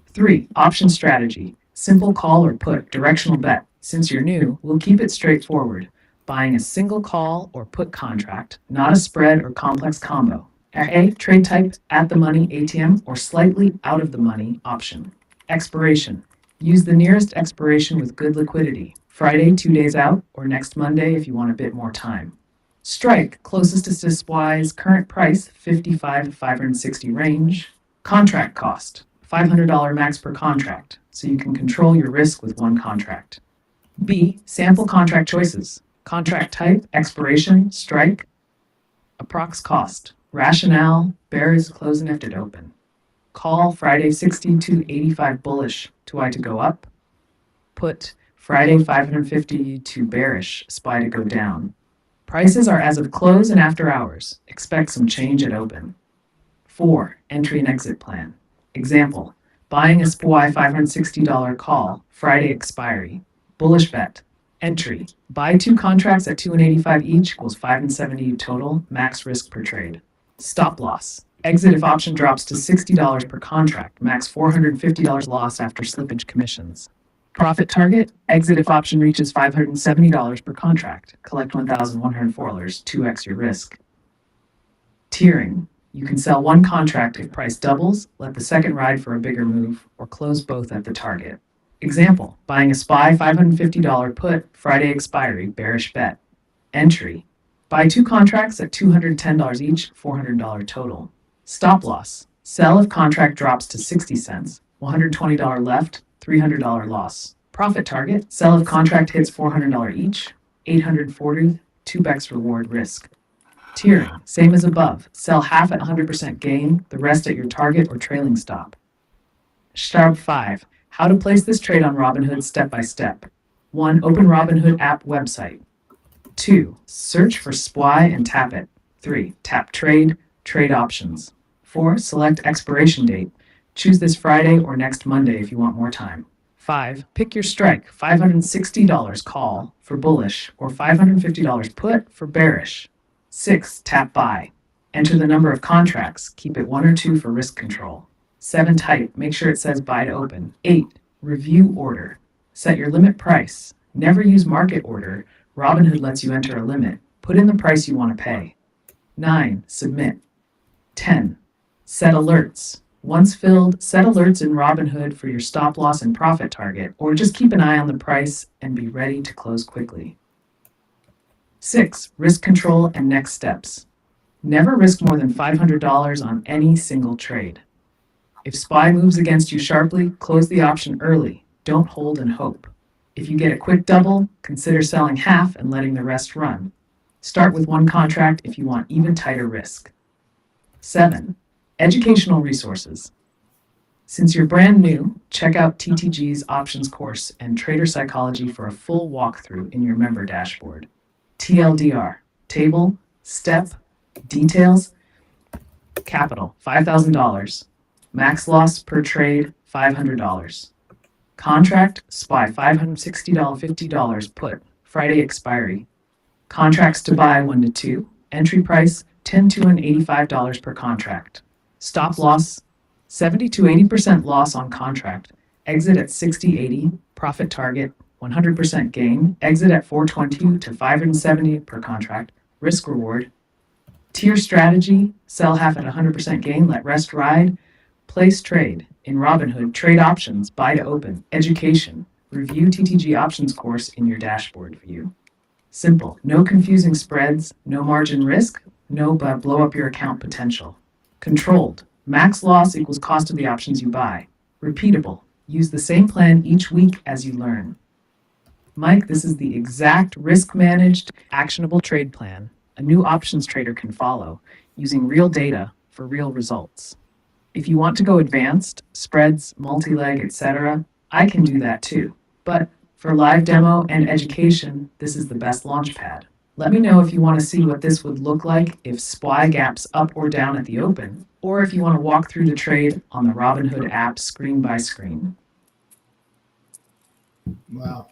3, option strategy. Simple call or put, directional bet. Since you're new, we'll keep it straightforward. Buying a single call or put contract, not a spread or complex combo. A, trade type, at the money ATM or slightly out of the money option. Expiration. Use the nearest expiration with good liquidity. Friday, 2 days out, or next Monday if you want a bit more time. Strike, closest to SPY's current price, 55 to 560 range. Contract cost, $500 max per contract, so you can control your risk with one contract. B, sample contract choices. Contract type, expiration, strike. Approx cost. Rationale, bear is closing if it open. Call Friday 60 to 85 bullish, to I to go up. Put Friday 550 to bearish, SPY to go down. Prices are as of close and after hours. Expect some change at open. 4, entry and exit plan. Example, buying a SPY $560 call, Friday expiry. Bullish bet. Entry. Buy 2 contracts at 2.85 each equals 5.70 total, max risk per trade. Stop loss. Exit if option drops to $60 per contract, max $450 loss after slippage commissions. Profit target. Exit if option reaches $570 per contract. Collect $1,104, 2x your risk. Tiering. You can sell one contract if price doubles, let the second ride for a bigger move, or close both at the target. Example, buying a SPY $550 put, Friday expiry, bearish bet. Entry, buy 2 contracts at $210 each, $400 total. Stop loss, sell if contract drops to 60 cents, $120 left, $300 loss. Profit target, sell if contract hits $400 each, $840, 2x reward risk. Tiering, same as above, sell half at 100% gain, the rest at your target or trailing stop. Sharp 5. How to place this trade on Robinhood step by step. 1. Open Robinhood app website. 2. Search for SPY and tap it. 3. Tap trade, trade options. 4. Select expiration date. Choose this Friday or next Monday if you want more time. 5. Pick your strike, $560 call for bullish or $550 put for bearish. 6. Tap buy. Enter the number of contracts, keep it 1 or 2 for risk control. 7. Type, make sure it says buy to open. 8. Review order. Set your limit price. Never use market order. Robinhood lets you enter a limit. Put in the price you want to pay. 9. Submit. 10. Set alerts. Once filled, set alerts in Robinhood for your stop loss and profit target, or just keep an eye on the price and be ready to close quickly. 6. Risk control and next steps. Never risk more than $500 on any single trade. If SPY moves against you sharply, close the option early. Don't hold and hope. If you get a quick double, consider selling half and letting the rest run. Start with 1 contract if you want even tighter risk. 7. Educational resources. Since you're brand new, check out TTG's options course and trader psychology for a full walkthrough in your member dashboard. TLDR, table, step, details, capital, $5,000. Max loss per trade, $500. Contract, SPY, $560, $50 put, Friday expiry. Contracts to buy 1 to 2, entry price, $10 to $85 per contract. Stop loss, 70 to 80% loss on contract. Exit at 60-80, profit target, 100% gain. Exit at 420 to 570 per contract. Risk reward. Tier strategy, sell half at 100% gain, let rest ride. Place trade. In Robinhood, trade options, buy to open. Education. Review TTG options course in your dashboard view. Simple. No confusing spreads, no margin risk, no blow up your account potential. Controlled. Max loss equals cost of the options you buy. Repeatable. Use the same plan each week as you learn. Mike, this is the exact risk-managed, actionable trade plan a new options trader can follow using real data for real results. If you want to go advanced, spreads, multi-leg, etc., I can do that too. But for live demo and education, this is the best launchpad. Let me know if you want to see what this would look like if SPY gaps up or down at the open, or if you want to walk through the trade on the Robinhood app screen by screen. Wow.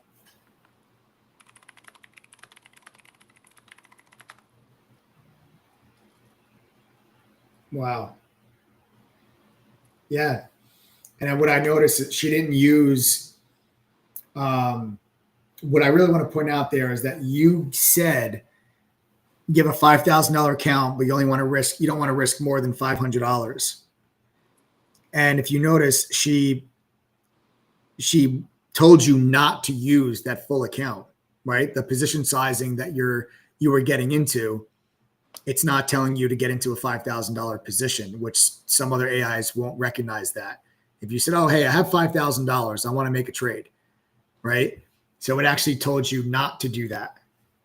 Wow. Yeah. And what I noticed is she didn't use, what I really want to point out there is that you said give a $5,000 account, but you don't want to risk more than $500. And if you notice, she told you not to use that full account, right? The position sizing that you were getting into, it's not telling you to get into a $5,000 position, which some other AIs won't recognize that. If you said, oh, hey, I have $5,000, I want to make a trade, right? So it actually told you not to do that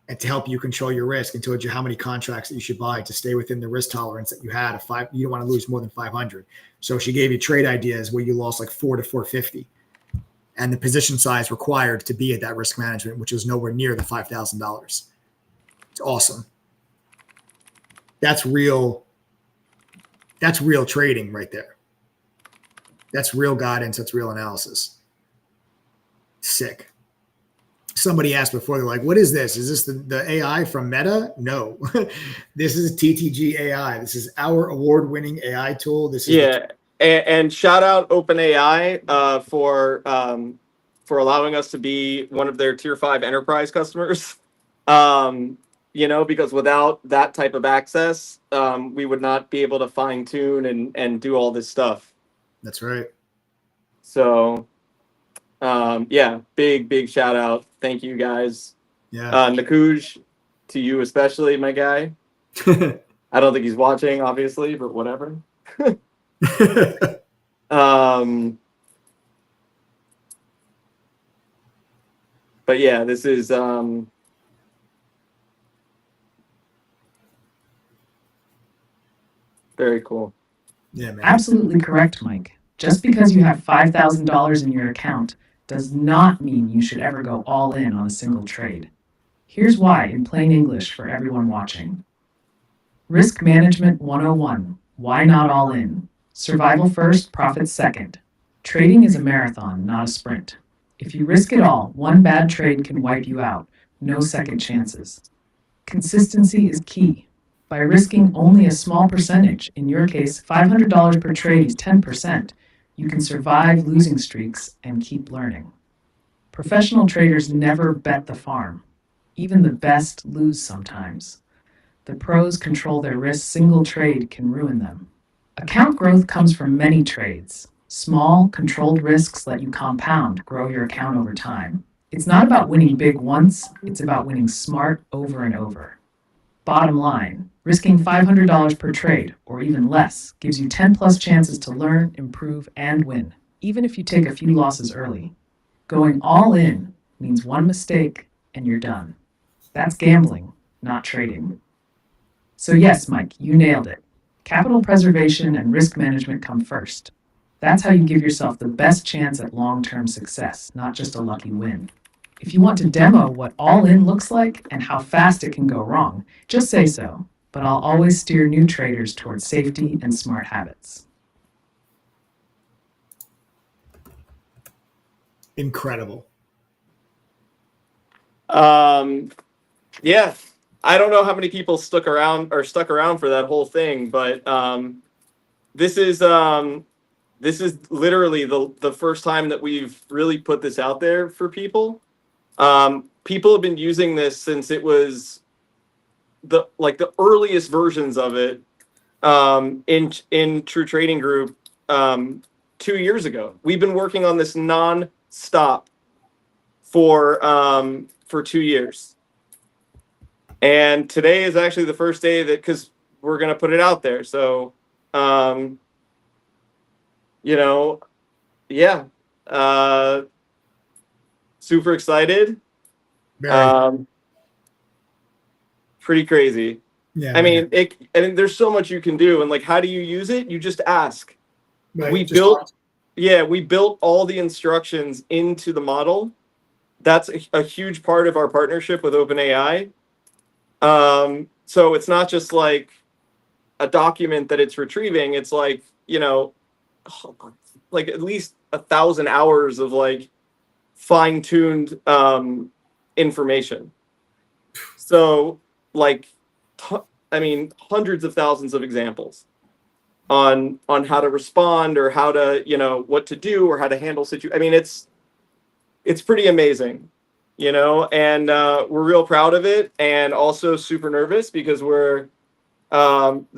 and to help you control your risk and told you how many contracts that you should buy to stay within the risk tolerance that you had. You don't want to lose more than 500. So she gave you trade ideas where you lost like 4 to 450. And the position size required to be at that risk management, which was nowhere near the $5,000. It's awesome. That's real trading right there. That's real guidance. That's real analysis. Sick. Somebody asked before, they're like, what is this? Is this the AI from Meta? No. This is TTG AI. This is our award-winning AI tool. This is and shout out OpenAI for allowing us to be one of their tier 5 enterprise customers. Because without that type of access, we would not be able to fine tune and do all this stuff. That's right. So, big shout out. Thank you guys. Yeah. Nakuj, to you especially, my guy. I don't think he's watching, obviously, but whatever. But yeah, this is very cool. Yeah, man. Absolutely correct, Mike. Just because you have $5,000 in your account does not mean you should ever go all in on a single trade. Here's why in plain English for everyone watching. Risk Management 101. Why not all in? Survival first, profits second. Trading is a marathon, not a sprint. If you risk it all, one bad trade can wipe you out. No second chances. Consistency is key. By risking only a small percentage, in your case, $500 per trade is 10%, you can survive losing streaks and keep learning. Professional traders never bet the farm. Even the best lose sometimes. The pros control their risks. Single trade can ruin them. Account growth comes from many trades. Small, controlled risks let you compound, grow your account over time. It's not about winning big once, it's about winning smart over and over. Bottom line, risking $500 per trade, or even less, gives you 10 plus chances to learn, improve, and win, even if you take a few losses early. Going all in means one mistake and you're done. That's gambling, not trading. So yes, Mike, you nailed it. Capital preservation and risk management come first. That's how you give yourself the best chance at long-term success, not just a lucky win. If you want to demo what all in looks like and how fast it can go wrong, just say so, but I'll always steer new traders towards safety and smart habits. Incredible. Yeah, I don't know how many people stuck around for that whole thing, but this is literally the first time that we've really put this out there for people. People have been using this since it was the earliest versions of it in True Trading Group 2 years ago. We've been working on this non-stop for 2 years. And today is actually the first day that, because we're going to put it out there. So, yeah, super excited. Pretty crazy. Yeah. I mean, there's so much you can do. And like, how do you use it? You just ask. Right, we built all the instructions into the model. That's a huge part of our partnership with OpenAI. So it's not just like a document that it's retrieving. It's like, like at least 1,000 hours of like fine-tuned information. So like, hundreds of thousands of examples on how to respond or how to, what to do or how to handle situations. I mean, it's pretty amazing. And we're real proud of it, and also super nervous because this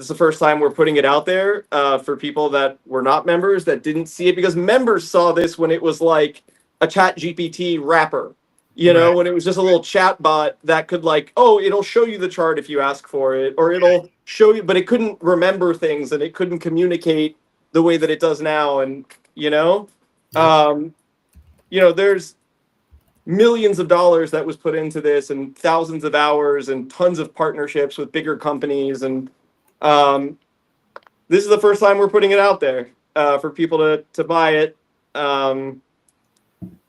is the first time we're putting it out there for people that were not members, that didn't see it, because members saw this when it was like a Chat GPT wrapper, Right. when it was just a little chat bot that could it'll show you the chart if you ask for it, or it'll show you, but it couldn't remember things and it couldn't communicate the way that it does now. And, there's millions of dollars that was put into this, and thousands of hours and tons of partnerships with bigger companies. And this is the first time we're putting it out there for people to buy it.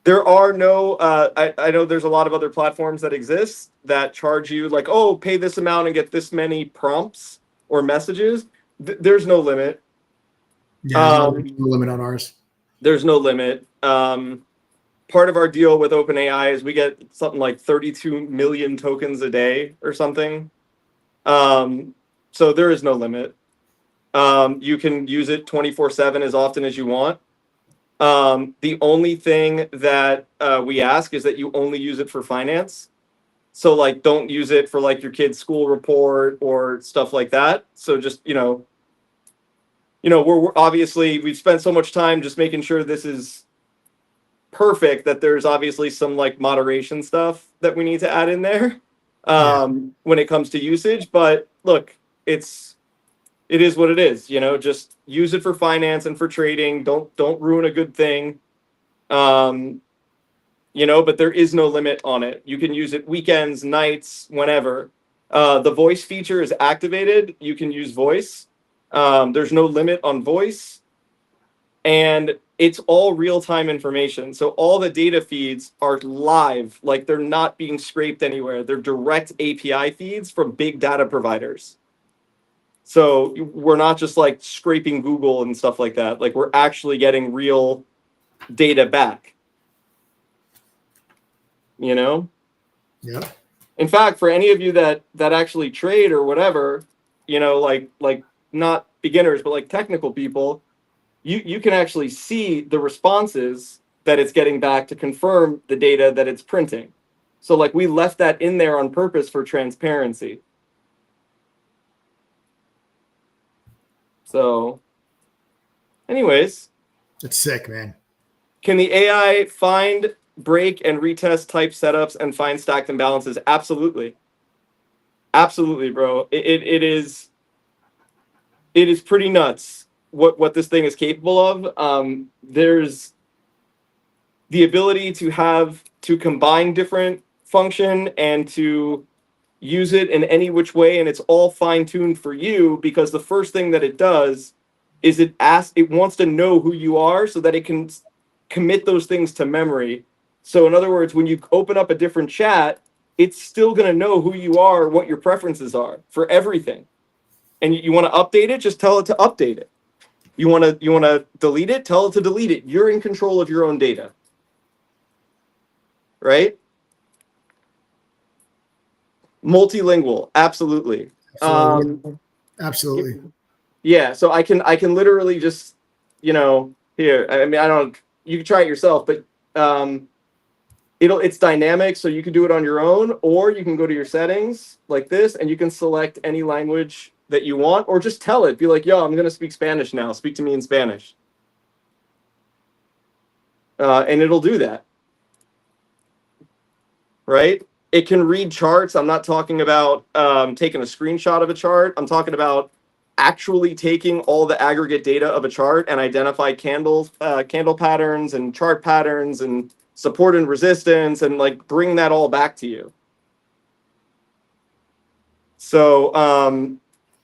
There are no, I know there's a lot of other platforms that exist that charge you like, oh, pay this amount and get this many prompts or messages. There's no limit. Yeah, no limit on ours. There's no limit. Part of our deal with OpenAI is we get something like 32 million tokens a day or something. So there is no limit. You can use it 24/7 as often as you want. The only thing that we ask is that you only use it for finance. So like, don't use it for like your kid's school report or stuff like that. So just, we're obviously, we've spent so much time just making sure this is perfect that there's obviously some like moderation stuff that we need to add in there when it comes to usage. But look, it is what it is. Just use it for finance and for trading. Don't ruin a good thing. But there is no limit on it. You can use it weekends, nights, whenever. The voice feature is activated. You can use voice. There's no limit on voice. And it's all real-time information. So all the data feeds are live, like they're not being scraped anywhere. They're direct API feeds from big data providers. So we're not just like scraping Google and stuff like that. Like we're actually getting real data back. You know? Yeah. In fact, for any of you that actually trade or whatever, you know, like not beginners, but like technical people, you can actually see the responses that it's getting back to confirm the data that it's printing. So like we left that in there on purpose for transparency. So anyways, That's sick, man. can the AI find, break, and retest type setups and find stacked imbalances? Absolutely. Absolutely, bro. It is pretty nuts what this thing is capable of. There's the ability to combine different function and to use it in any which way, and it's all fine-tuned for you, because the first thing that it does is it wants to know who you are so that it can commit those things to memory. So in other words, when you open up a different chat, it's still going to know who you are, what your preferences are for everything. And you want to update it, just tell it to update it. You want to delete it, tell it to delete it. You're in control of your own data. Right? Multilingual, absolutely. Absolutely. Yeah, so I can literally just, here. I mean, you can try it yourself, but it's dynamic, so you can do it on your own, or you can go to your settings like this, and you can select any language that you want, or just tell it, be like, yo, I'm gonna speak Spanish now. Speak to me in Spanish, and it'll do that. Right? It can read charts. I'm not talking about taking a screenshot of a chart. I'm talking about actually taking all the aggregate data of a chart and identify candle patterns and chart patterns and support and resistance, and like bring that all back to you. So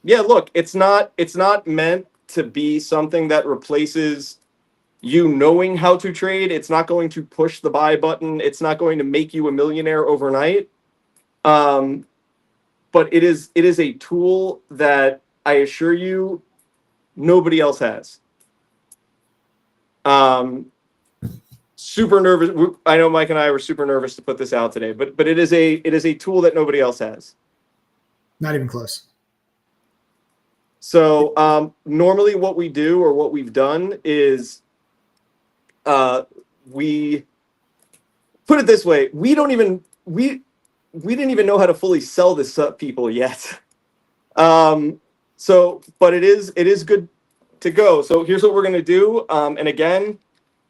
yeah, look, it's not meant to be something that replaces you knowing how to trade. It's not going to push the buy button. It's not going to make you a millionaire overnight. But it is a tool that I assure you nobody else has. Super nervous. I know Mike and I were super nervous to put this out today, but it is a tool that nobody else has. Not even close. So normally what we do, or what we've done, is we put it this way: we didn't even know how to fully sell this to people yet. But it is good to go. So here's what we're gonna do. And again,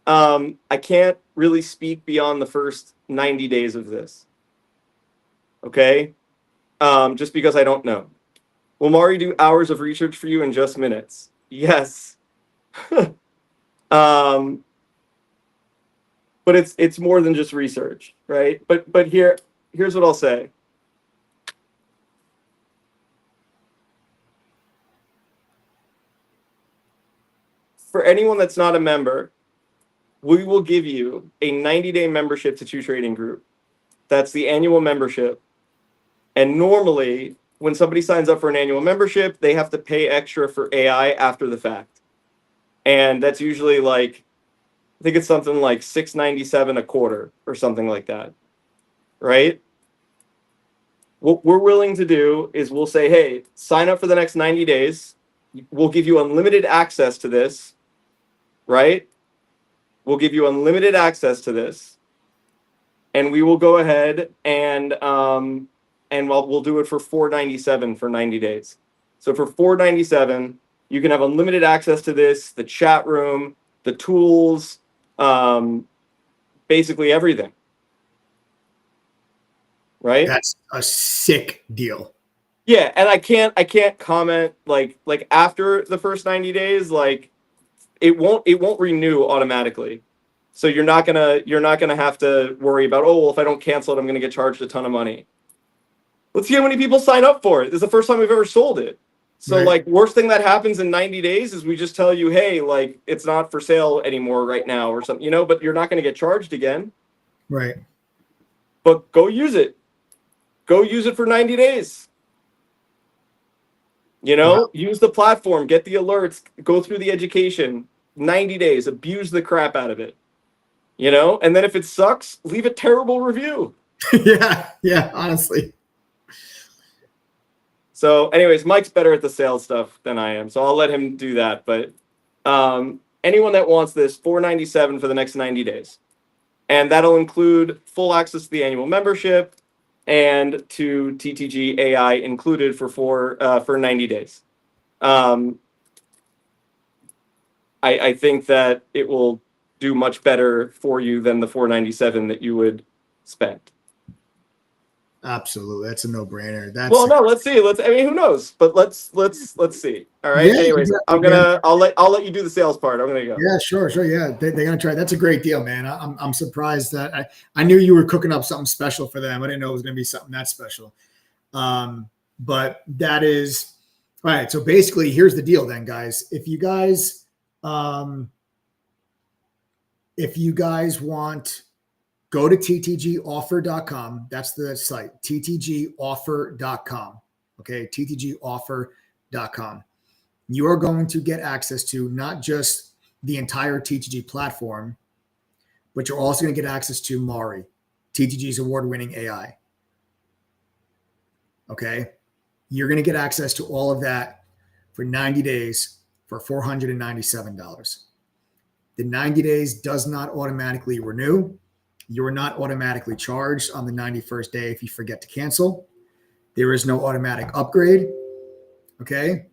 I can't really speak beyond the first 90 days of this. Okay, just because I don't know. Will Mari do hours of research for you in just minutes? Yes. But it's more than just research, right? But here's what I'll say. For anyone that's not a member, we will give you a 90-day membership to Two Trading Group. That's the annual membership. And normally, when somebody signs up for an annual membership, they have to pay extra for AI after the fact. And that's usually like, I think it's something like $6.97 a quarter or something like that, right? What we're willing to do is we'll say, hey, sign up for the next 90 days. We'll give you unlimited access to this, right? We'll give you unlimited access to this. And we will go ahead and we'll do it for $4.97 for 90 days. So for $4.97, you can have unlimited access to this, the chat room, the tools, basically everything. Right? That's a sick deal. Yeah, and I can't comment like after the first 90 days, like it won't renew automatically. So you're not gonna have to worry about, oh, well, if I don't cancel it, I'm gonna get charged a ton of money. Let's see how many people sign up for it. This is the first time we've ever sold it. So Right. like worst thing that happens in 90 days is we just tell you, hey, like it's not for sale anymore right now or something, but you're not going to get charged again. Right. But go use it. Go use it for 90 days. Wow. Use the platform, get the alerts, go through the education. 90 days, abuse the crap out of it. And then if it sucks, leave a terrible review. Yeah, honestly. So, anyways, Mike's better at the sales stuff than I am, so I'll let him do that. But anyone that wants this, $497 for the next 90 days, and that'll include full access to the annual membership and to TTG AI included for 90 days. I think that it will do much better for you than the $497 that you would spend. Absolutely. That's a no-brainer. Well, no, let's see. Who knows? But let's see. All right. Yeah, Anyways, I'll let you do the sales part. I'm gonna go. Yeah, sure. Yeah, they're gonna try. That's a great deal, man. I'm surprised that I knew you were cooking up something special for them. I didn't know it was gonna be something that special. But that is all right. So basically, here's the deal, then, guys. If you guys want, go to ttgoffer.com. That's the site, ttgoffer.com. Okay, ttgoffer.com. You are going to get access to not just the entire TTG platform, but you're also going to get access to Mari, TTG's award-winning AI. Okay, you're going to get access to all of that for 90 days for $497. The 90 days does not automatically renew. You are not automatically charged on the 91st day if you forget to cancel. There is no automatic upgrade. Okay.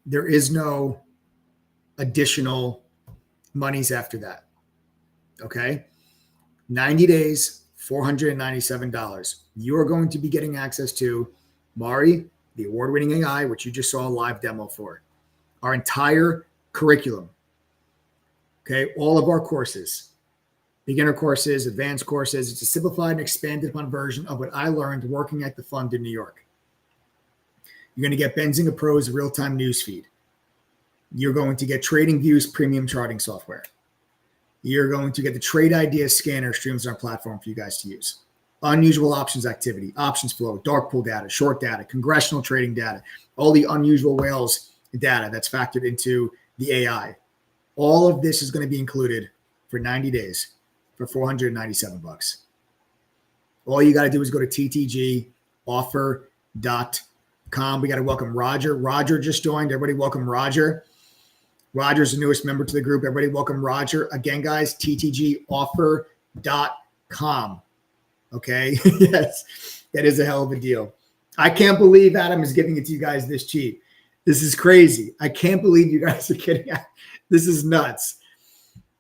There is no additional monies after that. Okay. 90 days, $497. You are going to be getting access to Mari, the award-winning AI, which you just saw a live demo for. Our entire curriculum. Okay. All of our courses. Beginner courses, advanced courses. It's a simplified and expanded upon version of what I learned working at the fund in New York. You're going to get Benzinga Pro's real-time newsfeed. You're going to get TradingView's premium charting software. You're going to get the Trade Idea scanner streams on our platform for you guys to use. Unusual options activity, options flow, dark pool data, short data, congressional trading data, all the unusual whales data that's factored into the AI. All of this is going to be included for 90 days. For $497. All you got to do is go to ttgoffer.com. We got to welcome Roger. Roger just joined. Everybody welcome Roger. Roger's the newest member to the group. Everybody welcome Roger. Again, guys, ttgoffer.com. Okay. Yes, that is a hell of a deal. I can't believe Adam is giving it to you guys this cheap. This is crazy. I can't believe you guys are kidding. This is nuts.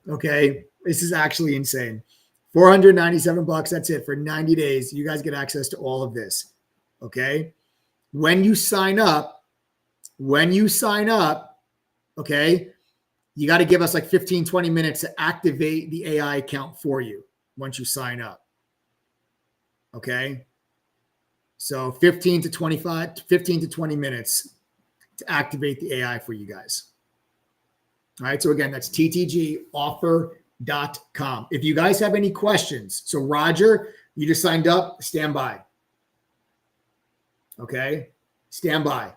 Okay. This is actually insane. $497. That's it for 90 days. You guys get access to all of this. Okay. When you sign up, okay, you got to give us like 15, 20 minutes to activate the AI account for you once you sign up. Okay. So 15 to 20 minutes to activate the AI for you guys. All right. So again, that's ttgoffer.com. If you guys have any questions, so Roger, you just signed up, stand by. Okay, stand by.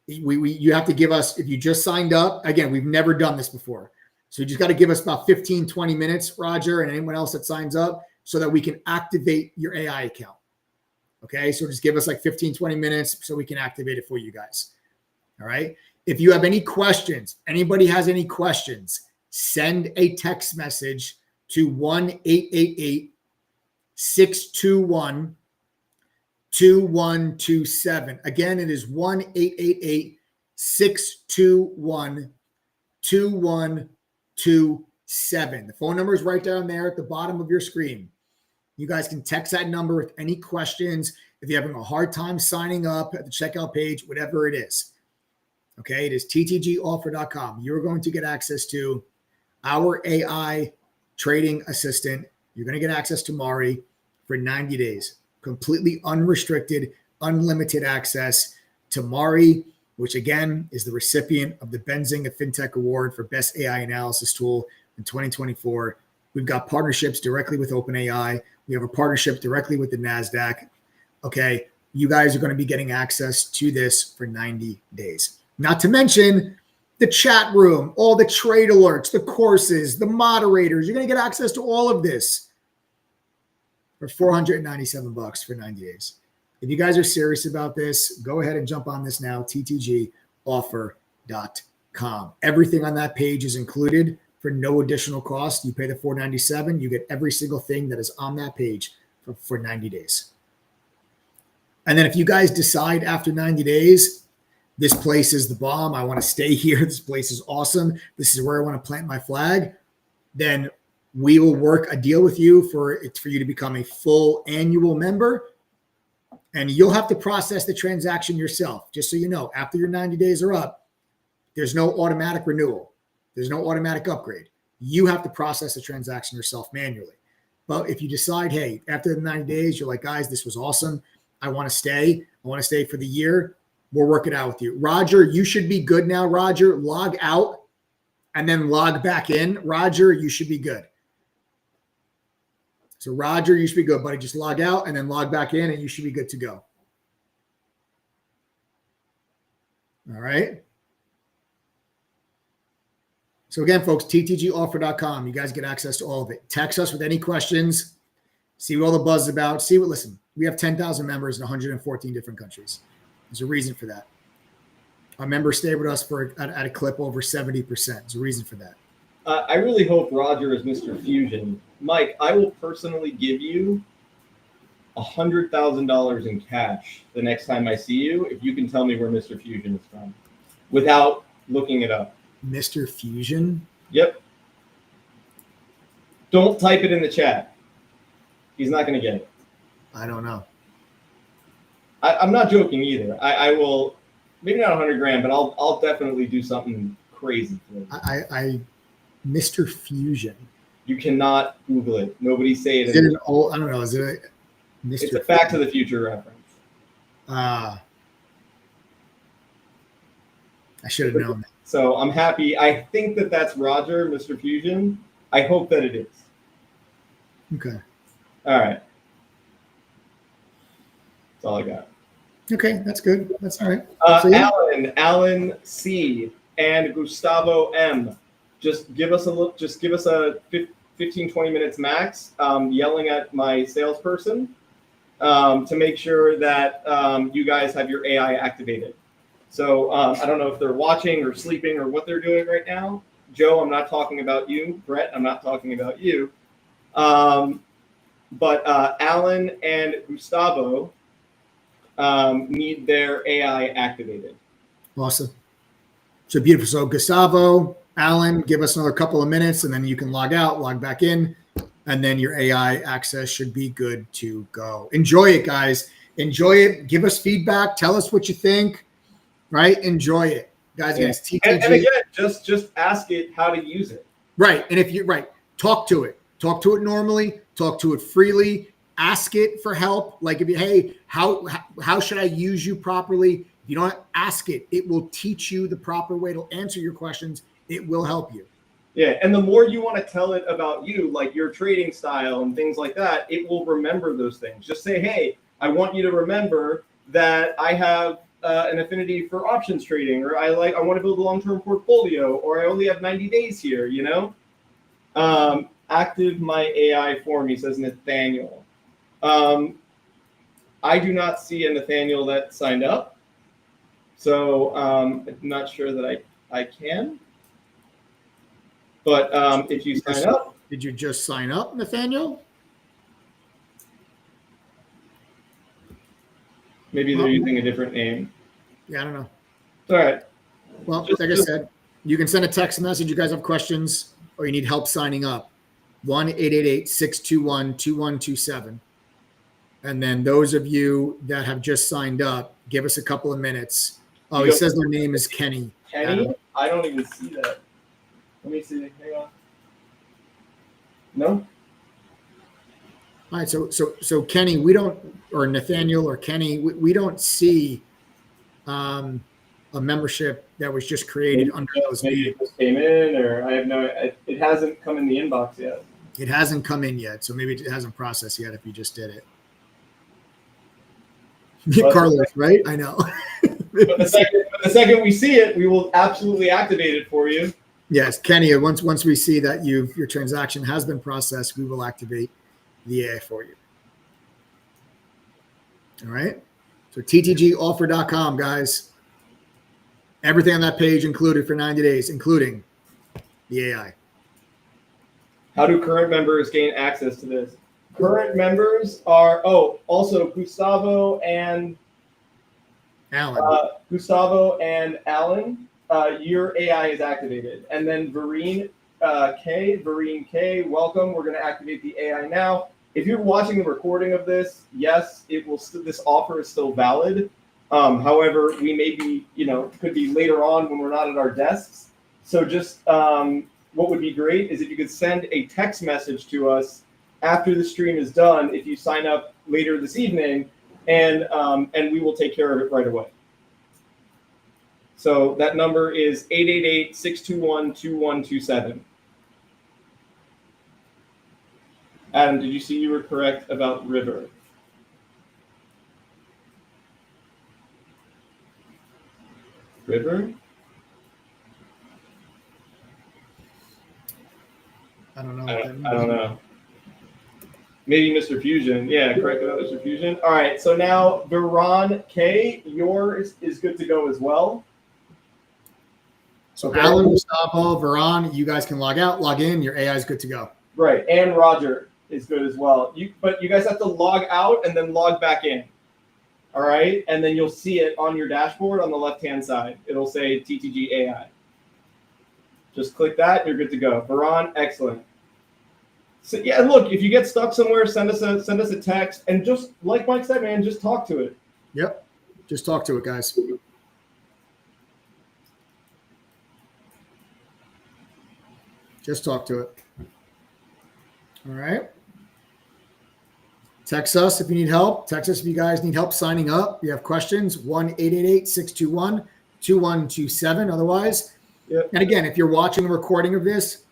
You have to give us, if you just signed up, again, we've never done this before. So you just got to give us about 15, 20 minutes, Roger, and anyone else that signs up so that we can activate your AI account. Okay, so just give us like 15, 20 minutes so we can activate it for you guys. All right. If you have any questions, anybody has any questions, send a text message to 1-888-621-2127. Again, it is 1-888-621-2127. The phone number is right down there at the bottom of your screen. You guys can text that number with any questions. If you're having a hard time signing up at the checkout page, whatever it is. Okay, it is ttgoffer.com. You're going to get access to our AI trading assistant. You're going to get access to Mari for 90 days, completely unrestricted, unlimited access to Mari which again is the recipient of the Benzinga FinTech Award for Best AI Analysis Tool in 2024. We've got partnerships directly with OpenAI. We have a partnership directly with the NASDAQ. Okay, you guys are going to be getting access to this for 90 days. Not to mention the chat room, all the trade alerts, the courses, the moderators. You're going to get access to all of this for $497 for 90 days. If you guys are serious about this, go ahead and jump on this now, ttgoffer.com. Everything on that page is included for no additional cost. You pay the $497, you get every single thing that is on that page for 90 days. And then if you guys decide after 90 days, this place is the bomb, I want to stay here, this place is awesome, this is where I want to plant my flag, then we will work a deal with you for you to become a full annual member. And you'll have to process the transaction yourself. Just so you know, after your 90 days are up, there's no automatic renewal. There's no automatic upgrade. You have to process the transaction yourself manually. But if you decide, hey, after the 90 days, you're like, guys, this was awesome, I want to stay. I want to stay for the year. We'll work it out with you. Roger, you should be good now. Roger, log out and then log back in. Roger, you should be good. So Roger, you should be good, buddy. Just log out and then log back in and you should be good to go. All right. So again, folks, ttgoffer.com. You guys get access to all of it. Text us with any questions. See what all the buzz is about. Listen, we have 10,000 members in 114 different countries. There's a reason for that. Our members stay with us at a clip over 70%. There's a reason for that. I really hope Roger is Mr. Fusion. Mike, I will personally give you $100,000 in cash the next time I see you if you can tell me where Mr. Fusion is from without looking it up. Mr. Fusion? Yep. Don't type it in the chat. He's not going to get it. I don't know. I'm not joking either. I will, maybe not 100 grand, but I'll definitely do something crazy for you. Mr. Fusion. You cannot Google it. Nobody say it. Is it an old? I don't know. Is it a Mr. It's a Back to the Future reference. I should have known that. So I'm happy. I think that's Roger, Mr. Fusion. I hope that it is. Okay. All right. That's all I got. Okay, that's good. That's all right. Alan C. and Gustavo M. Just give us a look. Just give us a 15, 20 minutes max, yelling at my salesperson to make sure that you guys have your AI activated. So I don't know if they're watching or sleeping or what they're doing right now. Joe, I'm not talking about you. Brett, I'm not talking about you. But Alan and Gustavo need their AI activated. Awesome. So beautiful. So Gustavo, Alan, give us another couple of minutes and then you can log out, log back in, and then your AI access should be good to go. Enjoy it, guys. Enjoy it. Give us feedback. Tell us what you think, right? Enjoy it. Guys, Yeah. again, And again, just ask it how to use it. Right. And if you're right, talk to it. Talk to it normally. Talk to it freely. Ask it for help. Like if you, hey, how should I use you properly? If you don't ask it, it will teach you the proper way. It'll answer your questions. It will help you. Yeah, and the more you want to tell it about you, like your trading style and things like that, it will remember those things. Just say, hey, I want you to remember that I have an affinity for options trading, or I want to build a long-term portfolio, or I only have 90 days here, you know? Active my AI for me, says Nathaniel. I do not see a Nathaniel that signed up. So I'm not sure that I can. But if you sign up. Did you just sign up, Nathaniel? Maybe they're using a different name. Yeah, I don't know. All right. Well, like I said, you can send a text message. You guys have questions or you need help signing up. 1-888-621-2127. And then those of you that have just signed up, give us a couple of minutes. Oh, he says their name is Kenny. Kenny? I don't even see that. Let me see. Hang on. No? All right. So Kenny, we don't, or Nathaniel or Kenny, we don't see a membership that was just created under those maybe names. it just came in, or I have no. It hasn't come in the inbox yet. It hasn't come in yet, so maybe it hasn't processed yet if you just did it. Carlos, right? I know. But the second we see it, we will absolutely activate it for you. Yes, Kenny. Once we see that your transaction has been processed, we will activate the AI for you. All right. So ttgoffer.com, guys. Everything on that page included for 90 days, including the AI. How do current members gain access to this? Current members are also Gustavo and Alan. Alan. Your AI is activated, and then Vereen K, welcome. We're going to activate the AI now. If you're watching the recording of this, yes, it will. This offer is still valid. However, we may be, could be later on when we're not at our desks. So just what would be great is if you could send a text message to us after the stream is done. If you sign up later this evening, and we will take care of it right away. So that number is 888-621-2127. Adam, did you see you were correct about River? River? I don't know. I don't know. Maybe Mr. Fusion. Yeah, correct about Mr. Fusion. All right, so now Veron K, yours is good to go as well. So Okay. Alan, Gustavo, Veron, you guys can log out, log in. Your AI is good to go. Right, and Roger is good as well. But you guys have to log out and then log back in. All right, and then you'll see it on your dashboard on the left-hand side. It'll say TTG AI. Just click that, you're good to go. Veron, excellent. So yeah, look, if you get stuck somewhere, send us a text, and just like Mike said, man, just talk to it. Yep, just talk to it, guys. Just talk to it. All right. Text us if you need help. Text us if you guys need help signing up. If you have questions, 1-888-621-2127. Otherwise, Yep. And again, if you're watching a recording of this,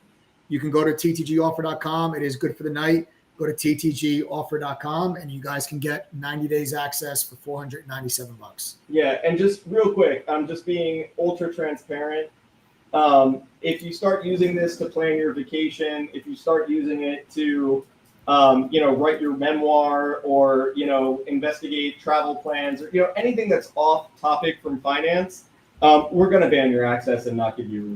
you can go to ttgoffer.com. It is good for the night. Go to ttgoffer.com and you guys can get 90 days access for $497. Yeah, and just real quick, I'm just being ultra transparent. If you start using this to plan your vacation, if you start using it to, write your memoir or, investigate travel plans or, anything that's off topic from finance, we're going to ban your access and not give you a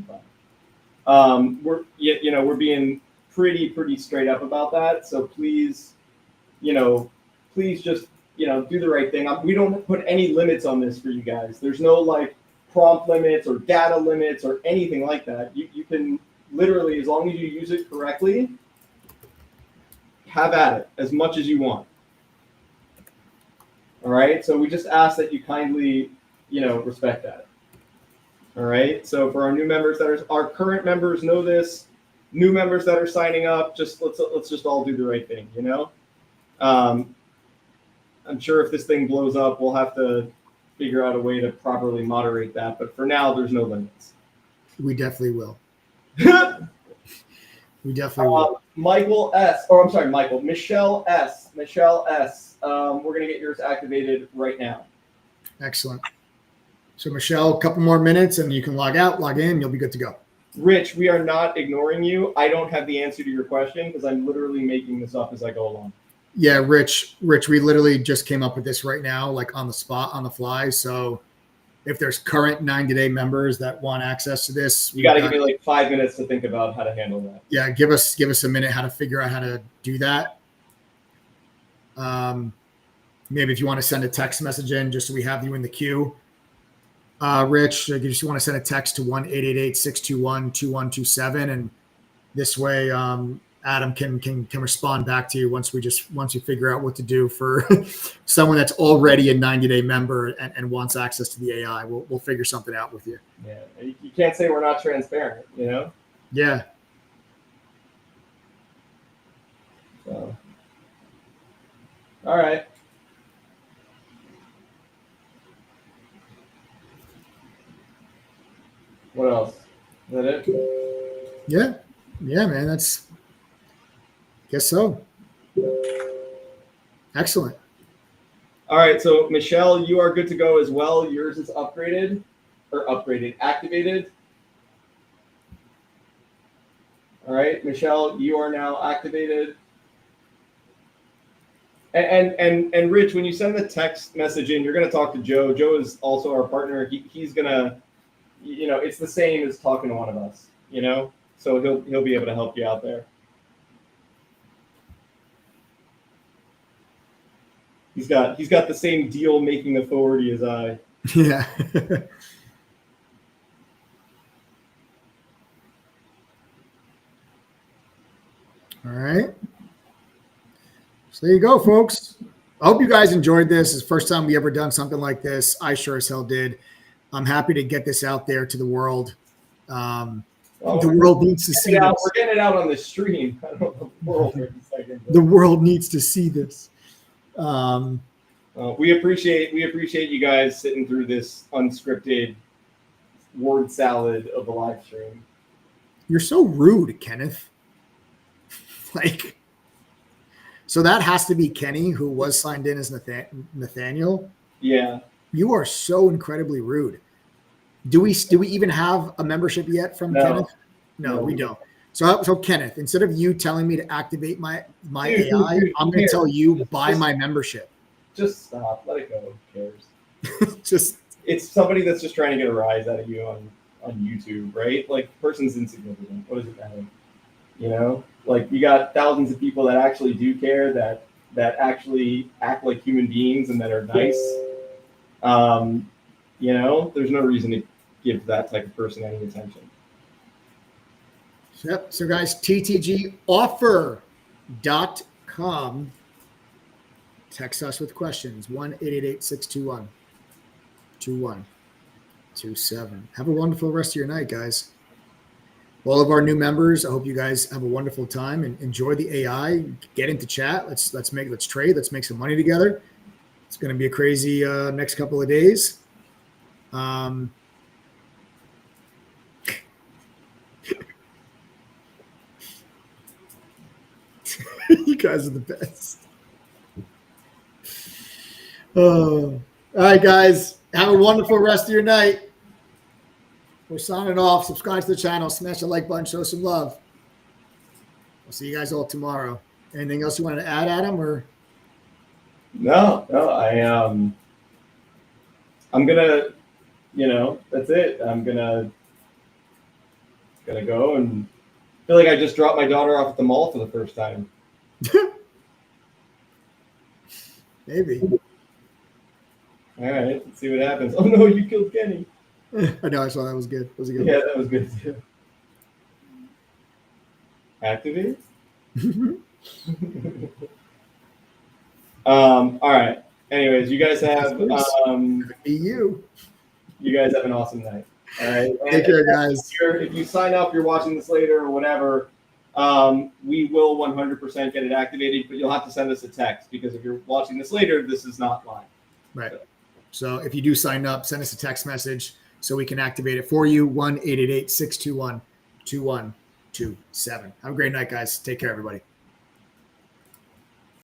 refund. We're being pretty straight up about that. So please just, do the right thing. We don't put any limits on this for you guys. There's no prompt limits or data limits or anything like that. You can literally, as long as you use it correctly, have at it as much as you want. All right. So we just ask that you kindly, respect that. All right. So for our new members our current members know this, new members that are signing up, let's just all do the right thing. I'm sure if this thing blows up, we'll have to figure out a way to properly moderate that. But for now, there's no limits. We definitely will. We definitely will. Michelle S. We're going to get yours activated right now. Excellent. So Michelle, a couple more minutes and you can log out, log in, you'll be good to go. Rich, we are not ignoring you. I don't have the answer to your question because I'm literally making this up as I go along. Yeah, Rich, we literally just came up with this right now, on the spot, on the fly. So if there's current 90-day members that want access to this, you got to give me 5 minutes to think about how to handle that. Yeah, give us a minute how to figure out how to do that. Maybe if you want to send a text message in just so we have you in the queue. Rich, if you just want to send a text to 1-888-621-2127, and this way Adam can respond back to you once we figure out what to do for someone that's already a 90-day member and wants access to the AI. We'll figure something out with you. Yeah, you can't say we're not transparent, Yeah. So, all right. What else? Is that it? Yeah. Yeah, man. Guess so. Excellent. All right, so Michelle, you are good to go as well. Yours is activated. All right, Michelle, you are now activated. And Rich, when you send the text message in, you're going to talk to Joe. Joe is also our partner. He's going to, it's the same as talking to one of us, so he'll be able to help you out there. He's got the same deal making authority as I. Yeah. All right. So there you go, folks. I hope you guys enjoyed this. It's the first time we ever done something like this. I sure as hell did. I'm happy to get this out there to the world. The world needs to see this. We're getting it out on the stream. I don't know the world for a second. The world needs to see this. We appreciate you guys sitting through this unscripted word salad of a live stream. You're so rude, Kenneth. So that has to be Kenny, who was signed in as Nathaniel. Yeah. You are so incredibly rude. Do we even have a membership yet from Kenneth? No, we don't. So Kenneth, instead of you telling me to activate my AI, I'm going to tell you buy my membership. Just stop. Let it go. Who cares? It's somebody that's just trying to get a rise out of you on YouTube, right? Like, person's insignificant. What does it matter? You got thousands of people that actually do care, that actually act like human beings and that are nice. There's no reason to give that type of person any attention. Yep. So guys, ttgoffer.com. Text us with questions. 1-888-621-2127. Have a wonderful rest of your night, guys. All of our new members, I hope you guys have a wonderful time and enjoy the AI. Get into chat. Let's trade. Let's make some money together. It's going to be a crazy next couple of days. You guys are the best. All right, guys. Have a wonderful rest of your night. We're signing off. Subscribe to the channel. Smash the like button. Show some love. I'll see you guys all tomorrow. Anything else you wanted to add, Adam? Or no. I'm gonna, that's it. I'm gonna go and feel like I just dropped my daughter off at the mall for the first time. Maybe. All right, let's see what happens. Oh no, you killed Kenny. I know, I saw that was good. Was it good? Yeah, that was good too. Activate? All right. Anyways, you guys have you guys have an awesome night. All right. Take care, guys. If you sign up, you're watching this later or whatever, we will 100% get it activated, but you'll have to send us a text, because if you're watching this later, this is not live. Right. So if you do sign up, send us a text message so we can activate it for you. 1-888-621-2127. Have a great night, guys. Take care, everybody.